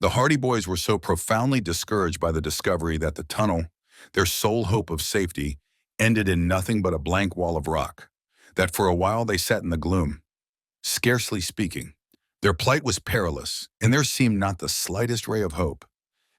The Hardy boys were so profoundly discouraged by the discovery that the tunnel, their sole hope of safety, ended in nothing but a blank wall of rock, that for a while they sat in the gloom, scarcely speaking. Their plight was perilous, and there seemed not the slightest ray of hope.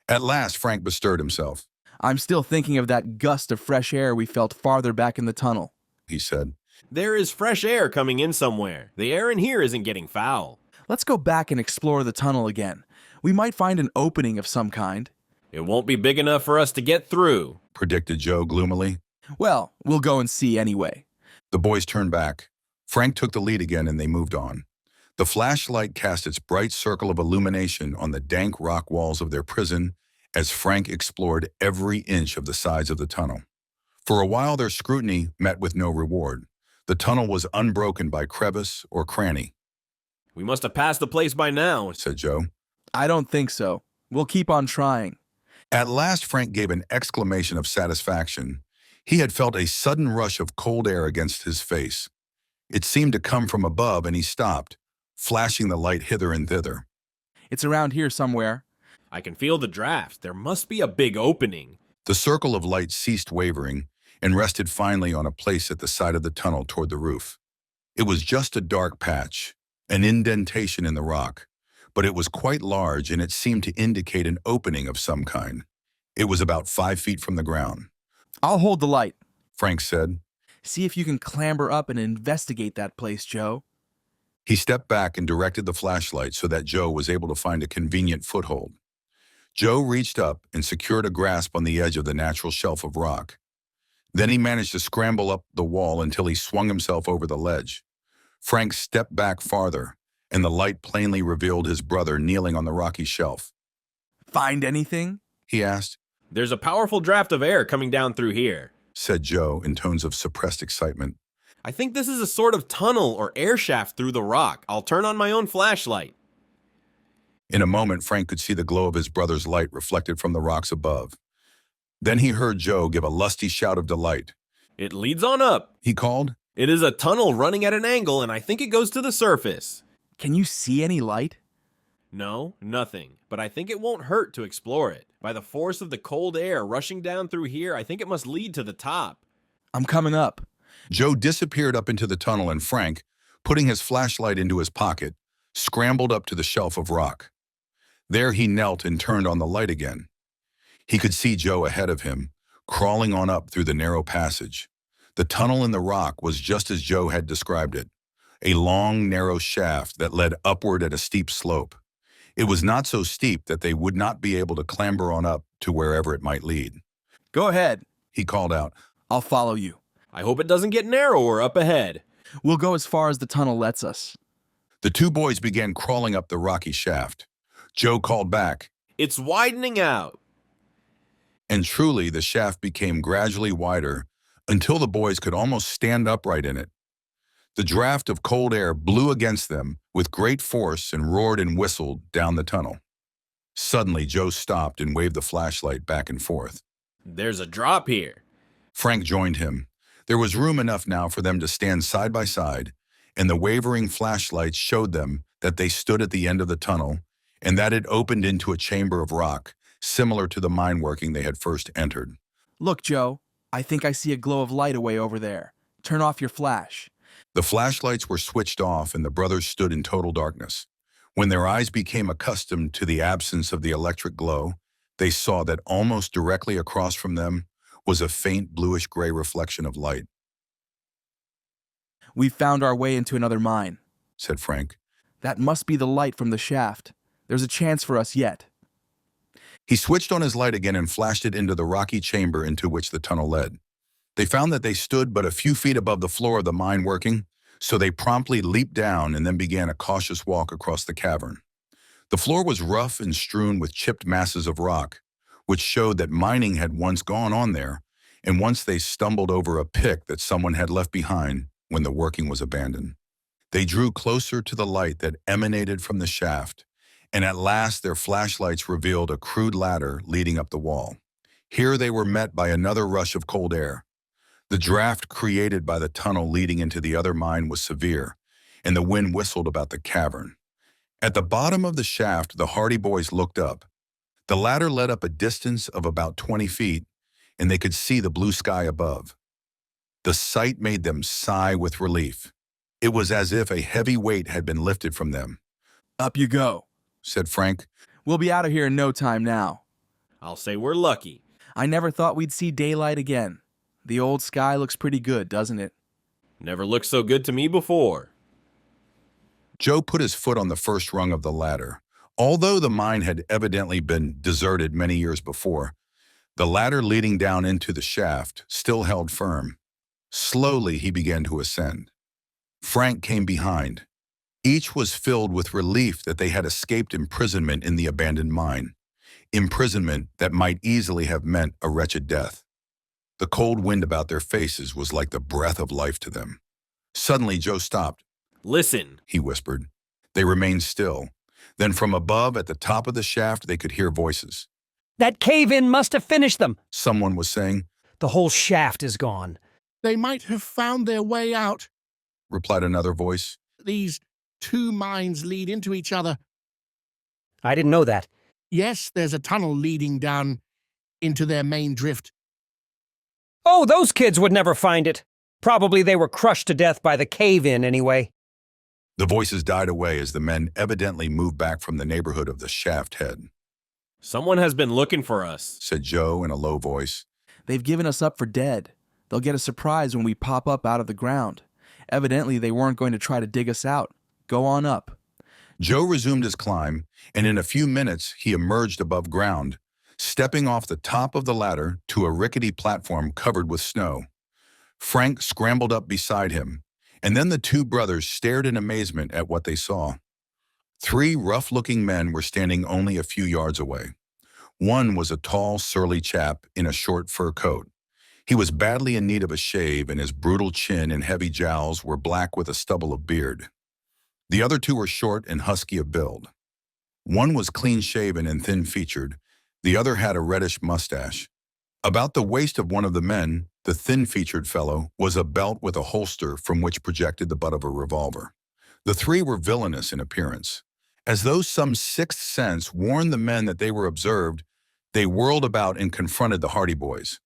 At last, Frank bestirred himself. I'm still thinking of that gust of fresh air we felt farther back in the tunnel, he said. There is fresh air coming in somewhere. The air in here isn't getting foul. Let's go back and explore the tunnel again. We might find an opening of some kind. It won't be big enough for us to get through, predicted Joe gloomily. Well, we'll go and see anyway. The boys turned back. Frank took the lead again and they moved on. The flashlight cast its bright circle of illumination on the dank rock walls of their prison as Frank explored every inch of the sides of the tunnel. For a while their scrutiny met with no reward. The tunnel was unbroken by crevice or cranny. We must have passed the place by now, said Joe. I don't think so. We'll keep on trying. At last Frank gave an exclamation of satisfaction. He had felt a sudden rush of cold air against his face. It seemed to come from above and he stopped, flashing the light hither and thither. It's around here somewhere. I can feel the draft. There must be a big opening. The circle of light ceased wavering and rested finally on a place at the side of the tunnel toward the roof. It was just a dark patch, an indentation in the rock, but it was quite large and it seemed to indicate an opening of some kind. It was about 5 feet from the ground. I'll hold the light, Frank said. See if you can clamber up and investigate that place, Joe. He stepped back and directed the flashlight so that Joe was able to find a convenient foothold. Joe reached up and secured a grasp on the edge of the natural shelf of rock. Then he managed to scramble up the wall until he swung himself over the ledge. Frank stepped back farther, and the light plainly revealed his brother kneeling on the rocky shelf. Find anything? He asked. There's a powerful draft of air coming down through here, said Joe in tones of suppressed excitement. I think this is a sort of tunnel or air shaft through the rock. I'll turn on my own flashlight. In a moment, Frank could see the glow of his brother's light reflected from the rocks above. Then he heard Joe give a lusty shout of delight. It leads on up, he called. It is a tunnel running at an angle, and I think it goes to the surface. Can you see any light? No, nothing, but I think it won't hurt to explore it. By the force of the cold air rushing down through here, I think it must lead to the top. I'm coming up. Joe disappeared up into the tunnel and Frank, putting his flashlight into his pocket, scrambled up to the shelf of rock. There he knelt and turned on the light again. He could see Joe ahead of him, crawling on up through the narrow passage. The tunnel in the rock was just as Joe had described it, a long, narrow shaft that led upward at a steep slope. It was not so steep that they would not be able to clamber on up to wherever it might lead. Go ahead, he called out. I'll follow you. I hope it doesn't get narrower up ahead. We'll go as far as the tunnel lets us. The two boys began crawling up the rocky shaft. Joe called back, It's widening out. And truly the shaft became gradually wider until the boys could almost stand upright in it. The draft of cold air blew against them with great force and roared and whistled down the tunnel. Suddenly, Joe stopped and waved the flashlight back and forth. There's a drop here. Frank joined him. There was room enough now for them to stand side by side, and the wavering flashlights showed them that they stood at the end of the tunnel and that it opened into a chamber of rock, similar to the mine working they had first entered. Look, Joe, I think I see a glow of light away over there. Turn off your flash. The flashlights were switched off and the brothers stood in total darkness. When their eyes became accustomed to the absence of the electric glow, they saw that almost directly across from them was a faint bluish-gray reflection of light. We've found our way into another mine, said Frank. That must be the light from the shaft. There's a chance for us yet. He switched on his light again and flashed it into the rocky chamber into which the tunnel led. They found that they stood but a few feet above the floor of the mine working, so they promptly leaped down and then began a cautious walk across the cavern. The floor was rough and strewn with chipped masses of rock, which showed that mining had once gone on there, and once they stumbled over a pick that someone had left behind when the working was abandoned. They drew closer to the light that emanated from the shaft, and at last their flashlights revealed a crude ladder leading up the wall. Here they were met by another rush of cold air. The draft created by the tunnel leading into the other mine was severe, and the wind whistled about the cavern. At the bottom of the shaft, the Hardy boys looked up. The ladder led up a distance of about 20 feet, and they could see the blue sky above. The sight made them sigh with relief. It was as if a heavy weight had been lifted from them. Up you go, said Frank. We'll be out of here in no time now. I'll say we're lucky. I never thought we'd see daylight again. The old sky looks pretty good, doesn't it? Never looked so good to me before. Joe put his foot on the first rung of the ladder. Although the mine had evidently been deserted many years before, the ladder leading down into the shaft still held firm. Slowly he began to ascend. Frank came behind. Each was filled with relief that they had escaped imprisonment in the abandoned mine, imprisonment that might easily have meant a wretched death. The cold wind about their faces was like the breath of life to them. Suddenly Joe stopped. Listen, he whispered. They remained still. Then from above at the top of the shaft they could hear voices. That cave-in must have finished them, someone was saying. The whole shaft is gone. They might have found their way out, replied another voice. These two mines lead into each other. I didn't know that. Yes, there's a tunnel leading down into their main drift. Oh, those kids would never find it. Probably they were crushed to death by the cave-in anyway. The voices died away as the men evidently moved back from the neighborhood of the shaft head. Someone has been looking for us, said Joe in a low voice. They've given us up for dead. They'll get a surprise when we pop up out of the ground. Evidently, they weren't going to try to dig us out. Go on up. Joe resumed his climb, and in a few minutes he emerged above ground, stepping off the top of the ladder to a rickety platform covered with snow. Frank scrambled up beside him, and then the two brothers stared in amazement at what they saw. Three rough-looking men were standing only a few yards away. One was a tall, surly chap in a short fur coat. He was badly in need of a shave, and his brutal chin and heavy jowls were black with a stubble of beard. The other two were short and husky of build. One was clean-shaven and thin-featured. The other had a reddish mustache. About the waist of one of the men, the thin-featured fellow, was a belt with a holster from which projected the butt of a revolver. The three were villainous in appearance. As though some sixth sense warned the men that they were observed, they whirled about and confronted the Hardy boys.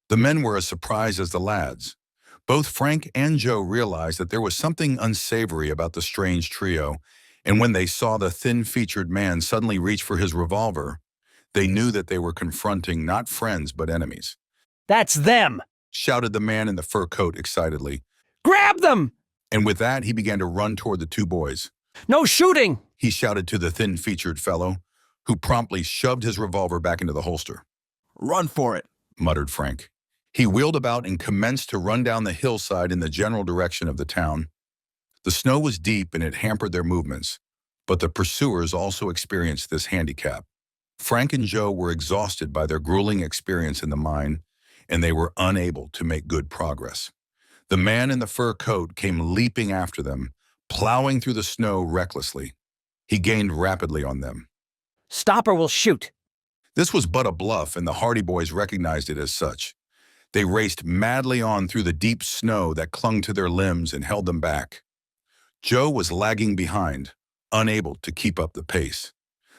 The men were as surprised as the lads. Both Frank and Joe realized that there was something unsavory about the strange trio, and when they saw the thin-featured man suddenly reach for his revolver, they knew that they were confronting not friends but enemies. That's them, shouted the man in the fur coat excitedly. Grab them! And with that, he began to run toward the two boys. No shooting! He shouted to the thin-featured fellow, who promptly shoved his revolver back into the holster. Run for it, muttered Frank. He wheeled about and commenced to run down the hillside in the general direction of the town. The snow was deep and it hampered their movements, but the pursuers also experienced this handicap. Frank and Joe were exhausted by their grueling experience in the mine, and they were unable to make good progress. The man in the fur coat came leaping after them, plowing through the snow recklessly. He gained rapidly on them. Stop or we'll shoot. This was but a bluff, and the Hardy boys recognized it as such. They raced madly on through the deep snow that clung to their limbs and held them back. Joe was lagging behind, unable to keep up the pace.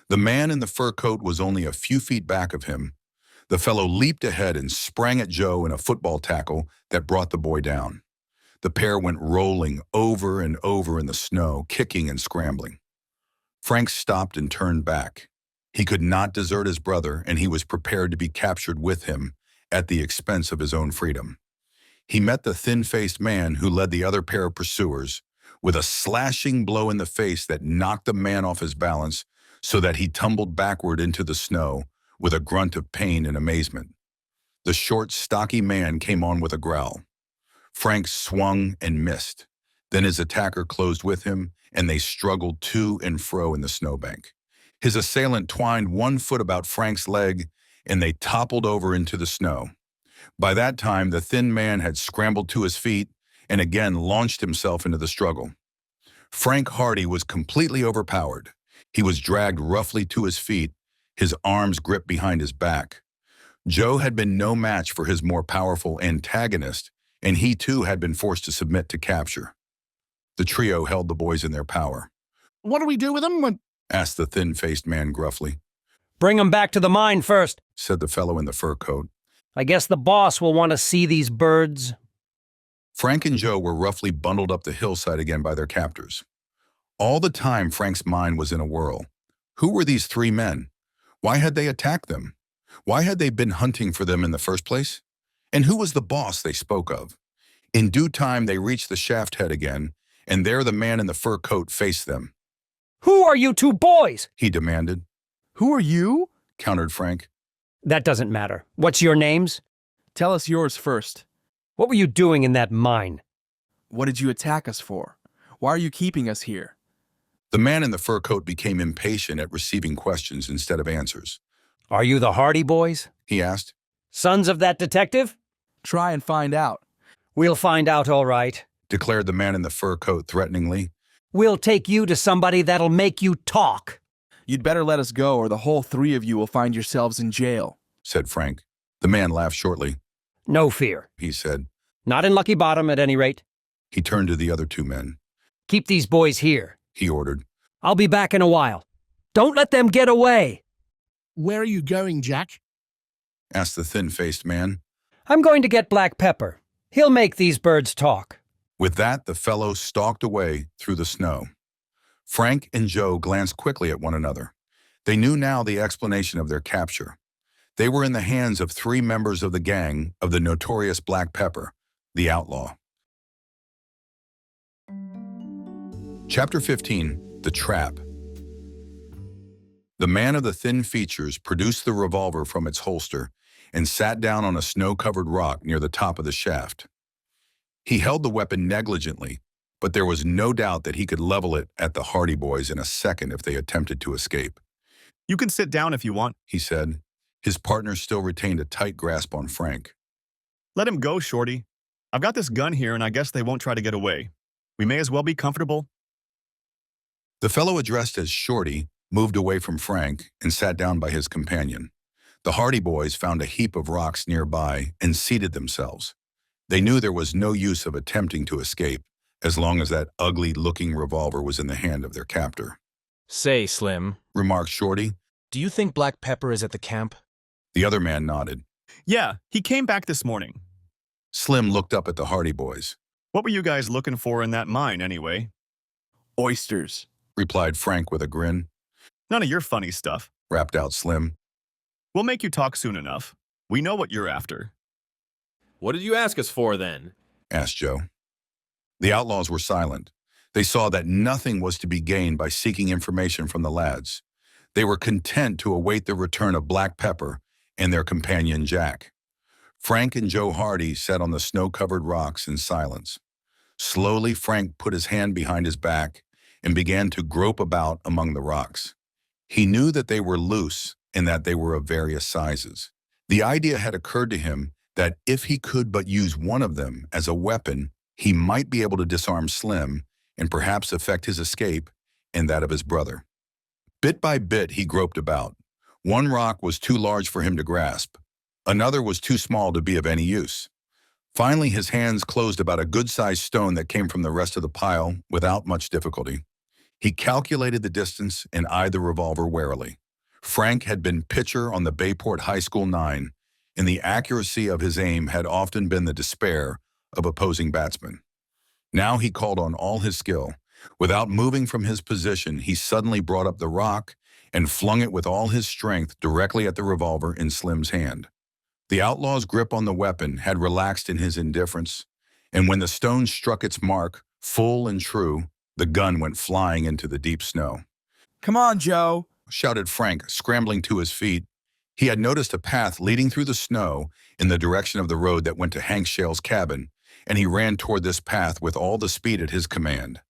The man in the fur coat was only a few feet back of him. The fellow leaped ahead and sprang at Joe in a football tackle that brought the boy down. The pair went rolling over and over in the snow, kicking and scrambling. Frank stopped and turned back. He could not desert his brother, and he was prepared to be captured with him at the expense of his own freedom. He met the thin-faced man who led the other pair of pursuers with a slashing blow in the face that knocked the man off his balance so that he tumbled backward into the snow with a grunt of pain and amazement. The short, stocky man came on with a growl. Frank swung and missed. Then his attacker closed with him, and they struggled to and fro in the snowbank. His assailant twined one foot about Frank's leg, and they toppled over into the snow. By that time, the thin man had scrambled to his feet and again launched himself into the struggle. Frank Hardy was completely overpowered. He was dragged roughly to his feet, his arms gripped behind his back. Joe had been no match for his more powerful antagonist, and he too had been forced to submit to capture. The trio held the boys in their power. What do we do with them? Asked the thin-faced man gruffly. Bring 'em back to the mine first, said the fellow in the fur coat. I guess the boss will want to see these birds. Frank and Joe were roughly bundled up the hillside again by their captors. All the time, Frank's mind was in a whirl. Who were these three men? Why had they attacked them? Why had they been hunting for them in the first place? And who was the boss they spoke of? In due time, they reached the shaft head again, and there the man in the fur coat faced them. Who are you two boys? He demanded. Who are you? Countered Frank. That doesn't matter. What's your names? Tell us yours first. What were you doing in that mine? What did you attack us for? Why are you keeping us here? The man in the fur coat became impatient at receiving questions instead of answers. Are you the Hardy boys? He asked. Sons of that detective? Try and find out. We'll find out all right, declared the man in the fur coat threateningly. We'll take you to somebody that'll make you talk. You'd better let us go, or the whole three of you will find yourselves in jail, said Frank. The man laughed shortly. No fear, he said. Not in Lucky Bottom, at any rate. He turned to the other two men. Keep these boys here, he ordered. I'll be back in a while. Don't let them get away. Where are you going, Jack? Asked the thin-faced man. I'm going to get Black Pepper. He'll make these birds talk. With that, the fellow stalked away through the snow. Frank and Joe glanced quickly at one another. They knew now the explanation of their capture. They were in the hands of three members of the gang of the notorious Black Pepper, the Outlaw. Chapter 15, The Trap. The man of the thin features produced the revolver from its holster and sat down on a snow-covered rock near the top of the shaft. He held the weapon negligently, but there was no doubt that he could level it at the Hardy boys in a second if they attempted to escape. You can sit down if you want, he said. His partner still retained a tight grasp on Frank. Let him go, Shorty. I've got this gun here and I guess they won't try to get away. We may as well be comfortable. The fellow addressed as Shorty moved away from Frank and sat down by his companion. The Hardy boys found a heap of rocks nearby and seated themselves. They knew there was no use of attempting to escape as long as that ugly-looking revolver was in the hand of their captor. Say, Slim, remarked Shorty, do you think Black Pepper is at the camp? The other man nodded. Yeah, he came back this morning. Slim looked up at the Hardy boys. What were you guys looking for in that mine, anyway? Oysters, replied Frank with a grin. None of your funny stuff, rapped out Slim. We'll make you talk soon enough. We know what you're after. What did you ask us for, then? Asked Joe. The outlaws were silent. They saw that nothing was to be gained by seeking information from the lads. They were content to await the return of Black Pepper and their companion Jack. Frank and Joe Hardy sat on the snow-covered rocks in silence. Slowly, Frank put his hand behind his back and began to grope about among the rocks. He knew that they were loose and that they were of various sizes. The idea had occurred to him that if he could but use one of them as a weapon, he might be able to disarm Slim and perhaps effect his escape and that of his brother. Bit by bit, he groped about. One rock was too large for him to grasp. Another was too small to be of any use. Finally, his hands closed about a good-sized stone that came from the rest of the pile without much difficulty. He calculated the distance and eyed the revolver warily. Frank had been pitcher on the Bayport High School 9 and the accuracy of his aim had often been the despair of opposing batsmen. Now he called on all his skill. Without moving from his position, he suddenly brought up the rock and flung it with all his strength directly at the revolver in Slim's hand. The outlaw's grip on the weapon had relaxed in his indifference, and when the stone struck its mark, full and true, the gun went flying into the deep snow. "Come on, Joe," shouted Frank, scrambling to his feet. He had noticed a path leading through the snow in the direction of the road that went to Hank Shale's cabin, and he ran toward this path with all the speed at his command.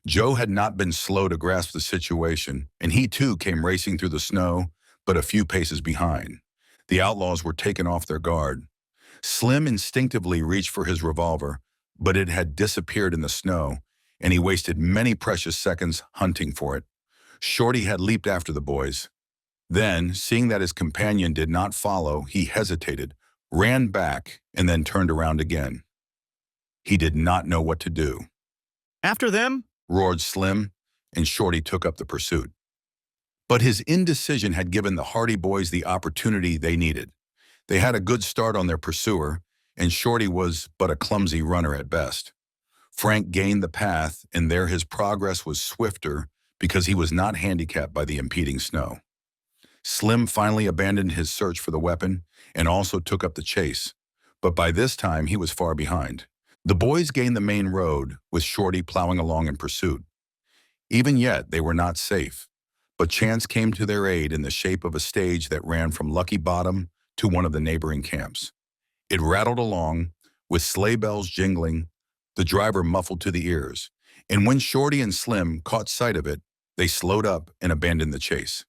Joe had not been slow to grasp the situation, and he too came racing through the snow, but a few paces behind. The outlaws were taken off their guard. Slim instinctively reached for his revolver, but it had disappeared in the snow, and he wasted many precious seconds hunting for it. Shorty had leaped after the boys. Then, seeing that his companion did not follow, he hesitated, ran back, and then turned around again. He did not know what to do. "After them?" roared Slim, and Shorty took up the pursuit. But his indecision had given the Hardy boys the opportunity they needed. They had a good start on their pursuer, and Shorty was but a clumsy runner at best. Frank gained the path, and there his progress was swifter because he was not handicapped by the impeding snow. Slim finally abandoned his search for the weapon and also took up the chase, but by this time he was far behind. The boys gained the main road, with Shorty plowing along in pursuit. Even yet, they were not safe, but chance came to their aid in the shape of a stage that ran from Lucky Bottom to one of the neighboring camps. It rattled along, with sleigh bells jingling, the driver muffled to the ears, and when Shorty and Slim caught sight of it, they slowed up and abandoned the chase.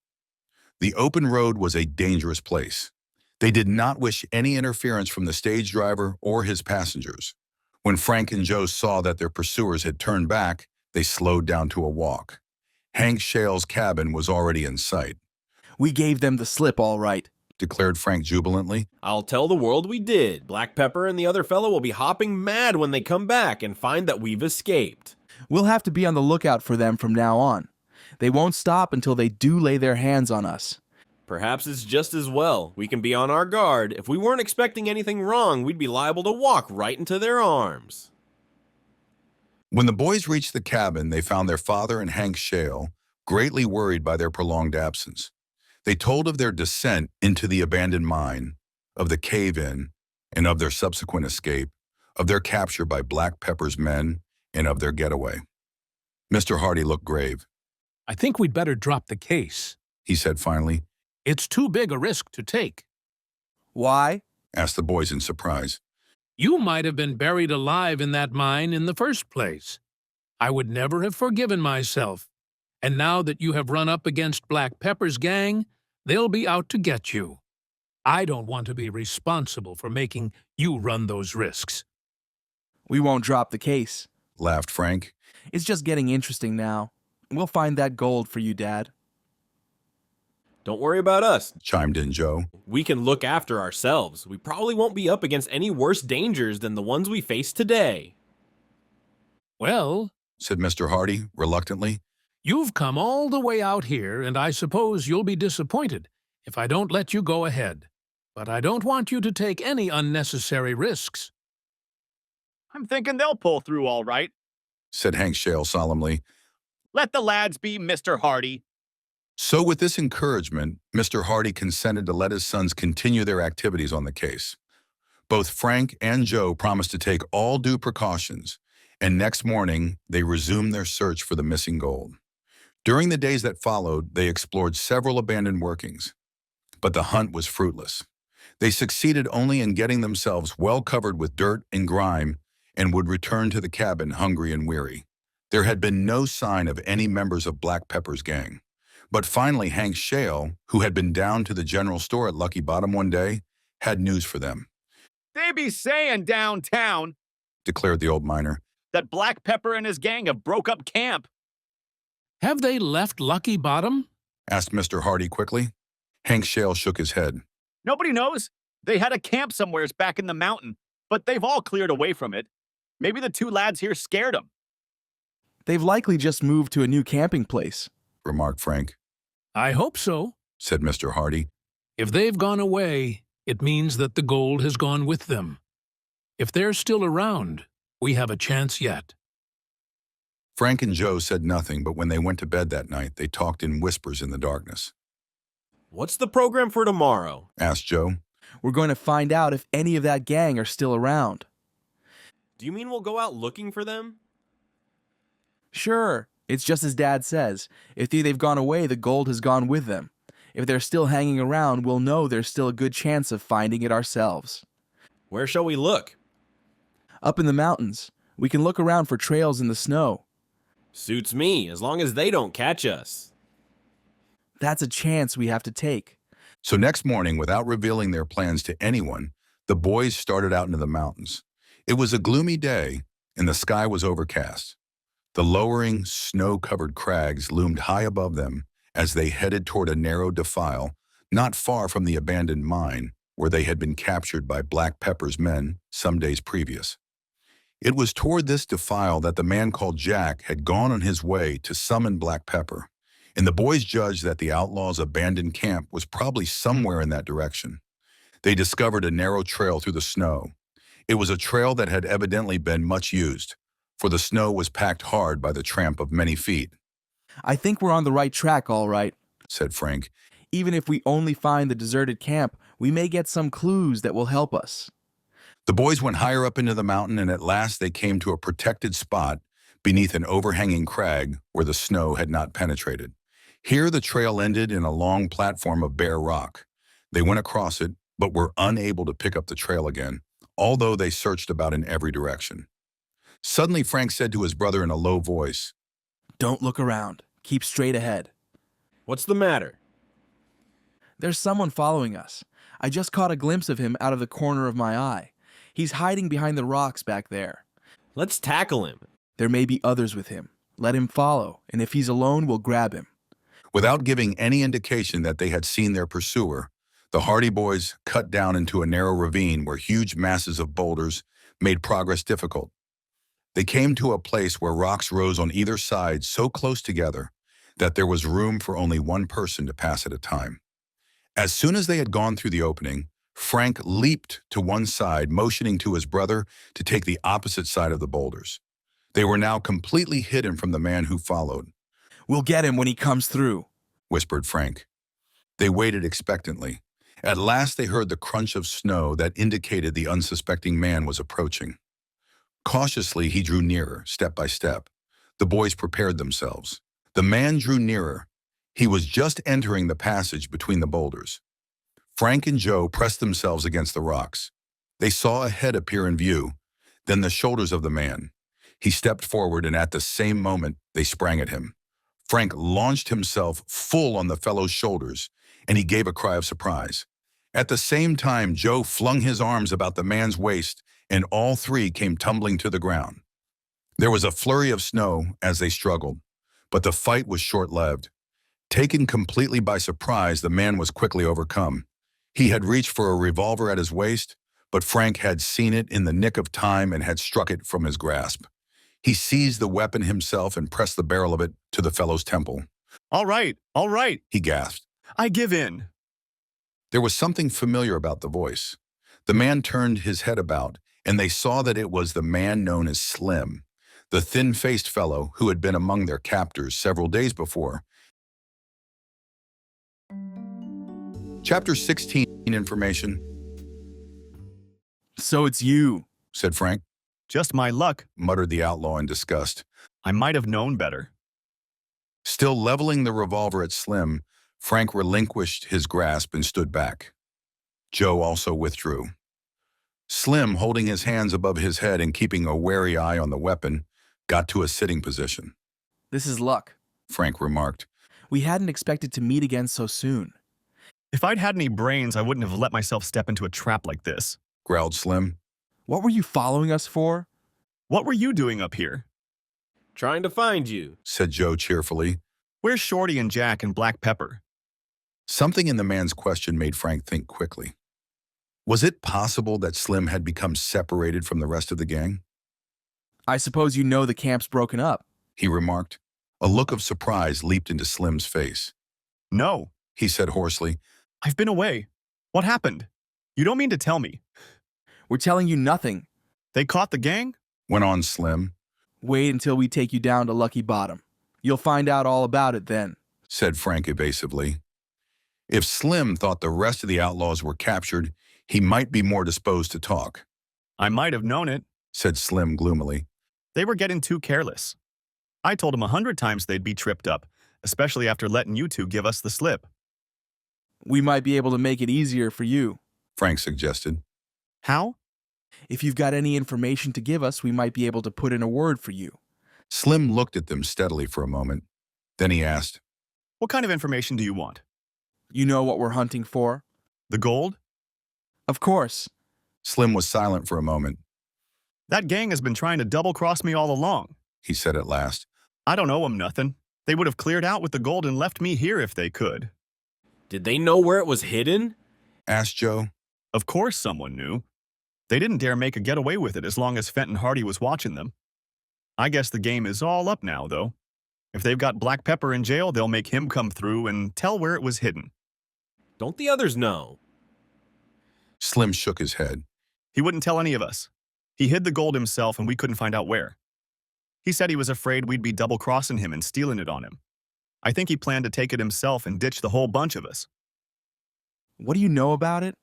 The open road was a dangerous place. They did not wish any interference from the stage driver or his passengers. When Frank and Joe saw that their pursuers had turned back, they slowed down to a walk. Hank Shale's cabin was already in sight. "We gave them the slip, all right," declared Frank jubilantly. "I'll tell the world we did. Black Pepper and the other fellow will be hopping mad when they come back and find that we've escaped." "We'll have to be on the lookout for them from now on. They won't stop until they do lay their hands on us." "Perhaps it's just as well. We can be on our guard. If we weren't expecting anything wrong, we'd be liable to walk right into their arms." When the boys reached the cabin, they found their father and Hank Shale greatly worried by their prolonged absence. They told of their descent into the abandoned mine, of the cave-in, and of their subsequent escape, of their capture by Black Pepper's men, and of their getaway. Mr. Hardy looked grave. "I think we'd better drop the case," he said finally. "It's too big a risk to take." "Why?" asked the boys in surprise. "You might have been buried alive in that mine in the first place. I would never have forgiven myself. And now that you have run up against Black Pepper's gang, they'll be out to get you. I don't want to be responsible for making you run those risks." "We won't drop the case," laughed Frank. "It's just getting interesting now. We'll find that gold for you, Dad." "Don't worry about us," chimed in Joe. "We can look after ourselves. We probably won't be up against any worse dangers than the ones we face today." "Well," said Mr. Hardy reluctantly, "you've come all the way out here, and I suppose you'll be disappointed if I don't let you go ahead. But I don't want you to take any unnecessary risks." "I'm thinking they'll pull through all right," said Hank Shale solemnly. "Let the lads be Mr. Hardy." So with this encouragement, Mr. Hardy consented to let his sons continue their activities on the case. Both Frank and Joe promised to take all due precautions, and next morning they resumed their search for the missing gold. During the days that followed, they explored several abandoned workings, but the hunt was fruitless. They succeeded only in getting themselves well covered with dirt and grime and would return to the cabin hungry and weary. There had been no sign of any members of Black Pepper's gang. But finally, Hank Shale, who had been down to the general store at Lucky Bottom one day, had news for them. "They be saying downtown," declared the old miner, "that Black Pepper and his gang have broke up camp." "Have they left Lucky Bottom?" asked Mr. Hardy quickly. Hank Shale shook his head. "Nobody knows. They had a camp somewheres back in the mountain, but they've all cleared away from it. Maybe the two lads here scared them." "They've likely just moved to a new camping place," remarked Frank. "I hope so," said Mr. Hardy. "If they've gone away, It means that the gold has gone with them. If they're still around, we have a chance yet. Frank and Joe said nothing, but when they went to bed that night, they talked in whispers in the darkness. What's the program for tomorrow? Asked Joe. We're going to find out if any of that gang are still around. Do you mean we'll go out looking for them? Sure, it's just as Dad says. If they've gone away, the gold has gone with them. If they're still hanging around, we'll know there's still a good chance of finding it ourselves. Where shall we look? Up in the mountains. We can look around for trails in the snow. Suits me, as long as they don't catch us. That's a chance we have to take. So next morning, without revealing their plans to anyone, the boys started out into the mountains. It was a gloomy day, and the sky was overcast. The lowering, snow-covered crags loomed high above them as they headed toward a narrow defile not far from the abandoned mine where they had been captured by Black Pepper's men some days previous. It was toward this defile that the man called Jack had gone on his way to summon Black Pepper, and the boys judged that the Outlaw's abandoned camp was probably somewhere in that direction. They discovered a narrow trail through the snow. It was a trail that had evidently been much used, for the snow was packed hard by the tramp of many feet. I think we're on the right track, all right, said Frank. Even if we only find the deserted camp, we may get some clues that will help us. The boys went higher up into the mountain, and at last they came to a protected spot beneath an overhanging crag where the snow had not penetrated. Here the trail ended in a long platform of bare rock. They went across it, but were unable to pick up the trail again, although they searched about in every direction. Suddenly Frank said to his brother in a low voice, "Don't look around. Keep straight ahead." What's the matter? There's someone following us. I just caught a glimpse of him out of the corner of my eye. He's hiding behind the rocks back there. Let's tackle him. There may be others with him. Let him follow, and if he's alone, we'll grab him. Without giving any indication that they had seen their pursuer, the Hardy boys cut down into a narrow ravine where huge masses of boulders made progress difficult. They came to a place where rocks rose on either side so close together that there was room for only one person to pass at a time. As soon as they had gone through the opening, Frank leaped to one side, motioning to his brother to take the opposite side of the boulders. They were now completely hidden from the man who followed. "We'll get him when he comes through," whispered Frank. They waited expectantly. At last they heard the crunch of snow that indicated the unsuspecting man was approaching. Cautiously, he drew nearer, step by step. The boys prepared themselves. The man drew nearer. He was just entering the passage between the boulders. Frank and Joe pressed themselves against the rocks. They saw a head appear in view, then the shoulders of the man. He stepped forward, and at the same moment, they sprang at him. Frank launched himself full on the fellow's shoulders, and he gave a cry of surprise. At the same time, Joe flung his arms about the man's waist, and all three came tumbling to the ground. There was a flurry of snow as they struggled, but the fight was short-lived. Taken completely by surprise, the man was quickly overcome. He had reached for a revolver at his waist, but Frank had seen it in the nick of time and had struck it from his grasp. He seized the weapon himself and pressed the barrel of it to the fellow's temple. All right, he gasped. I give in. There was something familiar about the voice. The man turned his head about, and they saw that it was the man known as Slim, the thin-faced fellow who had been among their captors several days before. Chapter 16, Information. "So it's you," said Frank. Just my luck, muttered the outlaw in disgust. I might have known better. Still leveling the revolver at Slim, Frank relinquished his grasp and stood back. Joe also withdrew. Slim, holding his hands above his head and keeping a wary eye on the weapon, got to a sitting position. "This is luck," Frank remarked. "We hadn't expected to meet again so soon." If I'd had any brains, I wouldn't have let myself step into a trap like this, growled Slim. "What were you following us for?" What were you doing up here? Trying to find you, said Joe cheerfully. Where's Shorty and Jack and Black Pepper? Something in the man's question made Frank think quickly. Was it possible that Slim had become separated from the rest of the gang? "I suppose you know the camp's broken up," he remarked. A look of surprise leaped into Slim's face. No, he said hoarsely. I've been away. What happened? You don't mean to tell me. We're telling you nothing. They caught the gang? Went on Slim. Wait until we take you down to Lucky Bottom. You'll find out all about it then, said Frank evasively. If Slim thought the rest of the outlaws were captured, he might be more disposed to talk. I might have known it, said Slim gloomily. They were getting too careless. I told them 100 times they'd be tripped up, especially after letting you two give us the slip. We might be able to make it easier for you, Frank suggested. How? If you've got any information to give us, we might be able to put in a word for you. Slim looked at them steadily for a moment. Then he asked, What kind of information do you want? You know what we're hunting for? The gold? Of course. Slim was silent for a moment. That gang has been trying to double-cross me all along, he said at last. I don't owe them nothing. They would have cleared out with the gold and left me here if they could. Did they know where it was hidden? Asked Joe. Of course someone knew. They didn't dare make a getaway with it as long as Fenton Hardy was watching them. I guess the game is all up now, though. If they've got Black Pepper in jail, they'll make him come through and tell where it was hidden. Don't the others know? Slim shook his head. He wouldn't tell any of us. He hid the gold himself and we couldn't find out where. He said he was afraid we'd be double-crossing him and stealing it on him. I think he planned to take it himself and ditch the whole bunch of us. What do you know about it?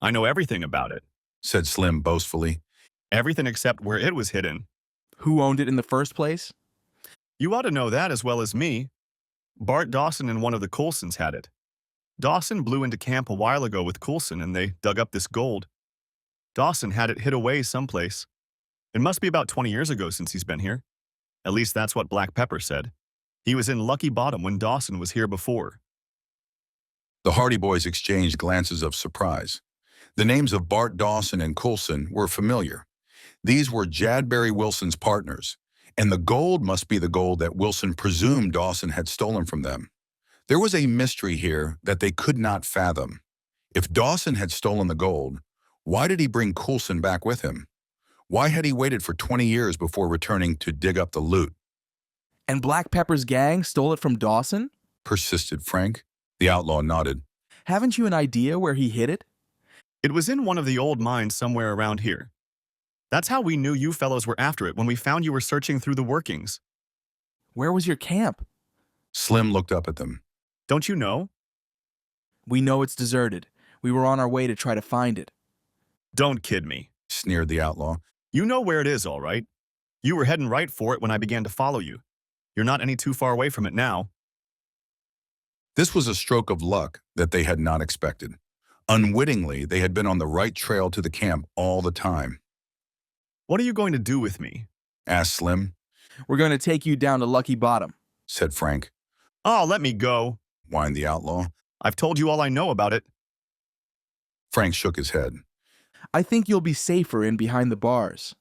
I know everything about it, said Slim boastfully. Everything except where it was hidden. Who owned it in the first place? You ought to know that as well as me. Bart, Dawson, and one of the Coulsons had it. Dawson blew into camp a while ago with Coulson and they dug up this gold. Dawson had it hid away someplace. It must be about 20 years ago since he's been here. At least that's what Black Pepper said. He was in Lucky Bottom when Dawson was here before. The Hardy boys exchanged glances of surprise. The names of Bart, Dawson, and Coulson were familiar. These were Jadbury Wilson's partners, and the gold must be the gold that Wilson presumed Dawson had stolen from them. There was a mystery here that they could not fathom. If Dawson had stolen the gold, why did he bring Coulson back with him? Why had he waited for 20 years before returning to dig up the loot? And Black Pepper's gang stole it from Dawson? Persisted Frank. The outlaw nodded. Haven't you an idea where he hid it? It was in one of the old mines somewhere around here. That's how we knew you fellows were after it when we found you were searching through the workings. Where was your camp? Slim looked up at them. Don't you know? We know it's deserted. We were on our way to try to find it. Don't kid me, sneered the outlaw. You know where it is, all right. You were heading right for it when I began to follow you. You're not any too far away from it now. This was a stroke of luck that they had not expected. Unwittingly, they had been on the right trail to the camp all the time. What are you going to do with me? Asked Slim. We're going to take you down to Lucky Bottom, said Frank. Oh, let me go, whined the outlaw. I've told you all I know about it. Frank shook his head. I think you'll be safer in behind the bars.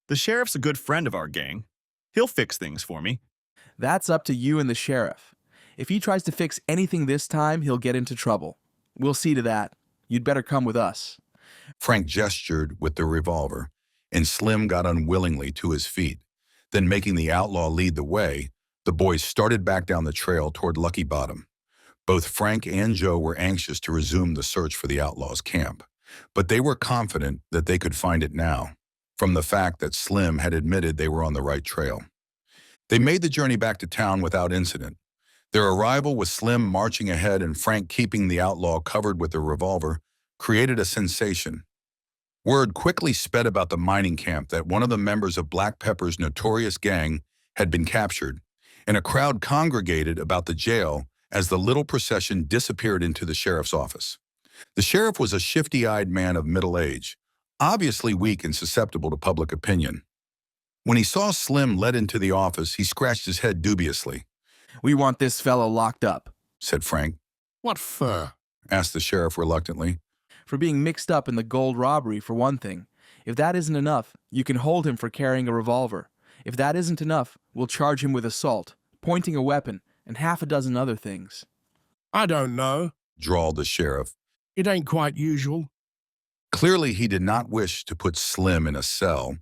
The sheriff's a good friend of our gang. He'll fix things for me. That's up to you and the sheriff. If he tries to fix anything this time, he'll get into trouble. We'll see to that. You'd better come with us. Frank gestured with the revolver, and Slim got unwillingly to his feet. Then, making the outlaw lead the way, the boys started back down the trail toward Lucky Bottom. Both Frank and Joe were anxious to resume the search for the outlaw's camp, but they were confident that they could find it now, from the fact that Slim had admitted they were on the right trail. They made the journey back to town without incident. Their arrival with Slim marching ahead and Frank keeping the outlaw covered with the revolver created a sensation. Word quickly sped about the mining camp that one of the members of Black Pepper's notorious gang had been captured, and a crowd congregated about the jail as the little procession disappeared into the sheriff's office. The sheriff was a shifty-eyed man of middle age, obviously weak and susceptible to public opinion. When he saw Slim led into the office, he scratched his head dubiously. We want this fellow locked up, said Frank. What for? Asked the sheriff reluctantly. For being mixed up in the gold robbery, for one thing. If that isn't enough, you can hold him for carrying a revolver. If that isn't enough, we'll charge him with assault, pointing a weapon, and half a dozen other things. I don't know, drawled the sheriff. It ain't quite usual. Clearly, he did not wish to put Slim in a cell.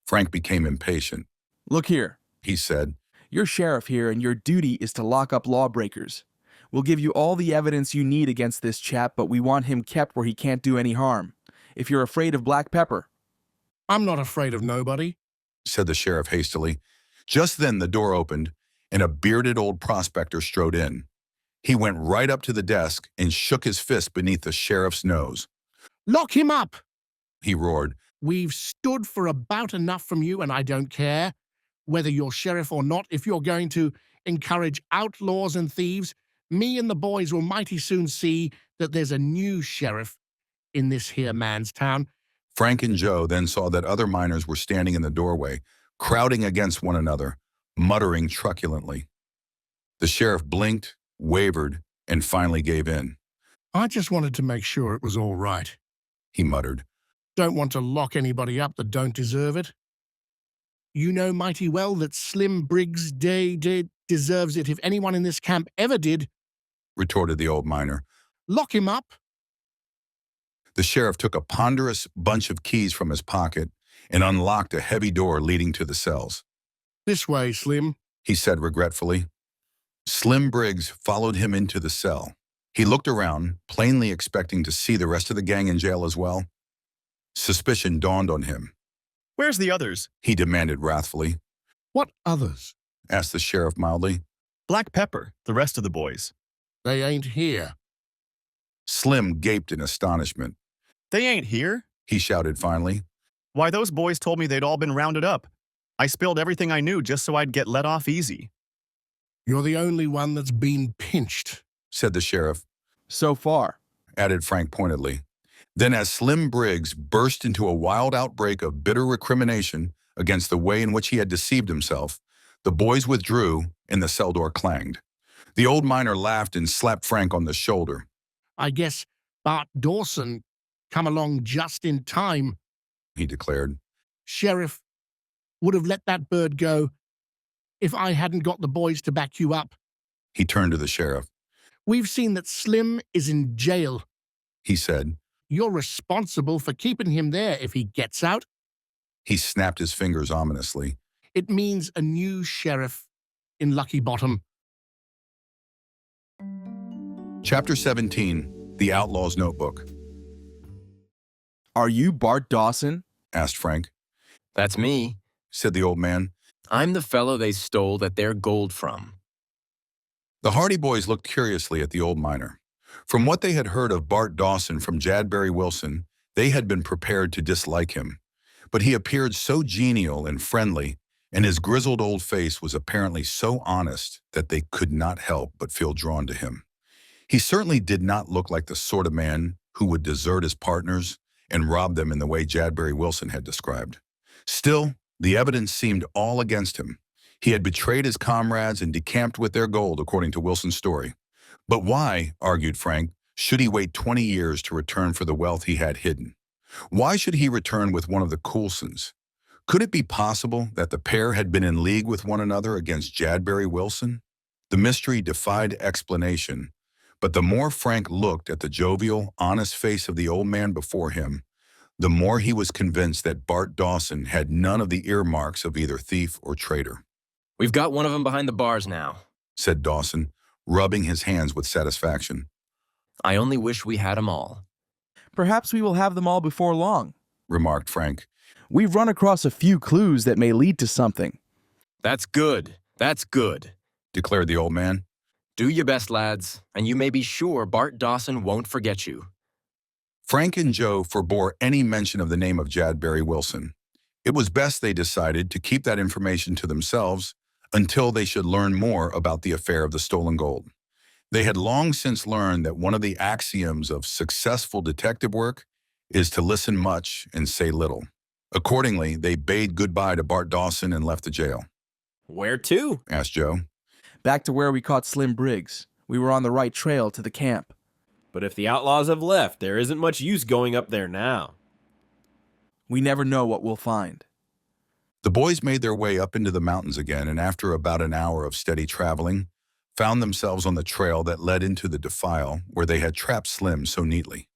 Frank became impatient. Look here, he said. You're sheriff here, and your duty is to lock up lawbreakers. We'll give you all the evidence you need against this chap, but we want him kept where he can't do any harm. If you're afraid of Black Pepper." I'm not afraid of nobody, said the sheriff hastily. Just then the door opened, and a bearded old prospector strode in. He went right up to the desk and shook his fist beneath the sheriff's nose. "Lock him up!" He roared. "We've stood for about enough from you, and I don't care whether you're sheriff or not. If you're going to encourage outlaws and thieves, me and the boys will mighty soon see that there's a new sheriff in this here man's town." Frank and Joe then saw that other miners were standing in the doorway, crowding against one another, muttering truculently. The sheriff blinked, wavered, and finally gave in. "I just wanted to make sure it was all right," he muttered. "Don't want to lock anybody up that don't deserve it. You know mighty well that Slim Briggs deserves it if anyone in this camp ever did," retorted the old miner. "Lock him up." The sheriff took a ponderous bunch of keys from his pocket and unlocked a heavy door leading to the cells. "This way, Slim," he said regretfully. Slim Briggs followed him into the cell. He looked around, plainly expecting to see the rest of the gang in jail as well. Suspicion dawned on him. "Where's the others?" he demanded wrathfully. "What others?" asked the sheriff mildly. "Black Pepper, the rest of the boys." "They ain't here." Slim gaped in astonishment. "They ain't here?" he shouted finally. "Why, those boys told me they'd all been rounded up. I spilled everything I knew just so I'd get let off easy." "You're the only one that's been pinched," said the sheriff. "So far," added Frank pointedly. Then as Slim Briggs burst into a wild outbreak of bitter recrimination against the way in which he had deceived himself, the boys withdrew and the cell door clanged. The old miner laughed and slapped Frank on the shoulder. "I guess Bart Dawson come along just in time," he declared. "Sheriff would have let that bird go if I hadn't got the boys to back you up." He turned to the sheriff. "We've seen that Slim is in jail," he said. "You're responsible for keeping him there if he gets out." He snapped his fingers ominously. "It means a new sheriff in Lucky Bottom." Chapter 17, The Outlaw's Notebook. "Are you Bart Dawson?" asked Frank. "That's me," said the old man. "I'm the fellow they stole that their gold from." The Hardy boys looked curiously at the old miner. From what they had heard of Bart Dawson from Jadbury Wilson, they had been prepared to dislike him. But he appeared so genial and friendly, and his grizzled old face was apparently so honest that they could not help but feel drawn to him. He certainly did not look like the sort of man who would desert his partners and rob them in the way Jadbury Wilson had described. Still, the evidence seemed all against him. He had betrayed his comrades and decamped with their gold, according to Wilson's story. But why, argued Frank, should he wait 20 years to return for the wealth he had hidden? Why should he return with one of the Coulsons? Could it be possible that the pair had been in league with one another against Jadbury Wilson? The mystery defied explanation, but the more Frank looked at the jovial, honest face of the old man before him, the more he was convinced that Bart Dawson had none of the earmarks of either thief or traitor. "We've got one of them behind the bars now," said Dawson, rubbing his hands with satisfaction. "I only wish we had 'em all." "Perhaps we will have them all before long," remarked Frank. "We've run across a few clues that may lead to something." "That's good. That's good," declared the old man. "Do your best, lads, and you may be sure Bart Dawson won't forget you." Frank and Joe forbore any mention of the name of Jadbury Wilson. It was best, they decided, to keep that information to themselves until they should learn more about the affair of the stolen gold. They had long since learned that one of the axioms of successful detective work is to listen much and say little. Accordingly, they bade goodbye to Bart Dawson and left the jail. "Where to?" asked Joe. "Back to where we caught Slim Briggs. We were on the right trail to the camp." "But if the outlaws have left, there isn't much use going up there now." "We never know what we'll find." The boys made their way up into the mountains again, and after about an hour of steady traveling, found themselves on the trail that led into the defile where they had trapped Slim so neatly.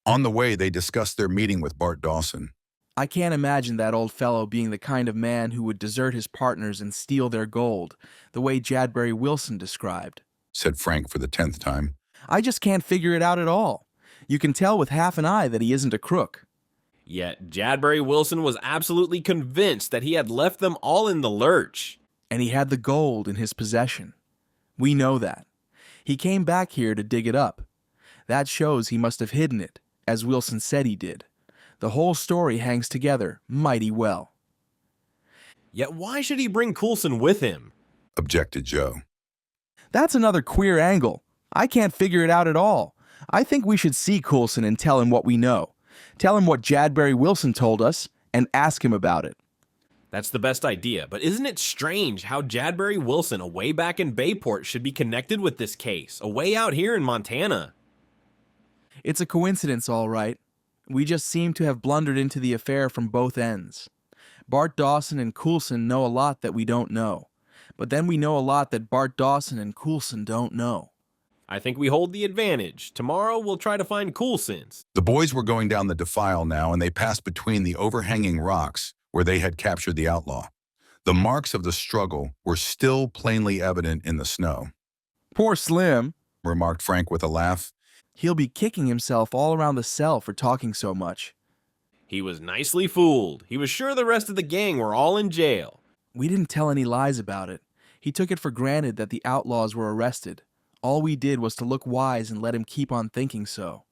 On the way, they discussed their meeting with Bart Dawson. "I can't imagine that old fellow being the kind of man who would desert his partners and steal their gold, the way Jadbury Wilson described," said Frank for the 10th time. I just can't figure it out at all. You can tell with half an eye that he isn't a crook. Yet Jadbury Wilson was absolutely convinced that he had left them all in the lurch. And he had the gold in his possession. We know that. He came back here to dig it up. That shows he must have hidden it, as Wilson said he did. The whole story hangs together mighty well. Yet why should he bring Coulson with him? Objected Joe. That's another queer angle. I can't figure it out at all. I think we should see Coulson and tell him what we know. Tell him what Jadbury Wilson told us and ask him about it. That's the best idea, but isn't it strange how Jadbury Wilson, away back in Bayport, should be connected with this case, away out here in Montana? It's a coincidence, all right. We just seem to have blundered into the affair from both ends. Bart Dawson and Coulson know a lot that we don't know. But then we know a lot that Bart Dawson and Coulson don't know. I think we hold the advantage. Tomorrow we'll try to find Coulson's. The boys were going down the defile now, and they passed between the overhanging rocks where they had captured the outlaw. The marks of the struggle were still plainly evident in the snow. Poor Slim, remarked Frank with a laugh. He'll be kicking himself all around the cell for talking so much. He was nicely fooled. He was sure the rest of the gang were all in jail. We didn't tell any lies about it. He took it for granted that the outlaws were arrested. All we did was to look wise and let him keep on thinking so.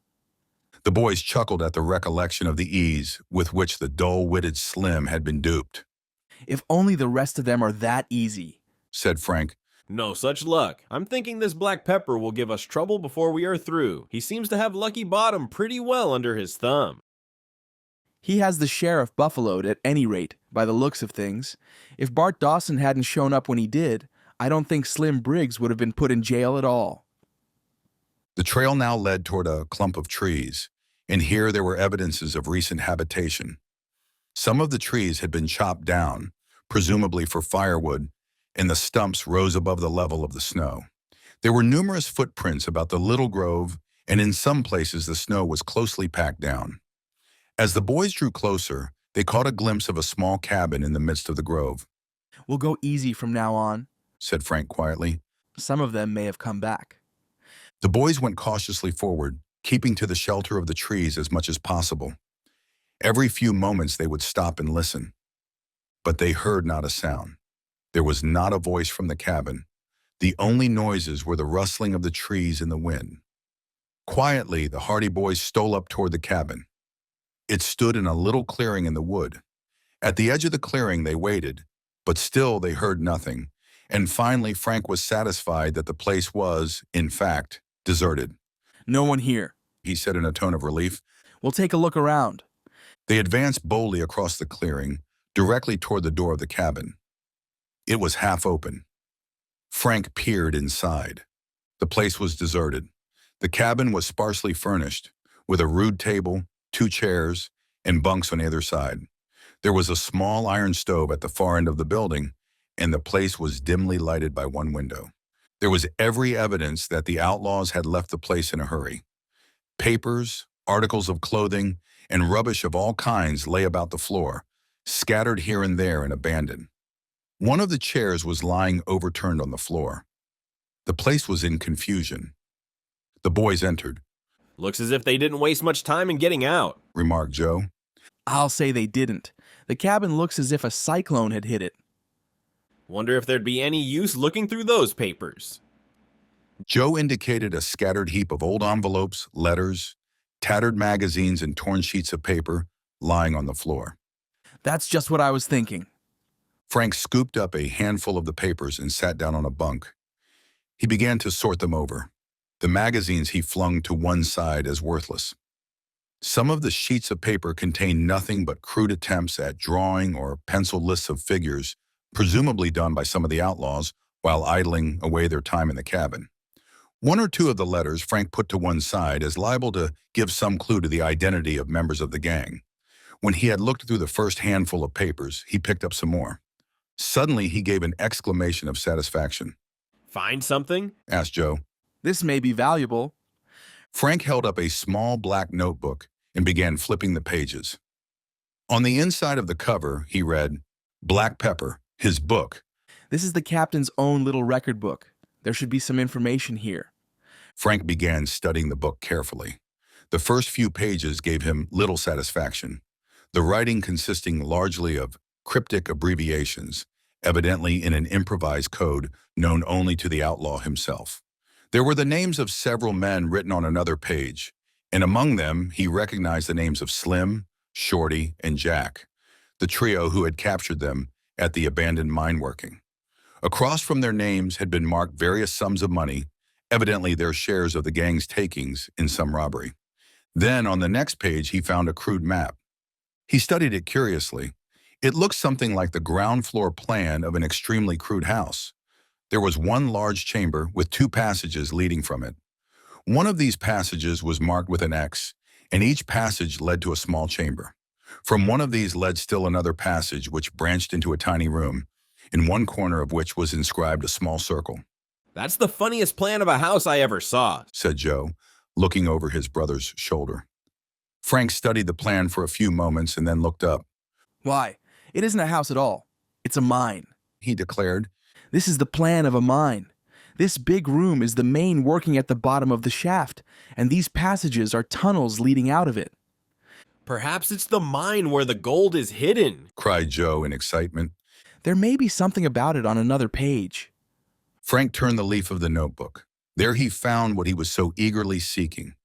The boys chuckled at the recollection of the ease with which the dull-witted Slim had been duped. If only the rest of them are that easy, said Frank. No such luck. I'm thinking this Black Pepper will give us trouble before we are through. He seems to have Lucky Bottom pretty well under his thumb. He has the sheriff buffaloed at any rate, by the looks of things. If Bart Dawson hadn't shown up when he did, I don't think Slim Briggs would have been put in jail at all. The trail now led toward a clump of trees, and here there were evidences of recent habitation. Some of the trees had been chopped down, presumably for firewood, and the stumps rose above the level of the snow. There were numerous footprints about the little grove, and in some places the snow was closely packed down. As the boys drew closer, they caught a glimpse of a small cabin in the midst of the grove. We'll go easy from now on, said Frank quietly. Some of them may have come back. The boys went cautiously forward, keeping to the shelter of the trees as much as possible. Every few moments they would stop and listen. But they heard not a sound. There was not a voice from the cabin. The only noises were the rustling of the trees in the wind. Quietly, the Hardy boys stole up toward the cabin. It stood in a little clearing in the wood. At the edge of the clearing they waited, but still they heard nothing, and finally Frank was satisfied that the place was, in fact, deserted. No one here, he said in a tone of relief. We'll take a look around. They advanced boldly across the clearing, directly toward the door of the cabin. It was half open. Frank peered inside. The place was deserted. The cabin was sparsely furnished, with a rude table, 2 chairs, and bunks on either side. There was a small iron stove at the far end of the building, and the place was dimly lighted by one window. There was every evidence that the outlaws had left the place in a hurry. Papers, articles of clothing, and rubbish of all kinds lay about the floor, scattered here and there and abandoned. One of the chairs was lying overturned on the floor. The place was in confusion. The boys entered. Looks as if they didn't waste much time in getting out, remarked Joe. I'll say they didn't. The cabin looks as if a cyclone had hit it. Wonder if there'd be any use looking through those papers. Joe indicated a scattered heap of old envelopes, letters, tattered magazines, and torn sheets of paper lying on the floor. That's just what I was thinking. Frank scooped up a handful of the papers and sat down on a bunk. He began to sort them over. The magazines he flung to one side as worthless. Some of the sheets of paper contained nothing but crude attempts at drawing or pencil lists of figures, presumably done by some of the outlaws while idling away their time in the cabin. 1 or 2 of the letters Frank put to one side as liable to give some clue to the identity of members of the gang. When he had looked through the first handful of papers, he picked up some more. Suddenly, he gave an exclamation of satisfaction. Find something? Asked Joe. This may be valuable. Frank held up a small black notebook and began flipping the pages. On the inside of the cover, he read, Black Pepper, his book. This is the captain's own little record book. There should be some information here. Frank began studying the book carefully. The first few pages gave him little satisfaction, the writing consisting largely of cryptic abbreviations, evidently in an improvised code known only to the outlaw himself. There were the names of several men written on another page, and among them he recognized the names of Slim, Shorty, and Jack, the trio who had captured them at the abandoned mine working. Across from their names had been marked various sums of money, evidently their shares of the gang's takings in some robbery. Then on the next page he found a crude map. He studied it curiously. It looked something like the ground floor plan of an extremely crude house. There was one large chamber with 2 passages leading from it. One of these passages was marked with an X, and each passage led to a small chamber. From one of these led still another passage which branched into a tiny room, in one corner of which was inscribed a small circle. That's the funniest plan of a house I ever saw, said Joe, looking over his brother's shoulder. Frank studied the plan for a few moments and then looked up. Why, it isn't a house at all. It's a mine, he declared. This is the plan of a mine. This big room is the main working at the bottom of the shaft, and these passages are tunnels leading out of it. Perhaps it's the mine where the gold is hidden, cried Joe in excitement. There may be something about it on another page. Frank turned the leaf of the notebook. There he found what he was so eagerly seeking.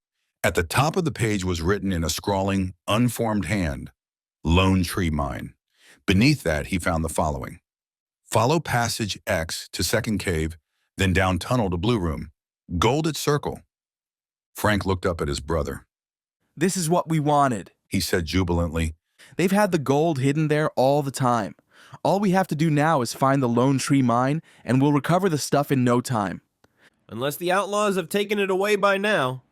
At the top of the page was written in a scrawling, unformed hand, Lone Tree Mine. Beneath that he found the following. Follow passage X to second cave, then down tunnel to blue room. Gold at circle. Frank looked up at his brother. This is what we wanted, he said jubilantly. They've had the gold hidden there all the time. All we have to do now is find the Lone Tree Mine, and we'll recover the stuff in no time. Unless the outlaws have taken it away by now,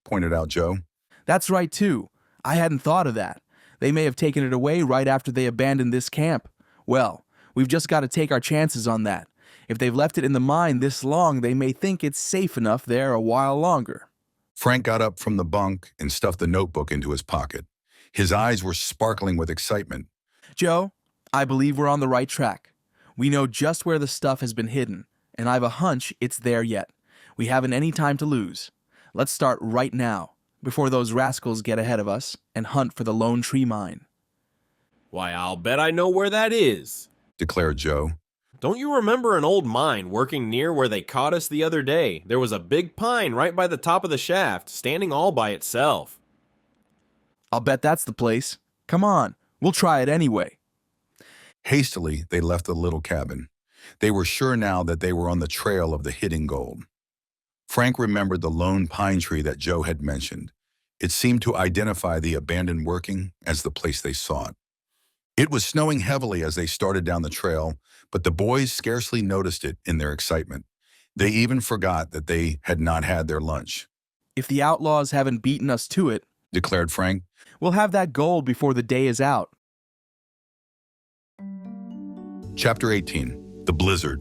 pointed out Joe. That's right, too. I hadn't thought of that. They may have taken it away right after they abandoned this camp. Well, we've just got to take our chances on that. If they've left it in the mine this long, they may think it's safe enough there a while longer. Frank got up from the bunk and stuffed the notebook into his pocket. His eyes were sparkling with excitement. Joe, I believe we're on the right track. We know just where the stuff has been hidden, and I've a hunch it's there yet. We haven't any time to lose. Let's start right now, before those rascals get ahead of us and hunt for the Lone Tree Mine. Why, I'll bet I know where that is, declared Joe. Don't you remember an old mine working near where they caught us the other day? There was a big pine right by the top of the shaft, standing all by itself. I'll bet that's the place. Come on, we'll try it anyway. Hastily, they left the little cabin. They were sure now that they were on the trail of the hidden gold. Frank remembered the lone pine tree that Joe had mentioned. It seemed to identify the abandoned working as the place they sought. It was snowing heavily as they started down the trail, but the boys scarcely noticed it in their excitement. They even forgot that they had not had their lunch. If the outlaws haven't beaten us to it, declared Frank, we'll have that gold before the day is out. Chapter 18, The Blizzard.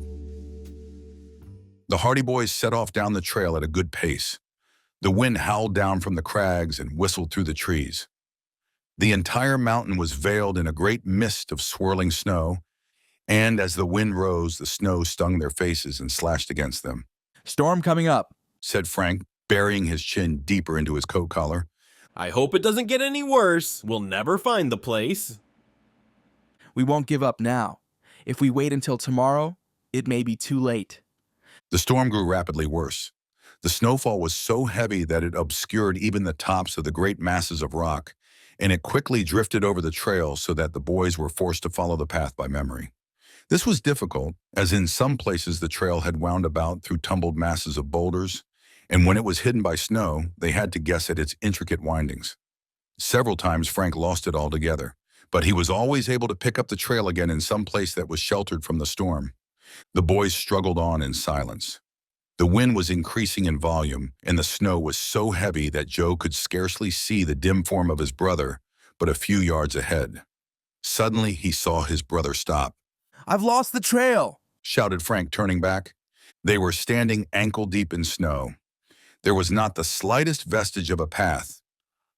The Hardy boys set off down the trail at a good pace. The wind howled down from the crags and whistled through the trees. The entire mountain was veiled in a great mist of swirling snow, and as the wind rose, the snow stung their faces and slashed against them. Storm coming up, said Frank, burying his chin deeper into his coat collar. I hope it doesn't get any worse. We'll never find the place. We won't give up now. If we wait until tomorrow, it may be too late. The storm grew rapidly worse. The snowfall was so heavy that it obscured even the tops of the great masses of rock, and it quickly drifted over the trail so that the boys were forced to follow the path by memory. This was difficult, as in some places the trail had wound about through tumbled masses of boulders, and when it was hidden by snow, they had to guess at its intricate windings. Several times Frank lost it altogether, but he was always able to pick up the trail again in some place that was sheltered from the storm. The boys struggled on in silence. The wind was increasing in volume, and the snow was so heavy that Joe could scarcely see the dim form of his brother, but a few yards ahead. Suddenly, he saw his brother stop. I've lost the trail, shouted Frank, turning back. They were standing ankle-deep in snow. There was not the slightest vestige of a path.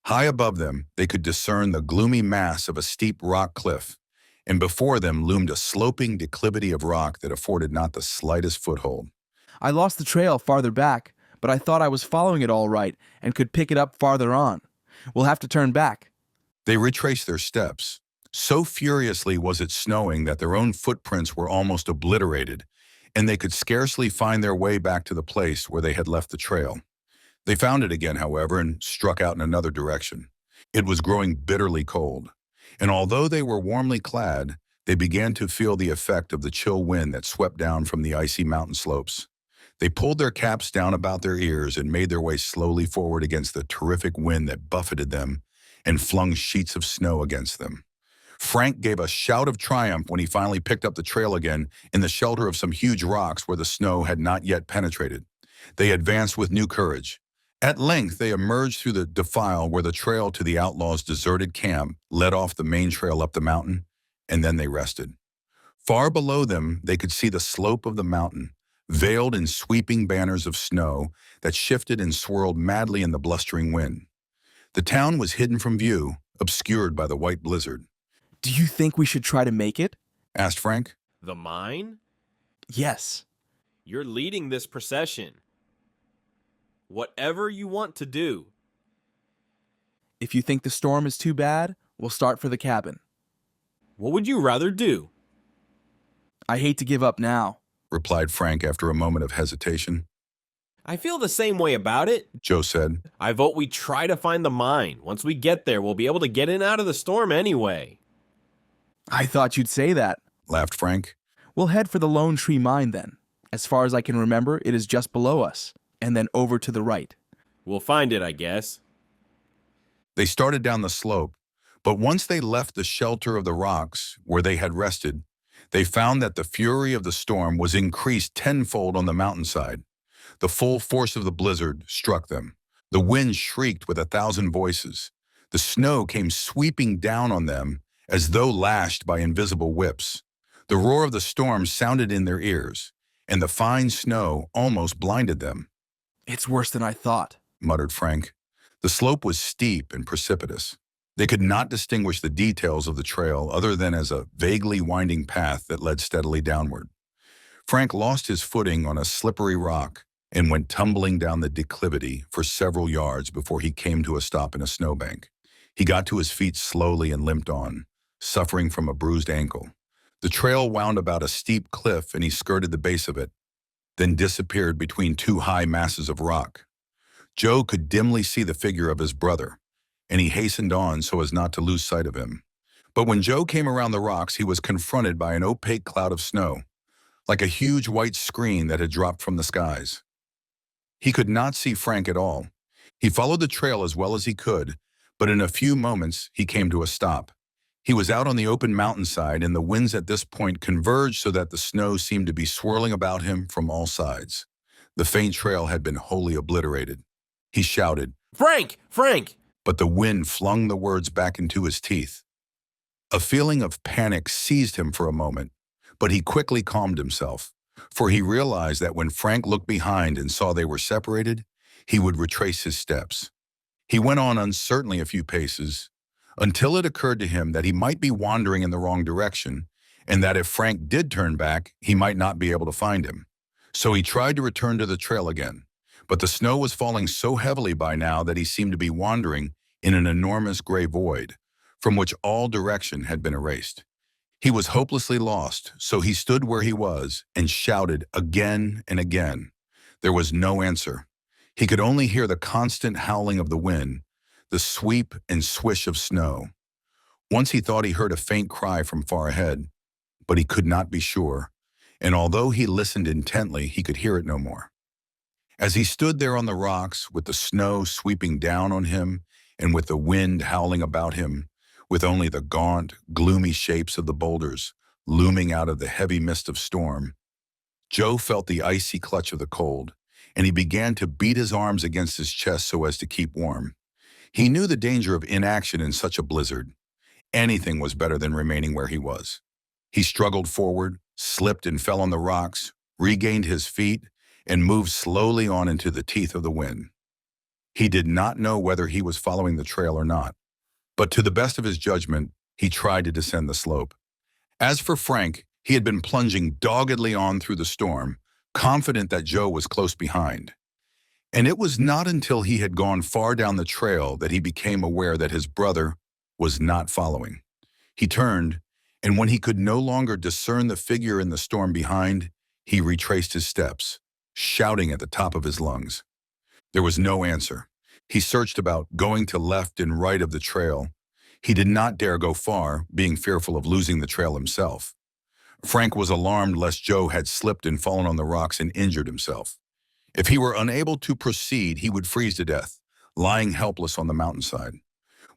High above them, they could discern the gloomy mass of a steep rock cliff, and before them loomed a sloping declivity of rock that afforded not the slightest foothold. I lost the trail farther back, but I thought I was following it all right and could pick it up farther on. We'll have to turn back. They retraced their steps. So furiously was it snowing that their own footprints were almost obliterated, and they could scarcely find their way back to the place where they had left the trail. They found it again, however, and struck out in another direction. It was growing bitterly cold, and although they were warmly clad, they began to feel the effect of the chill wind that swept down from the icy mountain slopes. They pulled their caps down about their ears and made their way slowly forward against the terrific wind that buffeted them and flung sheets of snow against them. Frank gave a shout of triumph when he finally picked up the trail again in the shelter of some huge rocks where the snow had not yet penetrated. They advanced with new courage. At length, they emerged through the defile where the trail to the Outlaws' deserted camp led off the main trail up the mountain, and then they rested. Far below them, they could see the slope of the mountain, veiled in sweeping banners of snow that shifted and swirled madly in the blustering wind. The town was hidden from view, obscured by the white blizzard. Do you think we should try to make it? Asked Frank. The mine? Yes. You're leading this procession. Whatever you want to do. If you think the storm is too bad, we'll start for the cabin. What would you rather do? I hate to give up now, replied Frank after a moment of hesitation. I feel the same way about it, Joe said. I vote we try to find the mine. Once we get there, we'll be able to get in out of the storm anyway. I thought you'd say that, laughed Frank. We'll head for the Lone Tree Mine then. As far as I can remember, it is just below us, and then over to the right. We'll find it, I guess. They started down the slope, but once they left the shelter of the rocks where they had rested, they found that the fury of the storm was increased tenfold on the mountainside. The full force of the blizzard struck them. The wind shrieked with 1,000 voices. The snow came sweeping down on them as though lashed by invisible whips. The roar of the storm sounded in their ears, and the fine snow almost blinded them. It's worse than I thought, muttered Frank. The slope was steep and precipitous. They could not distinguish the details of the trail other than as a vaguely winding path that led steadily downward. Frank lost his footing on a slippery rock and went tumbling down the declivity for several yards before he came to a stop in a snowbank. He got to his feet slowly and limped on, suffering from a bruised ankle. The trail wound about a steep cliff and he skirted the base of it, then disappeared between two high masses of rock. Joe could dimly see the figure of his brother, and he hastened on so as not to lose sight of him. But when Joe came around the rocks, he was confronted by an opaque cloud of snow, like a huge white screen that had dropped from the skies. He could not see Frank at all. He followed the trail as well as he could, but in a few moments he came to a stop. He was out on the open mountainside, and the winds at this point converged so that the snow seemed to be swirling about him from all sides. The faint trail had been wholly obliterated. He shouted, Frank! Frank! But the wind flung the words back into his teeth. A feeling of panic seized him for a moment, but he quickly calmed himself, for he realized that when Frank looked behind and saw they were separated, he would retrace his steps. He went on uncertainly a few paces, until it occurred to him that he might be wandering in the wrong direction, and that if Frank did turn back, he might not be able to find him. So he tried to return to the trail again, but the snow was falling so heavily by now that he seemed to be wandering in an enormous gray void, from which all direction had been erased. He was hopelessly lost, so he stood where he was and shouted again and again. There was no answer. He could only hear the constant howling of the wind, the sweep and swish of snow. Once he thought he heard a faint cry from far ahead, but he could not be sure, and although he listened intently, he could hear it no more. As he stood there on the rocks, with the snow sweeping down on him and with the wind howling about him, with only the gaunt, gloomy shapes of the boulders looming out of the heavy mist of storm, Joe felt the icy clutch of the cold, and he began to beat his arms against his chest so as to keep warm. He knew the danger of inaction in such a blizzard. Anything was better than remaining where he was. He struggled forward, slipped and fell on the rocks, regained his feet, and moved slowly on into the teeth of the wind. He did not know whether he was following the trail or not, but to the best of his judgment, he tried to descend the slope. As for Frank, he had been plunging doggedly on through the storm, confident that Joe was close behind. And it was not until he had gone far down the trail that he became aware that his brother was not following. He turned, and when he could no longer discern the figure in the storm behind, he retraced his steps, shouting at the top of his lungs. There was no answer. He searched about, going to left and right of the trail. He did not dare go far, being fearful of losing the trail himself. Frank was alarmed lest Joe had slipped and fallen on the rocks and injured himself. If he were unable to proceed, he would freeze to death, lying helpless on the mountainside.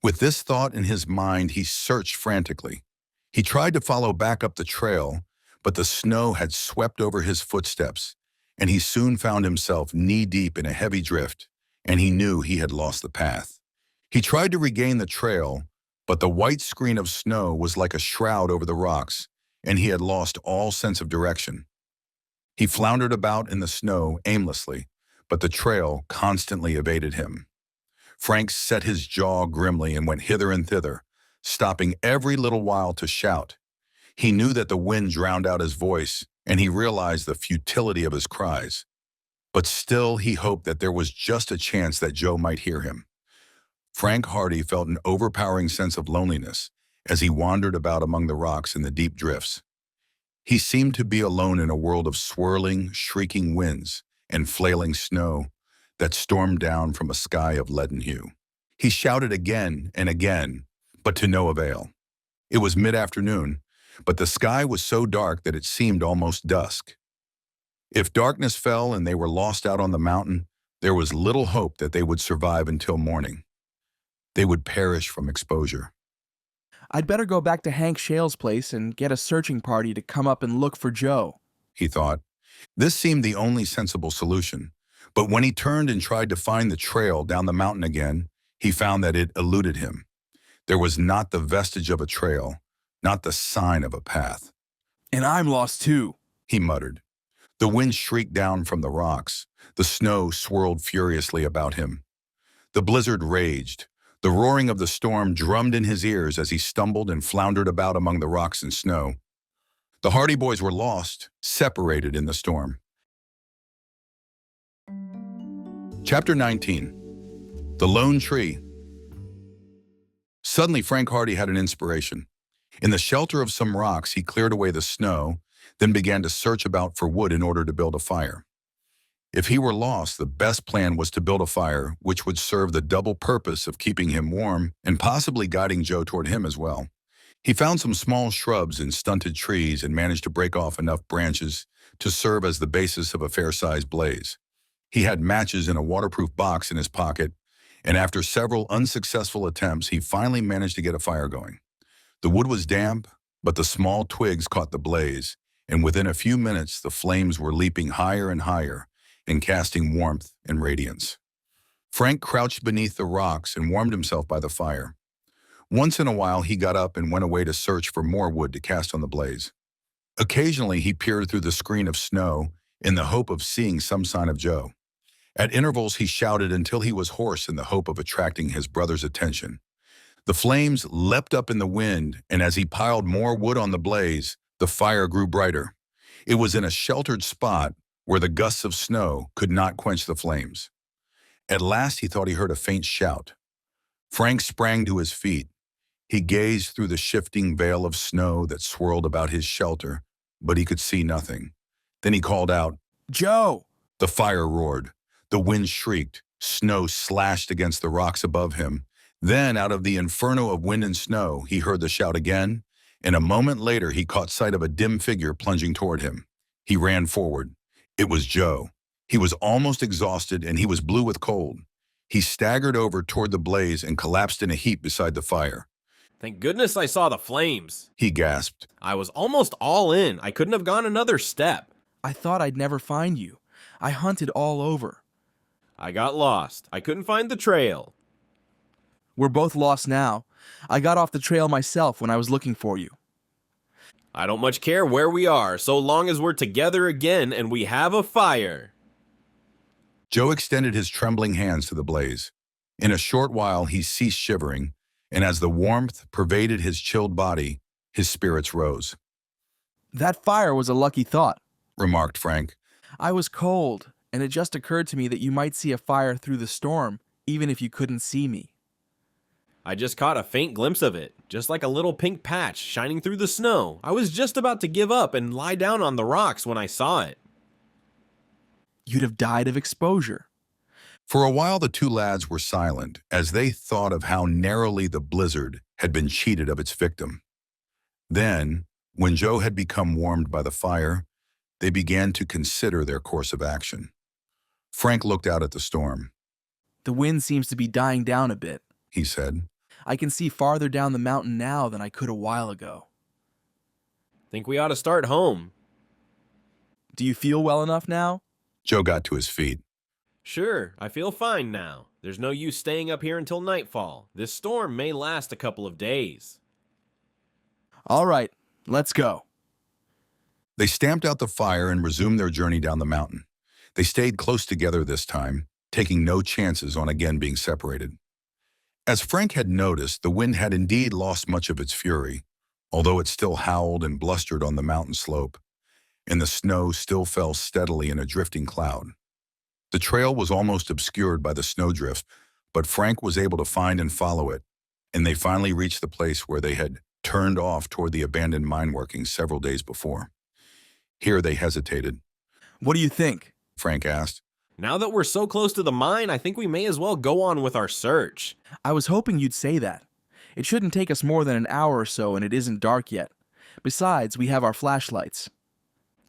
With this thought in his mind, he searched frantically. He tried to follow back up the trail, but the snow had swept over his footsteps, and he soon found himself knee-deep in a heavy drift, and he knew he had lost the path. He tried to regain the trail, but the white screen of snow was like a shroud over the rocks, and he had lost all sense of direction. He floundered about in the snow aimlessly, but the trail constantly evaded him. Frank set his jaw grimly and went hither and thither, stopping every little while to shout. He knew that the wind drowned out his voice, and he realized the futility of his cries. But still he hoped that there was just a chance that Joe might hear him. Frank Hardy felt an overpowering sense of loneliness as he wandered about among the rocks in the deep drifts. He seemed to be alone in a world of swirling, shrieking winds and flailing snow that stormed down from a sky of leaden hue. He shouted again and again, but to no avail. It was mid-afternoon, but the sky was so dark that it seemed almost dusk. If darkness fell and they were lost out on the mountain, there was little hope that they would survive until morning. They would perish from exposure. I'd better go back to Hank Shale's place and get a searching party to come up and look for Joe, he thought. This seemed the only sensible solution, but when he turned and tried to find the trail down the mountain again, he found that it eluded him. There was not the vestige of a trail, not the sign of a path. And I'm lost too, he muttered. The wind shrieked down from the rocks. The snow swirled furiously about him. The blizzard raged. The roaring of the storm drummed in his ears as he stumbled and floundered about among the rocks and snow. The Hardy boys were lost, separated in the storm. Chapter 19. The Lone Tree. Suddenly, Frank Hardy had an inspiration. In the shelter of some rocks, he cleared away the snow, then began to search about for wood in order to build a fire. If he were lost, the best plan was to build a fire, which would serve the double purpose of keeping him warm and possibly guiding Joe toward him as well. He found some small shrubs and stunted trees and managed to break off enough branches to serve as the basis of a fair-sized blaze. He had matches in a waterproof box in his pocket, and after several unsuccessful attempts, he finally managed to get a fire going. The wood was damp, but the small twigs caught the blaze, and within a few minutes the flames were leaping higher and higher and casting warmth and radiance. Frank crouched beneath the rocks and warmed himself by the fire. Once in a while he got up and went away to search for more wood to cast on the blaze. Occasionally he peered through the screen of snow in the hope of seeing some sign of Joe. At intervals he shouted until he was hoarse in the hope of attracting his brother's attention. The flames leapt up in the wind, and as he piled more wood on the blaze, the fire grew brighter. It was in a sheltered spot where the gusts of snow could not quench the flames. At last he thought he heard a faint shout. Frank sprang to his feet. He gazed through the shifting veil of snow that swirled about his shelter, but he could see nothing. Then he called out, "Joe!" The fire roared. The wind shrieked. Snow slashed against the rocks above him. Then, out of the inferno of wind and snow, he heard the shout again, and a moment later he caught sight of a dim figure plunging toward him. He ran forward. It was Joe. He was almost exhausted, and he was blue with cold. He staggered over toward the blaze and collapsed in a heap beside the fire. Thank goodness I saw the flames, he gasped. I was almost all in. I couldn't have gone another step. I thought I'd never find you. I hunted all over. I got lost. I couldn't find the trail. We're both lost now. I got off the trail myself when I was looking for you. I don't much care where we are, so long as we're together again and we have a fire. Joe extended his trembling hands to the blaze. In a short while, he ceased shivering, and as the warmth pervaded his chilled body, his spirits rose. That fire was a lucky thought, remarked Frank. I was cold, and it just occurred to me that you might see a fire through the storm, even if you couldn't see me. I just caught a faint glimpse of it, just like a little pink patch shining through the snow. I was just about to give up and lie down on the rocks when I saw it. You'd have died of exposure. For a while, the two lads were silent as they thought of how narrowly the blizzard had been cheated of its victim. Then, when Joe had become warmed by the fire, they began to consider their course of action. Frank looked out at the storm. The wind seems to be dying down a bit, he said. I can see farther down the mountain now than I could a while ago. Think we ought to start home. Do you feel well enough now? Joe got to his feet. Sure, I feel fine now. There's no use staying up here until nightfall. This storm may last a couple of days. All right, let's go. They stamped out the fire and resumed their journey down the mountain. They stayed close together this time, taking no chances on again being separated. As Frank had noticed, the wind had indeed lost much of its fury, although it still howled and blustered on the mountain slope, and the snow still fell steadily in a drifting cloud. The trail was almost obscured by the snowdrift, but Frank was able to find and follow it, and they finally reached the place where they had turned off toward the abandoned mine workings several days before. Here they hesitated. What do you think? Frank asked. Now that we're so close to the mine, I think we may as well go on with our search. I was hoping you'd say that. It shouldn't take us more than an hour or so, and it isn't dark yet. Besides, we have our flashlights.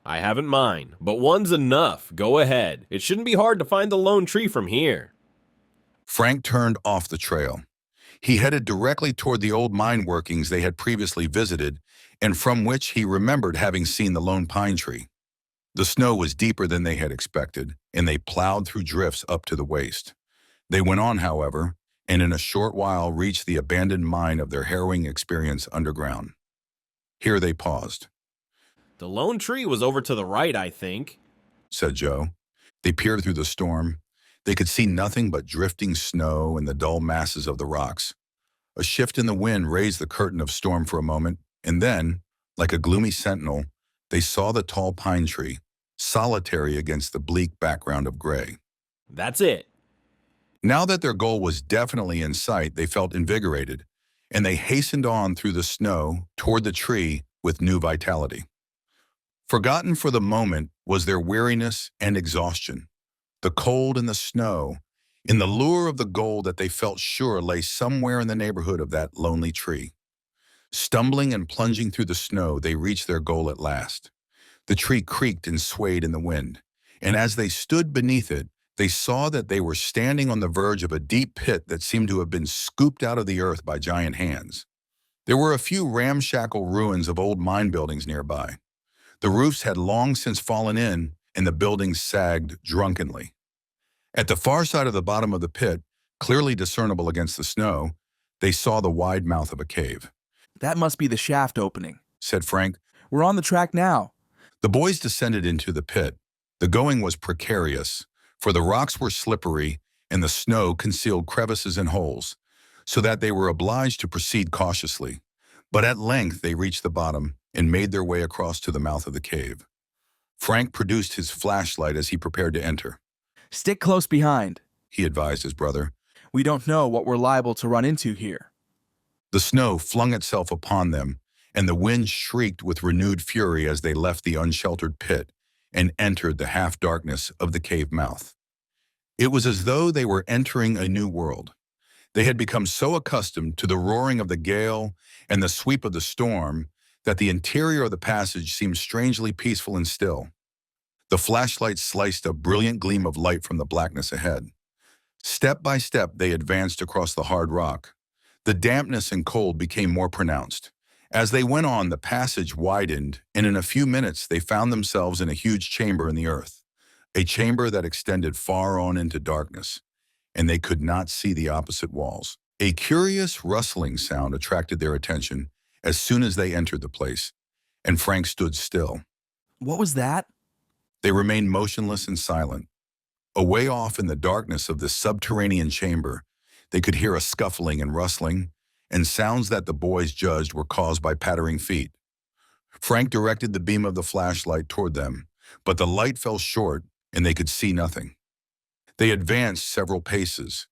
I haven't mine, but one's enough. Go ahead. It shouldn't be hard to find the lone tree from here. Frank turned off the trail. He headed directly toward the old mine workings they had previously visited, and from which he remembered having seen the lone pine tree. The snow was deeper than they had expected, and they plowed through drifts up to the waist. They went on, however, and in a short while reached the abandoned mine of their harrowing experience underground. Here they paused. The lone tree was over to the right, I think, said Joe. They peered through the storm. They could see nothing but drifting snow and the dull masses of the rocks. A shift in the wind raised the curtain of storm for a moment, and then, like a gloomy sentinel, they saw the tall pine tree, solitary against the bleak background of gray. That's it. Now that their goal was definitely in sight, they felt invigorated, and they hastened on through the snow toward the tree with new vitality. Forgotten for the moment was their weariness and exhaustion, the cold and the snow, in the lure of the goal that they felt sure lay somewhere in the neighborhood of that lonely tree. Stumbling and plunging through the snow, they reached their goal at last. The tree creaked and swayed in the wind, and as they stood beneath it, they saw that they were standing on the verge of a deep pit that seemed to have been scooped out of the earth by giant hands. There were a few ramshackle ruins of old mine buildings nearby. The roofs had long since fallen in, and the buildings sagged drunkenly. At the far side of the bottom of the pit, clearly discernible against the snow, they saw the wide mouth of a cave. That must be the shaft opening, said Frank. We're on the track now. The boys descended into the pit. The going was precarious, for the rocks were slippery and the snow concealed crevices and holes, so that they were obliged to proceed cautiously. But at length they reached the bottom and made their way across to the mouth of the cave. Frank produced his flashlight as he prepared to enter. Stick close behind, he advised his brother. We don't know what we're liable to run into here. The snow flung itself upon them, and the wind shrieked with renewed fury as they left the unsheltered pit and entered the half-darkness of the cave mouth. It was as though they were entering a new world. They had become so accustomed to the roaring of the gale and the sweep of the storm that the interior of the passage seemed strangely peaceful and still. The flashlight sliced a brilliant gleam of light from the blackness ahead. Step by step, they advanced across the hard rock. The dampness and cold became more pronounced. As they went on, the passage widened, and in a few minutes they found themselves in a huge chamber in the earth, a chamber that extended far on into darkness, and they could not see the opposite walls. A curious rustling sound attracted their attention as soon as they entered the place, and Frank stood still. What was that? They remained motionless and silent. Away off in the darkness of this subterranean chamber, they could hear a scuffling and rustling, and sounds that the boys judged were caused by pattering feet. Frank directed the beam of the flashlight toward them, but the light fell short and they could see nothing. They advanced several paces.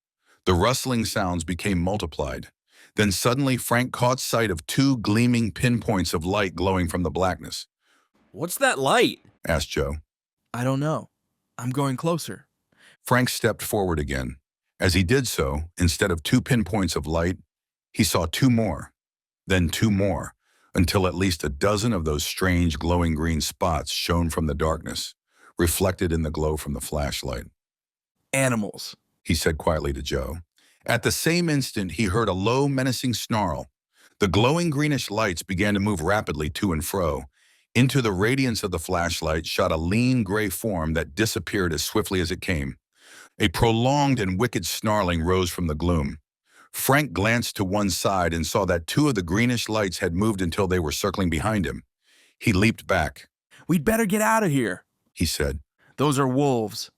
The rustling sounds became multiplied. Then suddenly Frank caught sight of two gleaming pinpoints of light glowing from the blackness. "What's that light?" asked Joe. I don't know. I'm going closer. Frank stepped forward again. As he did so, instead of two pinpoints of light, he saw two more, then two more, until at least a dozen of those strange glowing green spots shone from the darkness, reflected in the glow from the flashlight. Animals, he said quietly to Joe. At the same instant, he heard a low, menacing snarl. The glowing greenish lights began to move rapidly to and fro. Into the radiance of the flashlight shot a lean gray form that disappeared as swiftly as it came. A prolonged and wicked snarling rose from the gloom. Frank glanced to one side and saw that two of the greenish lights had moved until they were circling behind him. He leaped back. We'd better get out of here, he said. Those are wolves.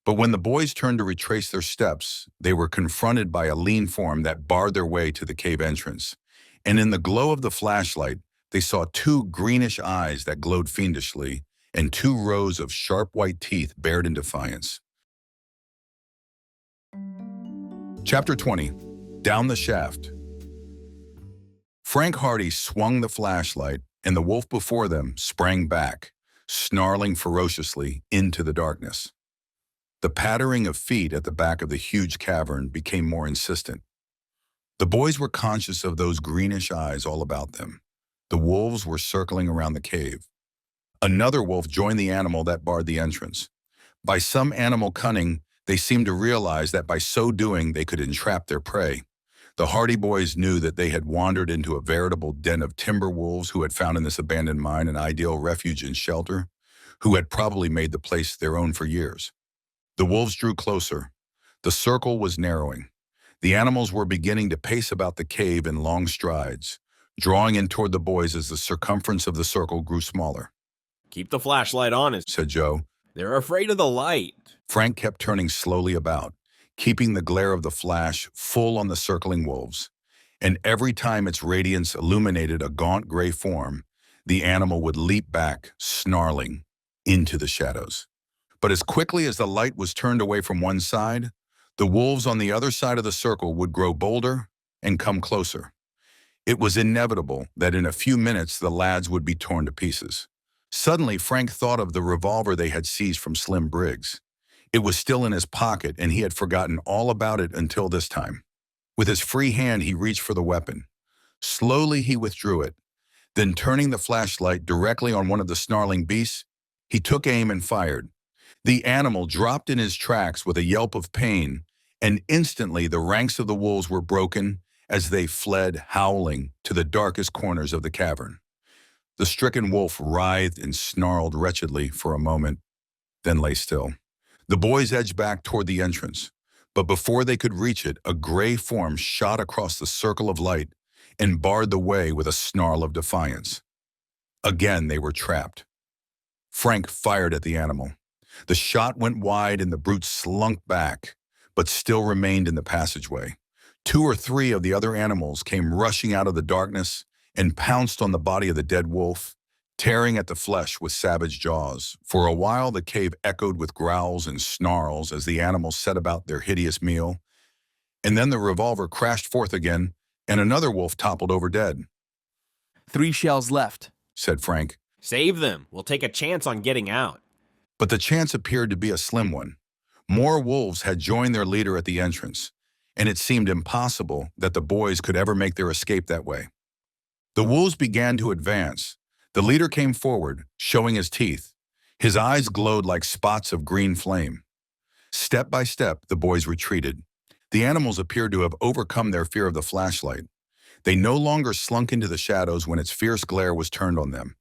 But when the boys turned to retrace their steps, they were confronted by a lean form that barred their way to the cave entrance. And in the glow of the flashlight, they saw two greenish eyes that glowed fiendishly and two rows of sharp white teeth bared in defiance. Chapter 20. Down the Shaft. Frank Hardy swung the flashlight, and the wolf before them sprang back, snarling ferociously into the darkness. The pattering of feet at the back of the huge cavern became more insistent. The boys were conscious of those greenish eyes all about them. The wolves were circling around the cave. Another wolf joined the animal that barred the entrance. By some animal cunning, they seemed to realize that by so doing they could entrap their prey. The Hardy boys knew that they had wandered into a veritable den of timber wolves who had found in this abandoned mine an ideal refuge and shelter, who had probably made the place their own for years. The wolves drew closer. The circle was narrowing. The animals were beginning to pace about the cave in long strides, drawing in toward the boys as the circumference of the circle grew smaller. "Keep the flashlight on," said Joe. "They're afraid of the light." Frank kept turning slowly about, keeping the glare of the flash full on the circling wolves. And every time its radiance illuminated a gaunt gray form, the animal would leap back, snarling, into the shadows. But as quickly as the light was turned away from one side, the wolves on the other side of the circle would grow bolder and come closer. It was inevitable that in a few minutes the lads would be torn to pieces. Suddenly, Frank thought of the revolver they had seized from Slim Briggs. It was still in his pocket, and he had forgotten all about it until this time. With his free hand, he reached for the weapon. Slowly, he withdrew it. Then, turning the flashlight directly on one of the snarling beasts, he took aim and fired. The animal dropped in his tracks with a yelp of pain, and instantly the ranks of the wolves were broken as they fled, howling, to the darkest corners of the cavern. The stricken wolf writhed and snarled wretchedly for a moment, then lay still. The boys edged back toward the entrance, but before they could reach it, a gray form shot across the circle of light and barred the way with a snarl of defiance. Again, they were trapped. Frank fired at the animal. The shot went wide and the brute slunk back, but still remained in the passageway. 2 or 3 of the other animals came rushing out of the darkness and pounced on the body of the dead wolf, tearing at the flesh with savage jaws. For a while, the cave echoed with growls and snarls as the animals set about their hideous meal. And then the revolver crashed forth again, and another wolf toppled over dead. 3 shells left, said Frank. "Save them. We'll take a chance on getting out." But the chance appeared to be a slim one. More wolves had joined their leader at the entrance, and it seemed impossible that the boys could ever make their escape that way. The wolves began to advance. The leader came forward, showing his teeth. His eyes glowed like spots of green flame. Step by step, the boys retreated. The animals appeared to have overcome their fear of the flashlight. They no longer slunk into the shadows when its fierce glare was turned on them.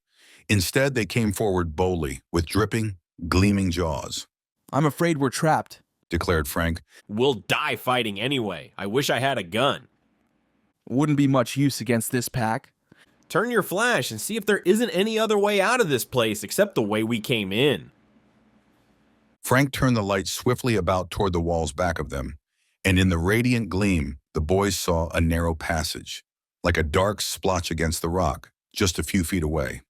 Instead, they came forward boldly, with dripping, gleaming jaws. "I'm afraid we're trapped," declared Frank. "We'll die fighting anyway. I wish I had a gun." "Wouldn't be much use against this pack." "Turn your flash and see if there isn't any other way out of this place except the way we came in." Frank turned the light swiftly about toward the walls back of them, and in the radiant gleam, the boys saw a narrow passage, like a dark splotch against the rock, just a few feet away.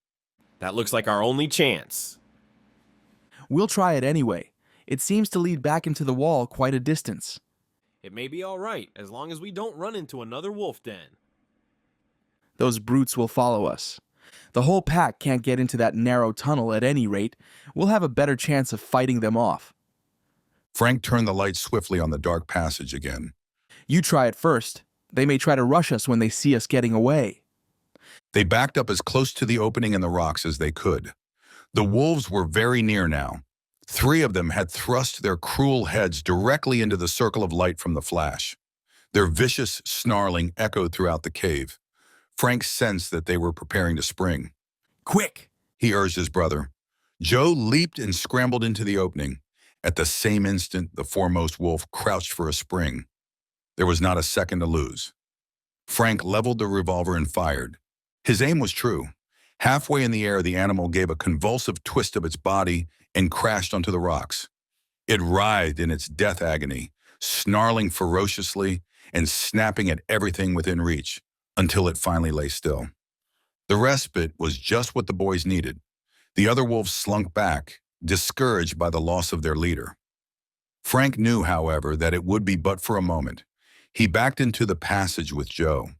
"That looks like our only chance." We'll try it anyway. It seems to lead back into the wall quite a distance. It may be all right, as long as we don't run into another wolf den. Those brutes will follow us. The whole pack can't get into that narrow tunnel at any rate. We'll have a better chance of fighting them off. Frank turned the light swiftly on the dark passage again. You try it first. They may try to rush us when they see us getting away. They backed up as close to the opening in the rocks as they could. The wolves were very near now. 3 of them had thrust their cruel heads directly into the circle of light from the flash. Their vicious snarling echoed throughout the cave. Frank sensed that they were preparing to spring. Quick, he urged his brother. Joe leaped and scrambled into the opening. At the same instant, the foremost wolf crouched for a spring. There was not a second to lose. Frank leveled the revolver and fired. His aim was true. Halfway in the air, the animal gave a convulsive twist of its body and crashed onto the rocks. It writhed in its death agony, snarling ferociously and snapping at everything within reach, until it finally lay still. The respite was just what the boys needed. The other wolves slunk back, discouraged by the loss of their leader. Frank knew, however, that it would be but for a moment. He backed into the passage with Joe.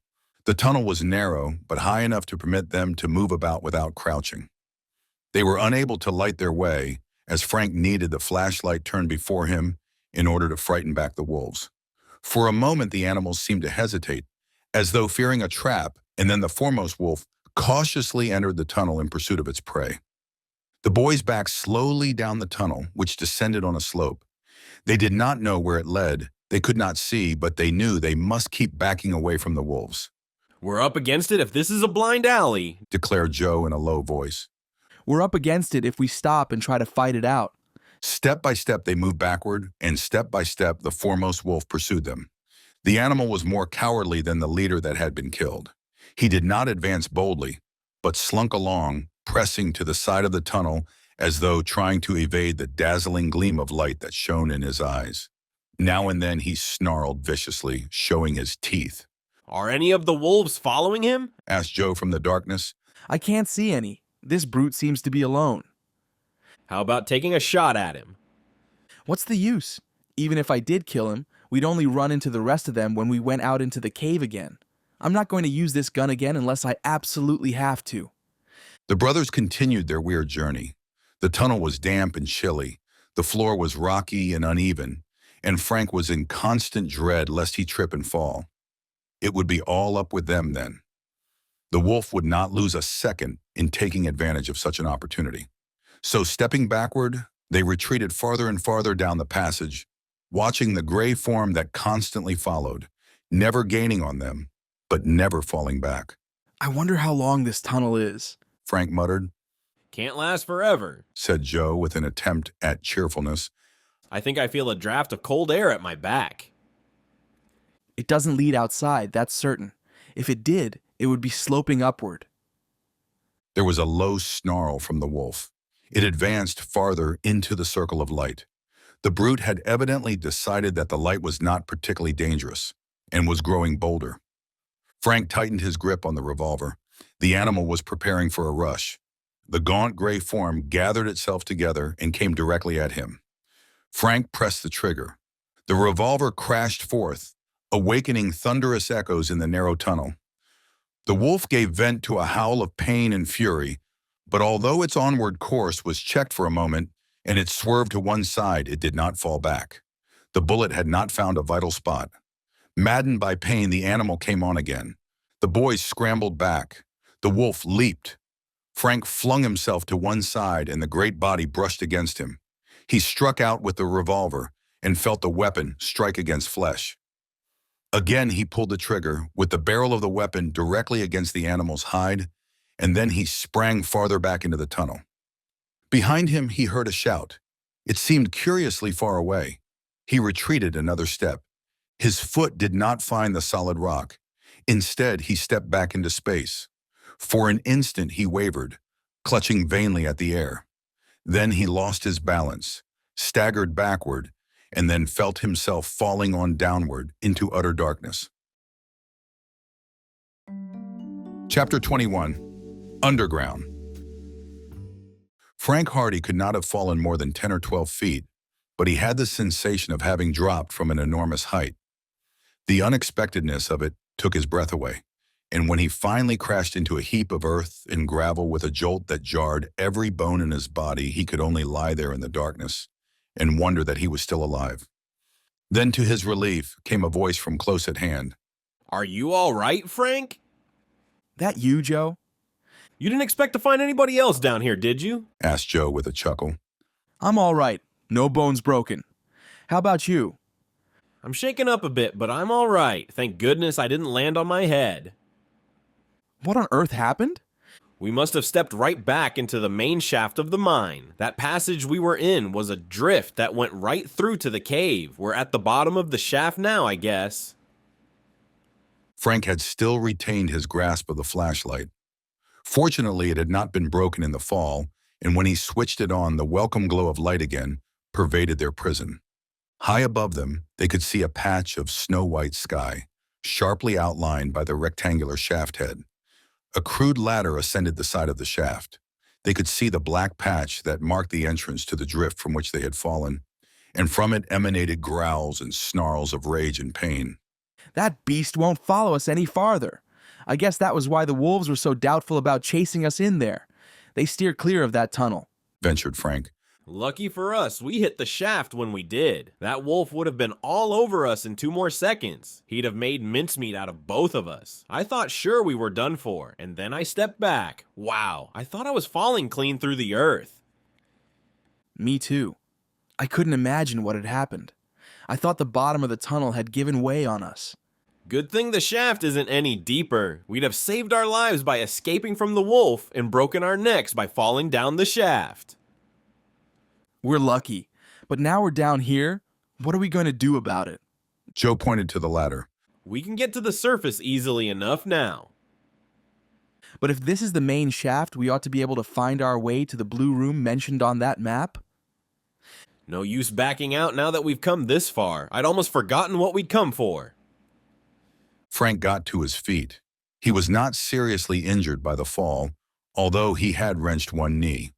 The tunnel was narrow, but high enough to permit them to move about without crouching. They were unable to light their way, as Frank needed the flashlight turned before him in order to frighten back the wolves. For a moment, the animals seemed to hesitate, as though fearing a trap, and then the foremost wolf cautiously entered the tunnel in pursuit of its prey. The boys backed slowly down the tunnel, which descended on a slope. They did not know where it led. They could not see, but they knew they must keep backing away from the wolves. We're up against it if this is a blind alley, declared Joe in a low voice. We're up against it if we stop and try to fight it out. Step by step, they moved backward, and step by step, the foremost wolf pursued them. The animal was more cowardly than the leader that had been killed. He did not advance boldly, but slunk along, pressing to the side of the tunnel as though trying to evade the dazzling gleam of light that shone in his eyes. Now and then he snarled viciously, showing his teeth. Are any of the wolves following him? Asked Joe from the darkness. I can't see any. This brute seems to be alone. How about taking a shot at him? What's the use? Even if I did kill him, we'd only run into the rest of them when we went out into the cave again. I'm not going to use this gun again unless I absolutely have to. The brothers continued their weird journey. The tunnel was damp and chilly. The floor was rocky and uneven, and Frank was in constant dread lest he trip and fall. It would be all up with them then. The wolf would not lose a second in taking advantage of such an opportunity. So stepping backward, they retreated farther and farther down the passage, watching the gray form that constantly followed, never gaining on them, but never falling back. I wonder how long this tunnel is, Frank muttered. Can't last forever, said Joe with an attempt at cheerfulness. I think I feel a draft of cold air at my back. It doesn't lead outside, that's certain. If it did, it would be sloping upward. There was a low snarl from the wolf. It advanced farther into the circle of light. The brute had evidently decided that the light was not particularly dangerous and was growing bolder. Frank tightened his grip on the revolver. The animal was preparing for a rush. The gaunt gray form gathered itself together and came directly at him. Frank pressed the trigger. The revolver crashed forth, awakening thunderous echoes in the narrow tunnel. The wolf gave vent to a howl of pain and fury, but although its onward course was checked for a moment and it swerved to one side, it did not fall back. The bullet had not found a vital spot. Maddened by pain, the animal came on again. The boys scrambled back. The wolf leaped. Frank flung himself to one side and the great body brushed against him. He struck out with the revolver and felt the weapon strike against flesh. Again, he pulled the trigger with the barrel of the weapon directly against the animal's hide, and then he sprang farther back into the tunnel. Behind him, he heard a shout. It seemed curiously far away. He retreated another step. His foot did not find the solid rock. Instead, he stepped back into space. For an instant, he wavered, clutching vainly at the air. Then he lost his balance, staggered backward, and then felt himself falling on downward into utter darkness. Chapter 21. Underground. Frank Hardy could not have fallen more than 10 or 12 feet, but he had the sensation of having dropped from an enormous height. The unexpectedness of it took his breath away, and when he finally crashed into a heap of earth and gravel with a jolt that jarred every bone in his body, he could only lie there in the darkness and wonder that he was still alive. Then, to his relief, came a voice from close at hand. Are you all right, Frank? That you, Joe? You didn't expect to find anybody else down here, did you? Asked Joe with a chuckle. I'm all right. No bones broken. How about you? I'm shaken up a bit, but I'm all right. Thank goodness I didn't land on my head. What on earth happened? We must have stepped right back into the main shaft of the mine. That passage we were in was a drift that went right through to the cave. We're at the bottom of the shaft now, I guess. Frank had still retained his grasp of the flashlight. Fortunately, it had not been broken in the fall, and when he switched it on, the welcome glow of light again pervaded their prison. High above them, they could see a patch of snow-white sky, sharply outlined by the rectangular shaft head. A crude ladder ascended the side of the shaft. They could see the black patch that marked the entrance to the drift from which they had fallen, and from it emanated growls and snarls of rage and pain. That beast won't follow us any farther. I guess that was why the wolves were so doubtful about chasing us in there. They steer clear of that tunnel, ventured Frank. Lucky for us, we hit the shaft when we did. That wolf would have been all over us in 2 more seconds. He'd have made mincemeat out of both of us. I thought sure we were done for, and then I stepped back. Wow, I thought I was falling clean through the earth. Me too. I couldn't imagine what had happened. I thought the bottom of the tunnel had given way on us. Good thing the shaft isn't any deeper. We'd have saved our lives by escaping from the wolf and broken our necks by falling down the shaft. We're lucky, but now we're down here. What are we going to do about it? Joe pointed to the ladder. We can get to the surface easily enough now. But if this is the main shaft, we ought to be able to find our way to the blue room mentioned on that map. No use backing out now that we've come this far. I'd almost forgotten what we'd come for. Frank got to his feet. He was not seriously injured by the fall, although he had wrenched one knee,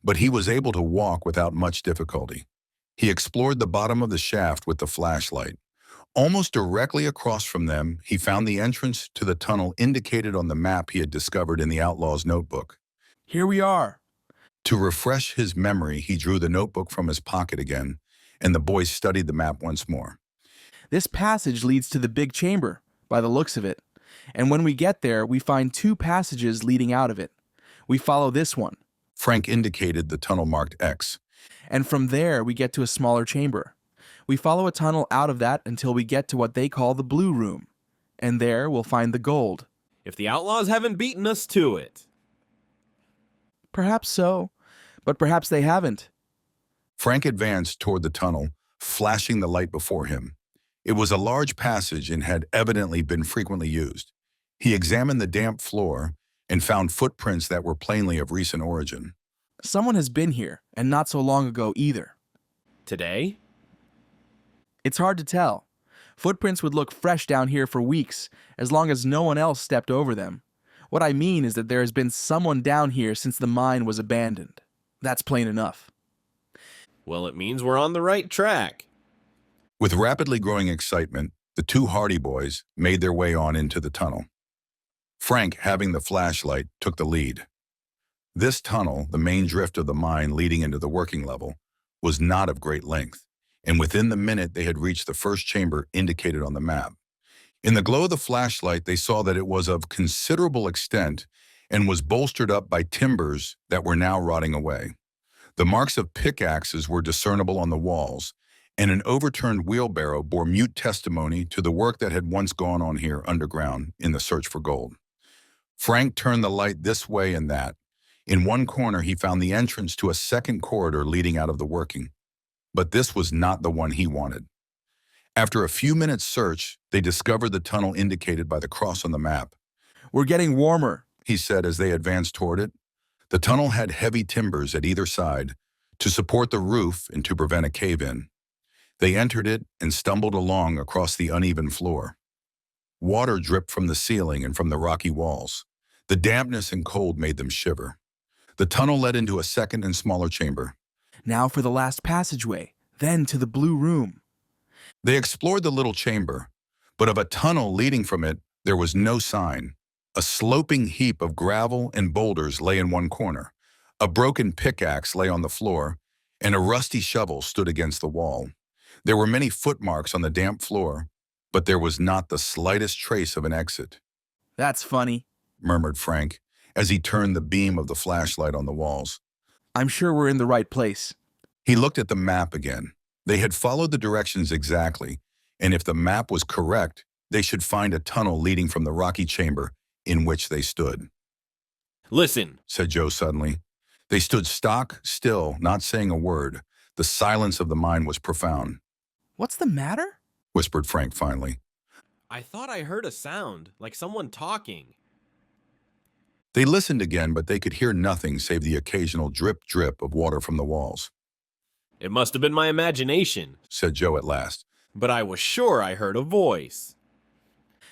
but he was able to walk without much difficulty. He explored the bottom of the shaft with the flashlight. Almost directly across from them, he found the entrance to the tunnel indicated on the map he had discovered in the Outlaw's notebook. Here we are. To refresh his memory, he drew the notebook from his pocket again, and the boys studied the map once more. This passage leads to the big chamber, by the looks of it, and when we get there, we find 2 passages leading out of it. We follow this one. Frank indicated the tunnel marked X. And from there, we get to a smaller chamber. We follow a tunnel out of that until we get to what they call the blue room, and there we'll find the gold. If the Outlaws haven't beaten us to it. Perhaps so, but perhaps they haven't. Frank advanced toward the tunnel, flashing the light before him. It was a large passage and had evidently been frequently used. He examined the damp floor and found footprints that were plainly of recent origin. Someone has been here, and not so long ago either. Today? It's hard to tell. Footprints would look fresh down here for weeks, as long as no one else stepped over them. What I mean is that there has been someone down here since the mine was abandoned. That's plain enough. Well, it means we're on the right track. With rapidly growing excitement, the 2 Hardy boys made their way on into the tunnel. Frank, having the flashlight, took the lead. This tunnel, the main drift of the mine leading into the working level, was not of great length, and within the minute they had reached the first chamber indicated on the map. In the glow of the flashlight, they saw that it was of considerable extent and was bolstered up by timbers that were now rotting away. The marks of pickaxes were discernible on the walls, and an overturned wheelbarrow bore mute testimony to the work that had once gone on here underground in the search for gold. Frank turned the light this way and that. In one corner, he found the entrance to a second corridor leading out of the working, but this was not the one he wanted. After a few minutes' search, they discovered the tunnel indicated by the cross on the map. We're getting warmer, he said as they advanced toward it. The tunnel had heavy timbers at either side to support the roof and to prevent a cave-in. They entered it and stumbled along across the uneven floor. Water dripped from the ceiling and from the rocky walls. The dampness and cold made them shiver. The tunnel led into a second and smaller chamber. Now for the last passageway, then to the blue room. They explored the little chamber, but of a tunnel leading from it, there was no sign. A sloping heap of gravel and boulders lay in one corner. A broken pickaxe lay on the floor, and a rusty shovel stood against the wall. There were many footmarks on the damp floor, but there was not the slightest trace of an exit. That's funny, murmured Frank, as he turned the beam of the flashlight on the walls. I'm sure we're in the right place. He looked at the map again. They had followed the directions exactly, and if the map was correct, they should find a tunnel leading from the rocky chamber in which they stood. Listen, said Joe suddenly. They stood stock still, not saying a word. The silence of the mine was profound. What's the matter? Whispered Frank finally. I thought I heard a sound, like someone talking. They listened again, but they could hear nothing save the occasional drip-drip of water from the walls. It must have been my imagination, said Joe at last. But I was sure I heard a voice.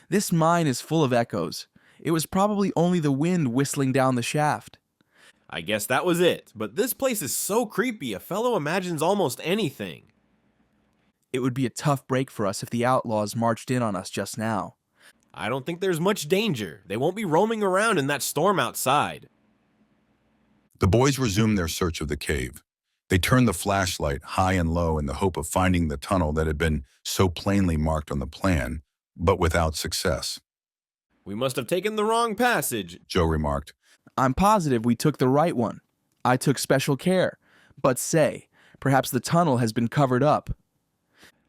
This mine is full of echoes. It was probably only the wind whistling down the shaft. I guess that was it, but this place is so creepy a fellow imagines almost anything. It would be a tough break for us if the outlaws marched in on us just now. I don't think there's much danger. They won't be roaming around in that storm outside. The boys resumed their search of the cave. They turned the flashlight high and low in the hope of finding the tunnel that had been so plainly marked on the plan, but without success. We must have taken the wrong passage, Joe remarked. I'm positive we took the right one. I took special care. But say, perhaps the tunnel has been covered up.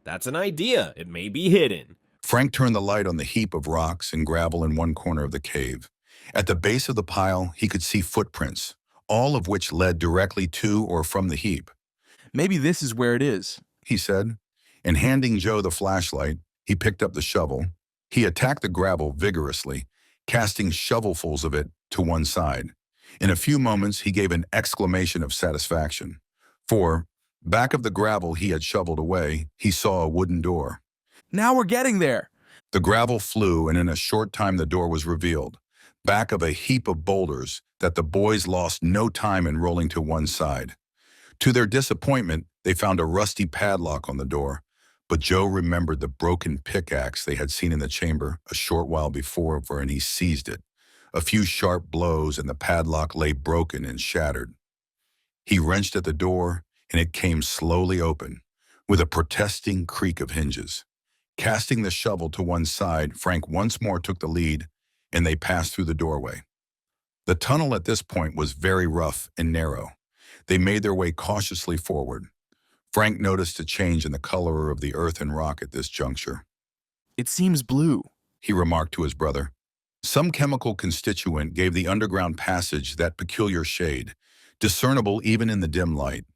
That's an idea. It may be hidden. Frank turned the light on the heap of rocks and gravel in one corner of the cave. At the base of the pile, he could see footprints, all of which led directly to or from the heap. Maybe this is where it is, he said, and handing Joe the flashlight, he picked up the shovel. He attacked the gravel vigorously, casting shovelfuls of it to one side. In a few moments, he gave an exclamation of satisfaction, for, back of the gravel he had shoveled away, he saw a wooden door. Now we're getting there. The gravel flew, and in a short time the door was revealed, back of a heap of boulders that the boys lost no time in rolling to one side. To their disappointment, they found a rusty padlock on the door, but Joe remembered the broken pickaxe they had seen in the chamber a short while before, and he seized it. A few sharp blows, and the padlock lay broken and shattered. He wrenched at the door, and it came slowly open, with a protesting creak of hinges. Casting the shovel to one side, Frank once more took the lead, and they passed through the doorway. The tunnel at this point was very rough and narrow. They made their way cautiously forward. Frank noticed a change in the color of the earth and rock at this juncture. It seems blue, he remarked to his brother. Some chemical constituent gave the underground passage that peculiar shade, discernible even in the dim light.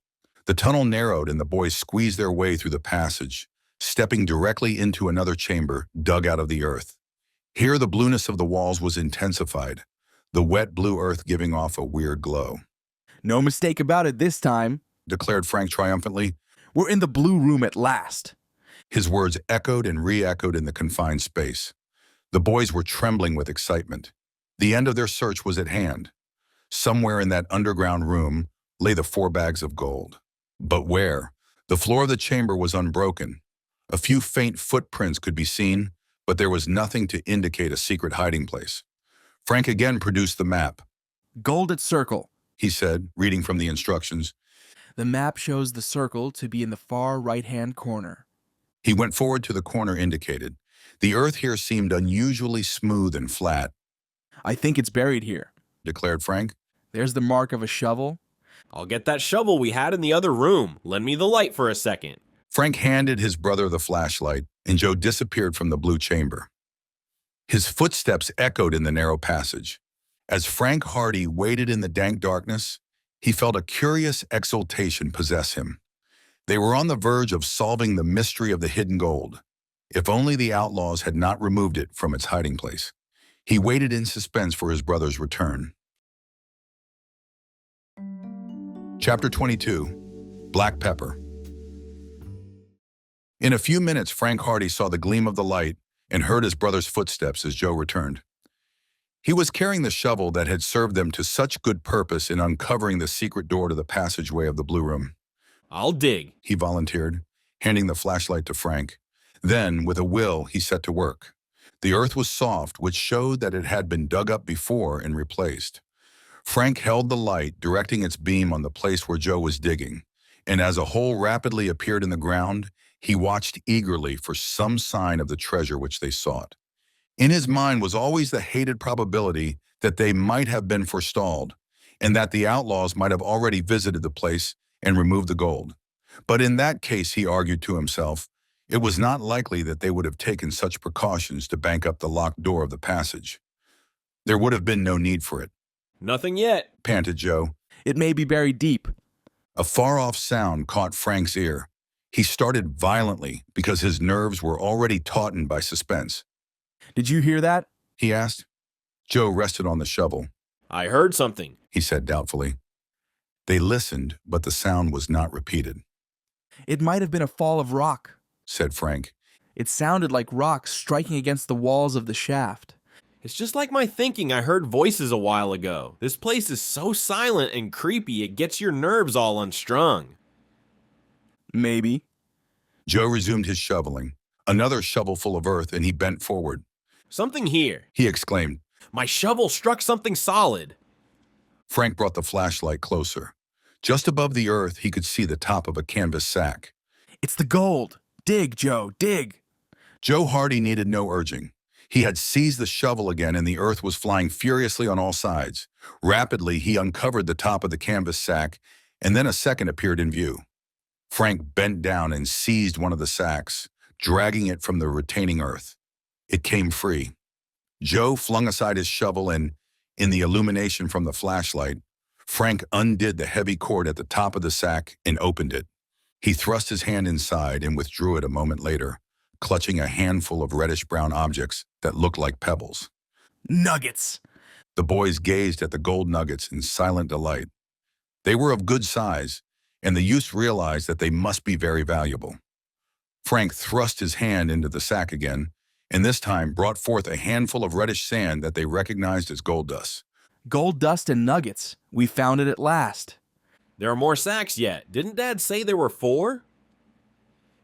The tunnel narrowed and the boys squeezed their way through the passage, stepping directly into another chamber dug out of the earth. Here the blueness of the walls was intensified, the wet blue earth giving off a weird glow. No mistake about it this time, declared Frank triumphantly. We're in the blue room at last. His words echoed and re-echoed in the confined space. The boys were trembling with excitement. The end of their search was at hand. Somewhere in that underground room lay the 4 bags of gold. But where? The floor of the chamber was unbroken. A few faint footprints could be seen, but there was nothing to indicate a secret hiding place. Frank again produced the map. Gold at circle, he said, reading from the instructions. The map shows the circle to be in the far right-hand corner. He went forward to the corner indicated. The earth here seemed unusually smooth and flat. I think it's buried here, declared Frank. There's the mark of a shovel. I'll get that shovel we had in the other room. Lend me the light for a second. Frank handed his brother the flashlight, and Joe disappeared from the blue chamber. His footsteps echoed in the narrow passage. As Frank Hardy waited in the dank darkness, he felt a curious exultation possess him. They were on the verge of solving the mystery of the hidden gold. If only the outlaws had not removed it from its hiding place. He waited in suspense for his brother's return. Chapter 22, Black Pepper. In a few minutes, Frank Hardy saw the gleam of the light and heard his brother's footsteps as Joe returned. He was carrying the shovel that had served them to such good purpose in uncovering the secret door to the passageway of the Blue Room. I'll dig, he volunteered, handing the flashlight to Frank. Then, with a will, he set to work. The earth was soft, which showed that it had been dug up before and replaced. Frank held the light, directing its beam on the place where Joe was digging, and as a hole rapidly appeared in the ground, he watched eagerly for some sign of the treasure which they sought. In his mind was always the hated probability that they might have been forestalled, and that the outlaws might have already visited the place and removed the gold. But in that case, he argued to himself, it was not likely that they would have taken such precautions to bank up the locked door of the passage. There would have been no need for it. Nothing yet, panted Joe. It may be buried deep. A far-off sound caught Frank's ear. He started violently because his nerves were already tautened by suspense. Did you hear that? he asked. Joe rested on the shovel. I heard something, he said doubtfully. They listened, but the sound was not repeated. It might have been a fall of rock, said Frank. It sounded like rocks striking against the walls of the shaft. It's just like my thinking I heard voices a while ago. This place is so silent and creepy it gets your nerves all unstrung. Maybe. Joe resumed his shoveling. Another shovelful of earth, and he bent forward. Something here, he exclaimed. My shovel struck something solid. Frank brought the flashlight closer. Just above the earth, he could see the top of a canvas sack. It's the gold. Dig, Joe, dig. Joe Hardy needed no urging. He had seized the shovel again, and the earth was flying furiously on all sides. Rapidly, he uncovered the top of the canvas sack, and then a second appeared in view. Frank bent down and seized one of the sacks, dragging it from the retaining earth. It came free. Joe flung aside his shovel, and, in the illumination from the flashlight, Frank undid the heavy cord at the top of the sack and opened it. He thrust his hand inside and withdrew it a moment later, clutching a handful of reddish-brown objects that looked like pebbles. Nuggets! The boys gazed at the gold nuggets in silent delight. They were of good size, and the youths realized that they must be very valuable. Frank thrust his hand into the sack again, and this time brought forth a handful of reddish sand that they recognized as gold dust. Gold dust and nuggets. We found it at last. There are more sacks yet. Didn't Dad say there were 4?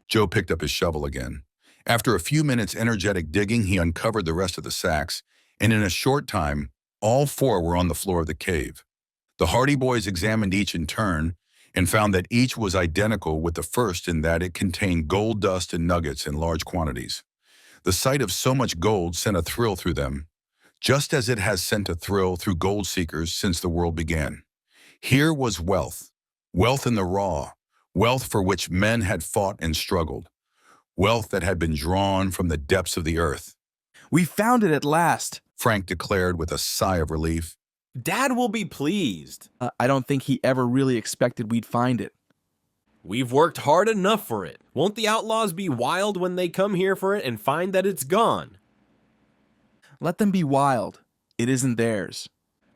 Joe picked up his shovel again. After a few minutes' energetic digging, he uncovered the rest of the sacks, and in a short time, all 4 were on the floor of the cave. The Hardy boys examined each in turn and found that each was identical with the first in that it contained gold dust and nuggets in large quantities. The sight of so much gold sent a thrill through them, just as it has sent a thrill through gold seekers since the world began. Here was wealth, wealth in the raw, wealth for which men had fought and struggled, wealth that had been drawn from the depths of the earth. We found it at last, Frank declared with a sigh of relief. Dad will be pleased. I don't think he ever really expected we'd find it. We've worked hard enough for it. Won't the outlaws be wild when they come here for it and find that it's gone? Let them be wild. It isn't theirs.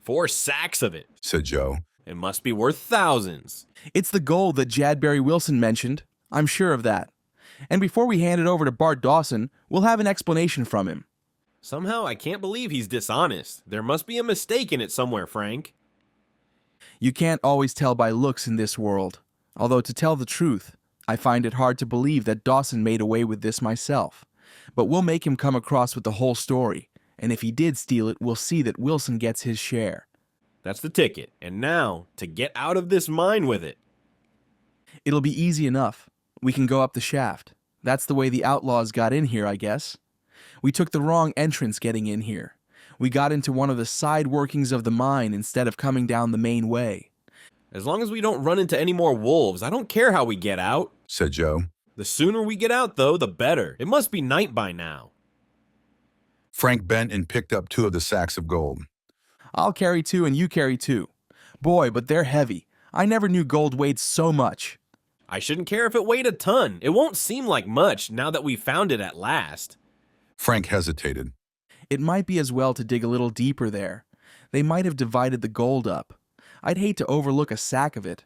4 sacks of it, said Joe. It must be worth thousands. It's the gold that Jadbury Wilson mentioned. I'm sure of that. And before we hand it over to Bart Dawson, we'll have an explanation from him. Somehow I can't believe he's dishonest. There must be a mistake in it somewhere, Frank. You can't always tell by looks in this world. Although to tell the truth, I find it hard to believe that Dawson made away with this myself. But we'll make him come across with the whole story. And if he did steal it, we'll see that Wilson gets his share. That's the ticket. And now, to get out of this mine with it. It'll be easy enough. We can go up the shaft. That's the way the outlaws got in here, I guess. We took the wrong entrance getting in here. We got into one of the side workings of the mine instead of coming down the main way. As long as we don't run into any more wolves, I don't care how we get out, said Joe. The sooner we get out, though, the better. It must be night by now. Frank bent and picked up 2 of the sacks of gold. I'll carry 2 and you carry 2. Boy, but they're heavy. I never knew gold weighed so much. I shouldn't care if it weighed a ton. It won't seem like much now that we found it at last. Frank hesitated. It might be as well to dig a little deeper there. They might have divided the gold up. I'd hate to overlook a sack of it.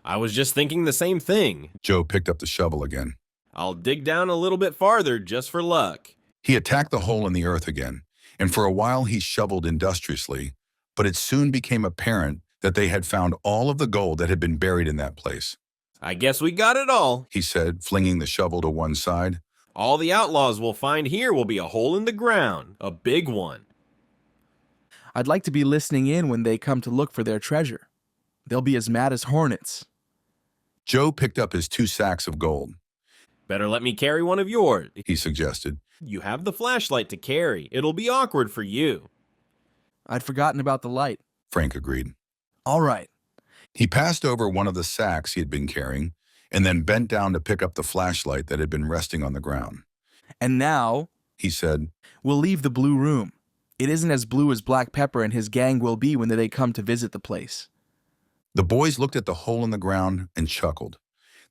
I was just thinking the same thing. Joe picked up the shovel again. I'll dig down a little bit farther just for luck. He attacked the hole in the earth again, and for a while he shoveled industriously, but it soon became apparent that they had found all of the gold that had been buried in that place. I guess we got it all, he said, flinging the shovel to one side. All the outlaws we'll find here will be a hole in the ground, a big one. I'd like to be listening in when they come to look for their treasure. They'll be as mad as hornets. Joe picked up his 2 sacks of gold. Better let me carry one of yours, he suggested. You have the flashlight to carry. It'll be awkward for you. I'd forgotten about the light, Frank agreed. All right. He passed over one of the sacks he had been carrying and then bent down to pick up the flashlight that had been resting on the ground. And now, he said, we'll leave the blue room. It isn't as blue as Black Pepper and his gang will be when they come to visit the place. The boys looked at the hole in the ground and chuckled.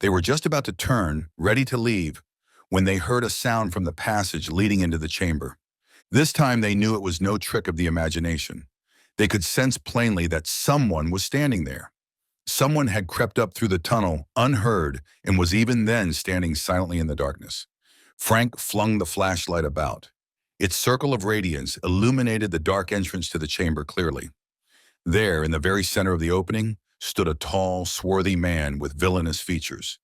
They were just about to turn, ready to leave, when they heard a sound from the passage leading into the chamber. This time they knew it was no trick of the imagination. They could sense plainly that someone was standing there. Someone had crept up through the tunnel unheard and was even then standing silently in the darkness. Frank flung the flashlight about. Its circle of radiance illuminated the dark entrance to the chamber clearly. There, in the very center of the opening, stood a tall, swarthy man with villainous features.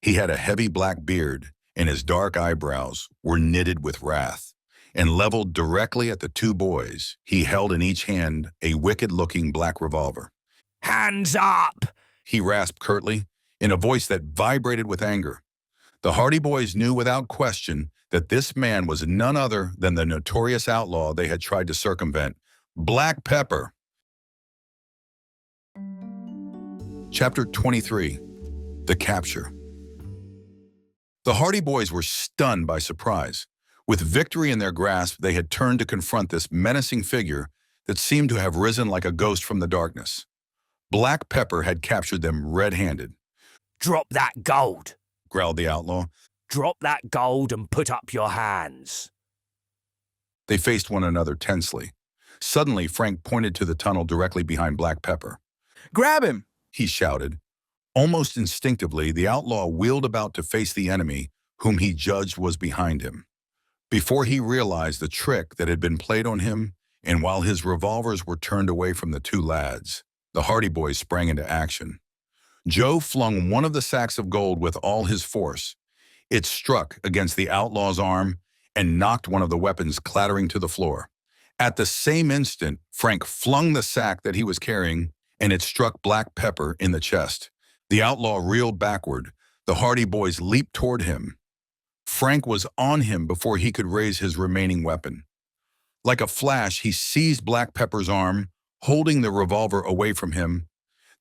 He had a heavy black beard, and his dark eyebrows were knitted with wrath. And leveled directly at the 2 boys, he held in each hand a wicked-looking black revolver. Hands up! He rasped curtly, in a voice that vibrated with anger. The Hardy boys knew without question that this man was none other than the notorious outlaw they had tried to circumvent, Black Pepper. Chapter 23. The Capture. The Hardy boys were stunned by surprise. With victory in their grasp, they had turned to confront this menacing figure that seemed to have risen like a ghost from the darkness. Black Pepper had captured them red-handed. Drop that gold, growled the outlaw. Drop that gold and put up your hands. They faced one another tensely. Suddenly, Frank pointed to the tunnel directly behind Black Pepper. Grab him! He shouted. Almost instinctively, the outlaw wheeled about to face the enemy, whom he judged was behind him. Before he realized the trick that had been played on him, and while his revolvers were turned away from the 2 lads, the Hardy boys sprang into action. Joe flung one of the sacks of gold with all his force. It struck against the outlaw's arm and knocked one of the weapons clattering to the floor. At the same instant, Frank flung the sack that he was carrying, and it struck Black Pepper in the chest. The outlaw reeled backward. The Hardy boys leaped toward him. Frank was on him before he could raise his remaining weapon. Like a flash, he seized Black Pepper's arm, holding the revolver away from him.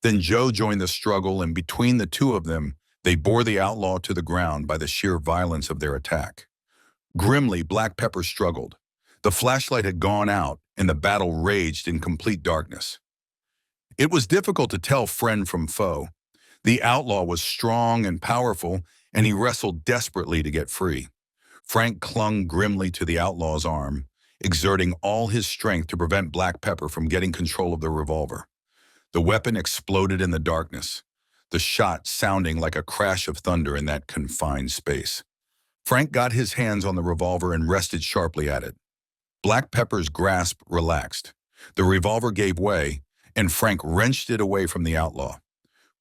Then Joe joined the struggle, and between the 2 of them, they bore the outlaw to the ground by the sheer violence of their attack. Grimly, Black Pepper struggled. The flashlight had gone out, and the battle raged in complete darkness. It was difficult to tell friend from foe. The outlaw was strong and powerful, and he wrestled desperately to get free. Frank clung grimly to the outlaw's arm, exerting all his strength to prevent Black Pepper from getting control of the revolver. The weapon exploded in the darkness, the shot sounding like a crash of thunder in that confined space. Frank got his hands on the revolver and rested sharply at it. Black Pepper's grasp relaxed. The revolver gave way, and Frank wrenched it away from the outlaw.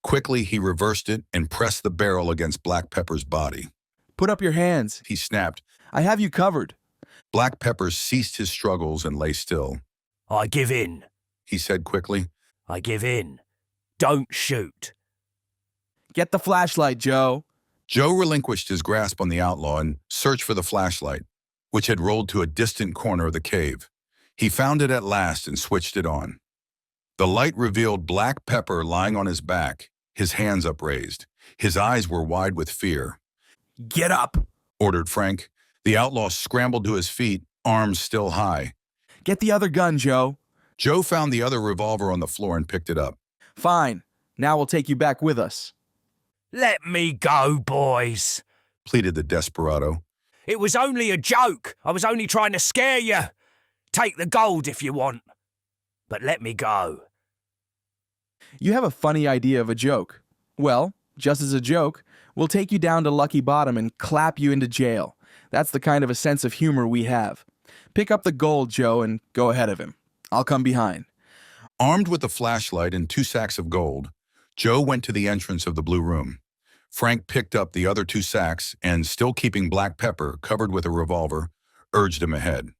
Quickly, he reversed it and pressed the barrel against Black Pepper's body. Put up your hands, he snapped. I have you covered. Black Pepper ceased his struggles and lay still. I give in, he said quickly. I give in. Don't shoot. Get the flashlight, Joe. Joe relinquished his grasp on the outlaw and searched for the flashlight, which had rolled to a distant corner of the cave. He found it at last and switched it on. The light revealed Black Pepper lying on his back, his hands upraised. His eyes were wide with fear. Get up, ordered Frank. The outlaw scrambled to his feet, arms still high. Get the other gun, Joe. Joe found the other revolver on the floor and picked it up. Fine. Now we'll take you back with us. Let me go, boys, pleaded the desperado. It was only a joke. I was only trying to scare you. Take the gold if you want, but let me go. You have a funny idea of a joke. Well, just as a joke, we'll take you down to Lucky Bottom and clap you into jail. That's the kind of a sense of humor we have. Pick up the gold, Joe, and go ahead of him. I'll come behind. Armed with a flashlight and 2 sacks of gold, Joe went to the entrance of the blue room. Frank picked up the other 2 sacks and, still keeping Black Pepper covered with a revolver, urged him ahead.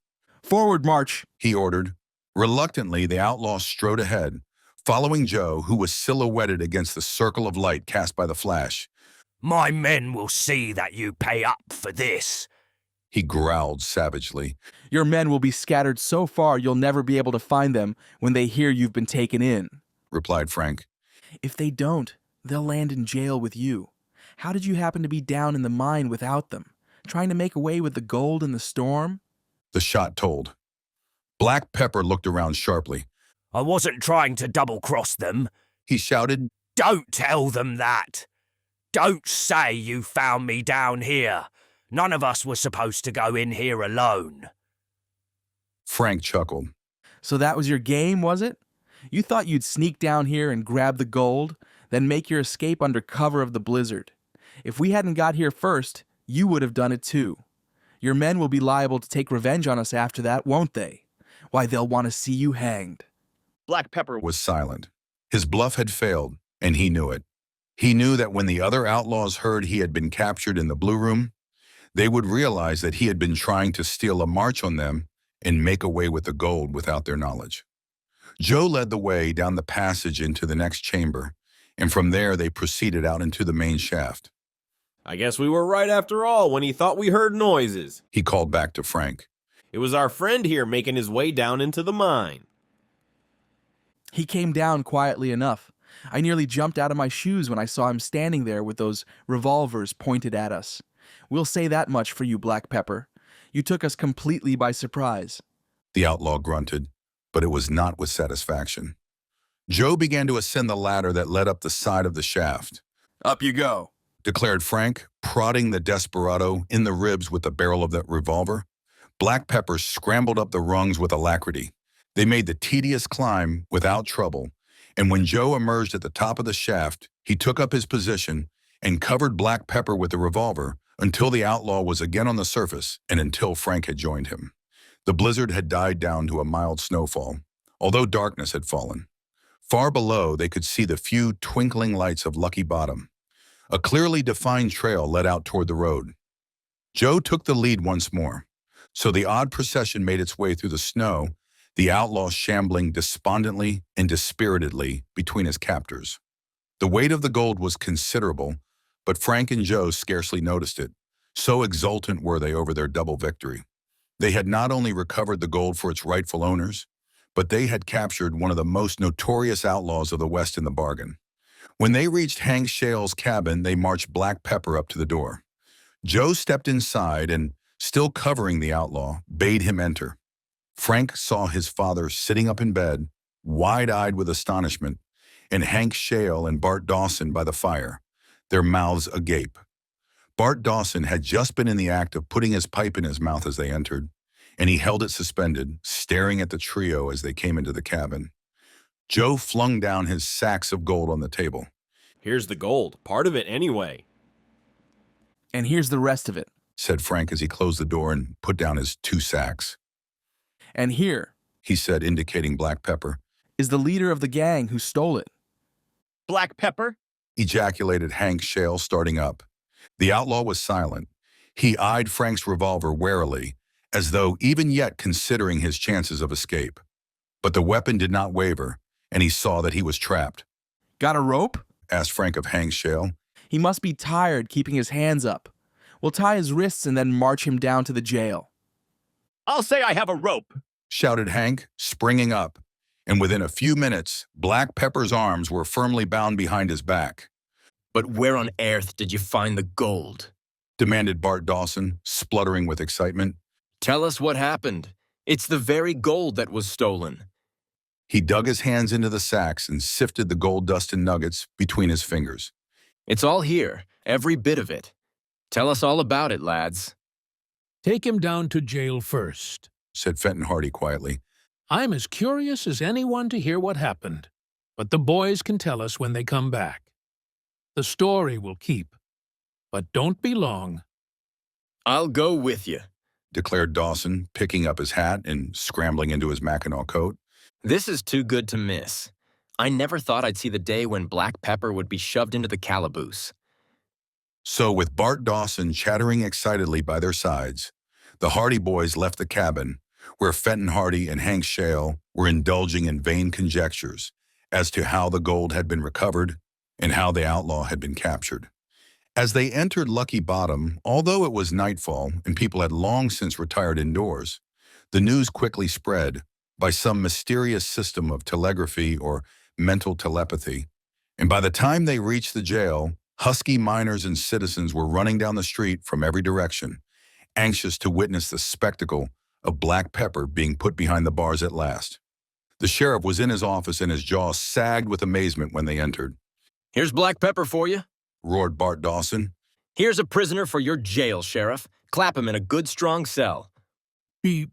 Forward march, he ordered. Reluctantly, the outlaw strode ahead, following Joe, who was silhouetted against the circle of light cast by the flash. My men will see that you pay up for this, he growled savagely. Your men will be scattered so far you'll never be able to find them when they hear you've been taken in, replied Frank. If they don't, they'll land in jail with you. How did you happen to be down in the mine without them, trying to make away with the gold in the storm? The shot told. Black Pepper looked around sharply. I wasn't trying to double-cross them, he shouted. Don't tell them that. Don't say you found me down here. None of us were supposed to go in here alone. Frank chuckled. So that was your game, was it? You thought you'd sneak down here and grab the gold, then make your escape under cover of the blizzard. If we hadn't got here first, you would have done it too. Your men will be liable to take revenge on us after that, won't they? Why, they'll want to see you hanged. Black Pepper was silent. His bluff had failed, and he knew it. He knew that when the other outlaws heard he had been captured in the blue room, they would realize that he had been trying to steal a march on them and make away with the gold without their knowledge. Joe led the way down the passage into the next chamber, and from there they proceeded out into the main shaft. I guess we were right after all when he thought we heard noises, he called back to Frank. It was our friend here making his way down into the mine. He came down quietly enough. I nearly jumped out of my shoes when I saw him standing there with those revolvers pointed at us. We'll say that much for you, Black Pepper. You took us completely by surprise. The outlaw grunted, but it was not with satisfaction. Joe began to ascend the ladder that led up the side of the shaft. Up you go, declared Frank, prodding the desperado in the ribs with the barrel of that revolver. Black Pepper scrambled up the rungs with alacrity. They made the tedious climb without trouble, and when Joe emerged at the top of the shaft, he took up his position and covered Black Pepper with the revolver until the outlaw was again on the surface and until Frank had joined him. The blizzard had died down to a mild snowfall, although darkness had fallen. Far below, they could see the few twinkling lights of Lucky Bottom. A clearly defined trail led out toward the road. Joe took the lead once more, so the odd procession made its way through the snow, the outlaw shambling despondently and dispiritedly between his captors. The weight of the gold was considerable, but Frank and Joe scarcely noticed it. So exultant were they over their double victory. They had not only recovered the gold for its rightful owners, but they had captured one of the most notorious outlaws of the West in the bargain. When they reached Hank Shale's cabin, they marched Black Pepper up to the door. Joe stepped inside and, still covering the outlaw, bade him enter. Frank saw his father sitting up in bed, wide-eyed with astonishment, and Hank Shale and Bart Dawson by the fire, their mouths agape. Bart Dawson had just been in the act of putting his pipe in his mouth as they entered, and he held it suspended, staring at the trio as they came into the cabin. Joe flung down his sacks of gold on the table. Here's the gold, part of it anyway. And here's the rest of it, said Frank as he closed the door and put down his 2 sacks. And here, he said, indicating Black Pepper, is the leader of the gang who stole it. Black Pepper? Ejaculated Hank Shale, starting up. The outlaw was silent. He eyed Frank's revolver warily, as though even yet considering his chances of escape. But the weapon did not waver, and he saw that he was trapped. Got a rope? Asked Frank of Hank Shale. He must be tired keeping his hands up. We'll tie his wrists and then march him down to the jail. I'll say I have a rope, shouted Hank, springing up, and within a few minutes, Black Pepper's arms were firmly bound behind his back. But where on earth did you find the gold? Demanded Bart Dawson, spluttering with excitement. Tell us what happened. It's the very gold that was stolen. He dug his hands into the sacks and sifted the gold dust and nuggets between his fingers. It's all here, every bit of it. Tell us all about it, lads. Take him down to jail first, said Fenton Hardy quietly. I'm as curious as anyone to hear what happened, but the boys can tell us when they come back. The story will keep, but don't be long. I'll go with you. declared Dawson, picking up his hat and scrambling into his Mackinaw coat. This is too good to miss. I never thought I'd see the day when Black Pepper would be shoved into the calaboose. So, with Bart Dawson chattering excitedly by their sides, the Hardy boys left the cabin, where Fenton Hardy and Hank Shale were indulging in vain conjectures as to how the gold had been recovered and how the outlaw had been captured. As they entered Lucky Bottom, although it was nightfall and people had long since retired indoors, the news quickly spread by some mysterious system of telegraphy or mental telepathy, and by the time they reached the jail, husky miners and citizens were running down the street from every direction, anxious to witness the spectacle of Black Pepper being put behind the bars at last. The sheriff was in his office and his jaw sagged with amazement when they entered. Here's Black Pepper for you, roared Bart Dawson. Here's a prisoner for your jail, Sheriff. Clap him in a good strong cell. Be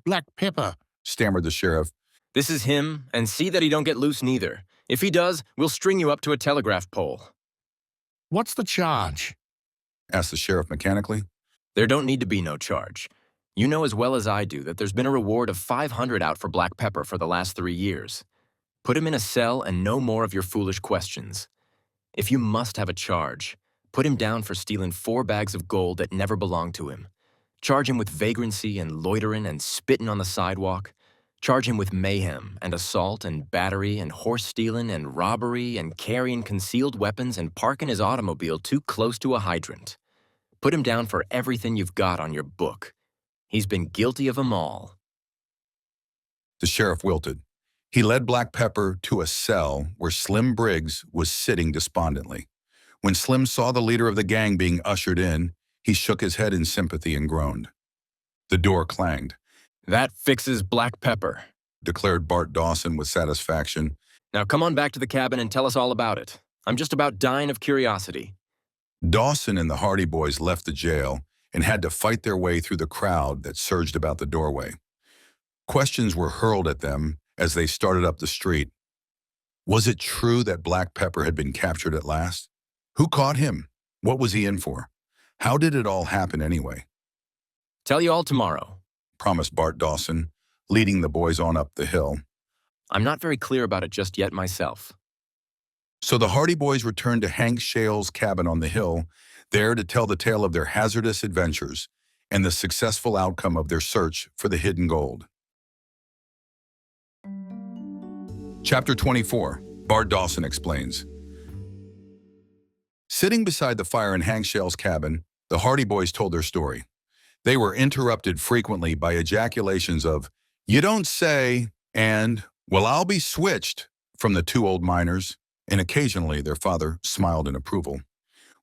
Black Pepper, stammered the sheriff. This is him, and see that he don't get loose neither. If he does, we'll string you up to a telegraph pole. What's the charge? Asked the sheriff mechanically. There don't need to be no charge. You know as well as I do that there's been a reward of 500 out for Black Pepper for the last 3 years. Put him in a cell and no more of your foolish questions. If you must have a charge, put him down for stealing 4 bags of gold that never belonged to him. Charge him with vagrancy and loitering and spitting on the sidewalk. Charge him with mayhem and assault and battery and horse stealing and robbery and carrying concealed weapons and parking his automobile too close to a hydrant. Put him down for everything you've got on your book. He's been guilty of 'em all. The sheriff wilted. He led Black Pepper to a cell where Slim Briggs was sitting despondently. When Slim saw the leader of the gang being ushered in, he shook his head in sympathy and groaned. The door clanged. That fixes Black Pepper, declared Bart Dawson with satisfaction. Now come on back to the cabin and tell us all about it. I'm just about dying of curiosity. Dawson and the Hardy boys left the jail and had to fight their way through the crowd that surged about the doorway. Questions were hurled at them as they started up the street. Was it true that Black Pepper had been captured at last? Who caught him? What was he in for? How did it all happen anyway? Tell you all tomorrow, promised Bart Dawson, leading the boys on up the hill. I'm not very clear about it just yet myself. So the Hardy boys returned to Hank Shale's cabin on the hill, there to tell the tale of their hazardous adventures and the successful outcome of their search for the hidden gold. Chapter 24, Bart Dawson explains. Sitting beside the fire in Hank Shale's cabin, the Hardy boys told their story. They were interrupted frequently by ejaculations of, "You don't say," and, "Well, I'll be switched," from the 2 old miners, and occasionally their father smiled in approval.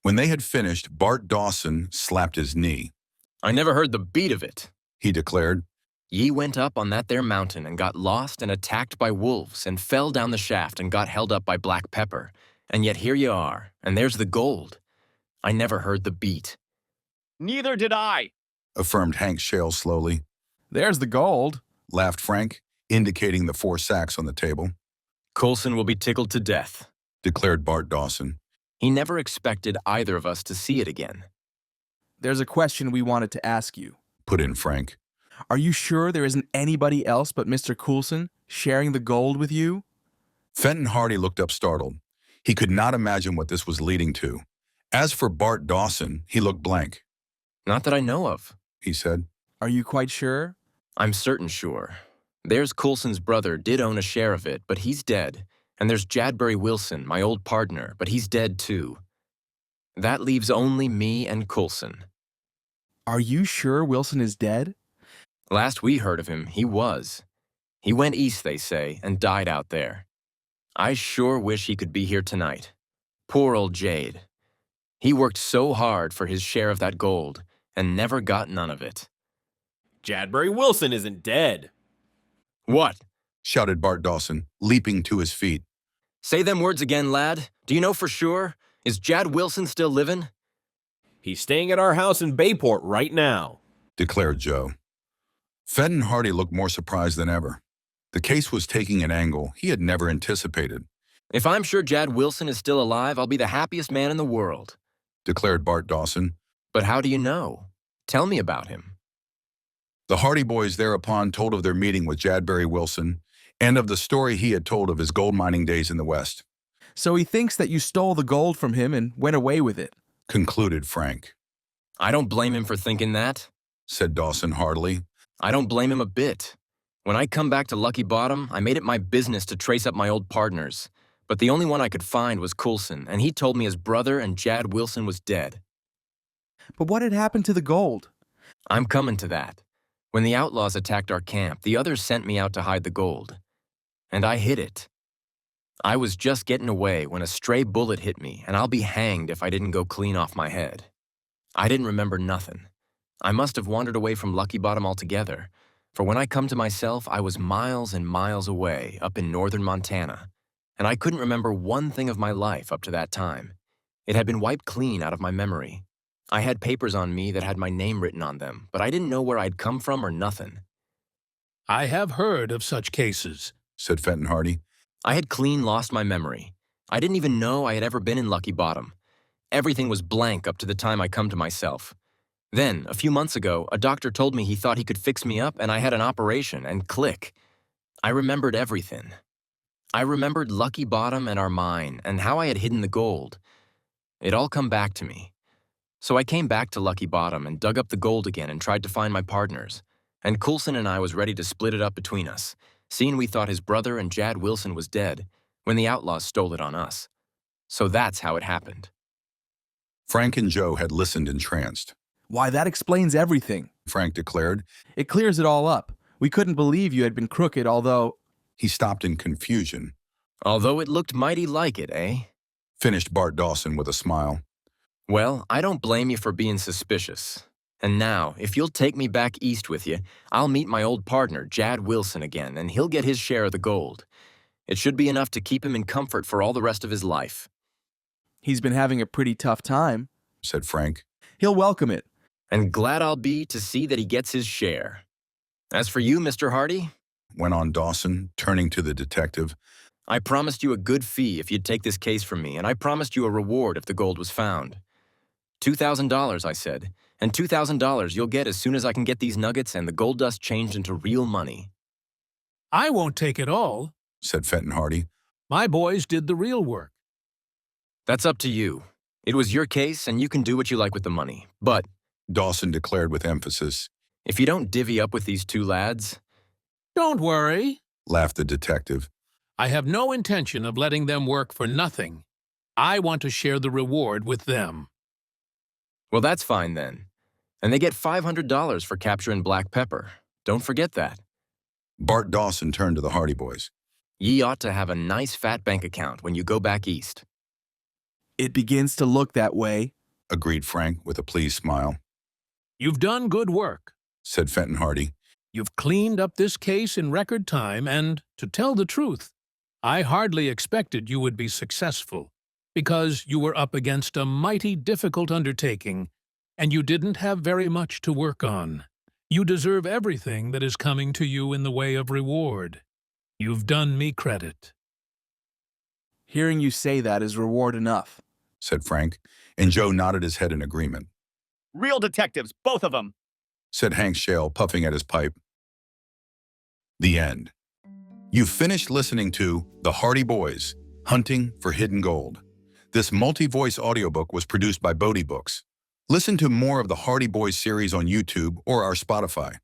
When they had finished, Bart Dawson slapped his knee. I never heard the beat of it, he declared. Ye went up on that there mountain and got lost and attacked by wolves and fell down the shaft and got held up by Black Pepper. And yet here you are, and there's the gold. I never heard the beat. Neither did I, affirmed Hank Shale slowly. There's the gold, laughed Frank, indicating the 4 sacks on the table. Coulson will be tickled to death, declared Bart Dawson. He never expected either of us to see it again. There's a question we wanted to ask you, put in Frank. Are you sure there isn't anybody else but Mr. Coulson sharing the gold with you? Fenton Hardy looked up startled. He could not imagine what this was leading to. As for Bart Dawson, he looked blank. Not that I know of, he said. Are you quite sure? I'm certain sure. There's Coulson's brother did own a share of it, but he's dead. And there's Jadbury Wilson, my old partner, but he's dead too. That leaves only me and Coulson. Are you sure Wilson is dead? Last we heard of him, he was. He went east, they say, and died out there. I sure wish he could be here tonight. Poor old Jade. He worked so hard for his share of that gold and never got none of it. Jadbury Wilson isn't dead. What? Shouted Bart Dawson, leaping to his feet. Say them words again, lad. Do you know for sure? Is Jad Wilson still living? He's staying at our house in Bayport right now, declared Joe. Fenton Hardy looked more surprised than ever. The case was taking an angle he had never anticipated. If I'm sure Jad Wilson is still alive, I'll be the happiest man in the world, declared Bart Dawson. But how do you know? Tell me about him. The Hardy boys thereupon told of their meeting with Jadbury Wilson and of the story he had told of his gold mining days in the West. So he thinks that you stole the gold from him and went away with it, concluded Frank. I don't blame him for thinking that, said Dawson heartily. I don't blame him a bit. When I come back to Lucky Bottom, I made it my business to trace up my old partners. But the only one I could find was Coulson, and he told me his brother and Jad Wilson was dead. But what had happened to the gold? I'm coming to that. When the Outlaws attacked our camp, the others sent me out to hide the gold. And I hid it. I was just getting away when a stray bullet hit me, and I'll be hanged if I didn't go clean off my head. I didn't remember nothing. I must have wandered away from Lucky Bottom altogether, for when I come to myself, I was miles and miles away, up in northern Montana, and I couldn't remember one thing of my life up to that time. It had been wiped clean out of my memory. I had papers on me that had my name written on them, but I didn't know where I'd come from or nothing. I have heard of such cases, said Fenton Hardy. I had clean lost my memory. I didn't even know I had ever been in Lucky Bottom. Everything was blank up to the time I come to myself. Then, a few months ago, a doctor told me he thought he could fix me up and I had an operation, and click. I remembered everything. I remembered Lucky Bottom and our mine and how I had hidden the gold. It all come back to me. So I came back to Lucky Bottom and dug up the gold again and tried to find my partners. And Coulson and I was ready to split it up between us, seeing we thought his brother and Jad Wilson was dead when the Outlaws stole it on us. So that's how it happened. Frank and Joe had listened entranced. Why, that explains everything, Frank declared. It clears it all up. We couldn't believe you had been crooked, although... He stopped in confusion. Although it looked mighty like it, eh? Finished Bart Dawson with a smile. Well, I don't blame you for being suspicious. And now, if you'll take me back east with you, I'll meet my old partner, Jad Wilson, again, and he'll get his share of the gold. It should be enough to keep him in comfort for all the rest of his life. He's been having a pretty tough time, said Frank. He'll welcome it. And glad I'll be to see that he gets his share. As for you, Mr. Hardy, went on Dawson, turning to the detective, I promised you a good fee if you'd take this case from me, and I promised you a reward if the gold was found. $2,000, I said, and $2,000 you'll get as soon as I can get these nuggets and the gold dust changed into real money. I won't take it all, said Fenton Hardy. My boys did the real work. That's up to you. It was your case, and you can do what you like with the money. But, Dawson declared with emphasis, if you don't divvy up with these two lads... Don't worry, laughed the detective. I have no intention of letting them work for nothing. I want to share the reward with them. Well, that's fine then. And they get $500 for capturing Black Pepper. Don't forget that. Bart Dawson turned to the Hardy boys. Ye ought to have a nice fat bank account when you go back east. It begins to look that way, agreed Frank with a pleased smile. You've done good work, said Fenton Hardy. You've cleaned up this case in record time, and, to tell the truth, I hardly expected you would be successful, because you were up against a mighty difficult undertaking, and you didn't have very much to work on. You deserve everything that is coming to you in the way of reward. You've done me credit. Hearing you say that is reward enough, said Frank, and Joe nodded his head in agreement. Real detectives, both of them, said Hank Shale, puffing at his pipe. The end. You've finished listening to The Hardy Boys, Hunting for Hidden Gold. This multi-voice audiobook was produced by Bodee Books. Listen to more of the Hardy Boys series on YouTube or our Spotify.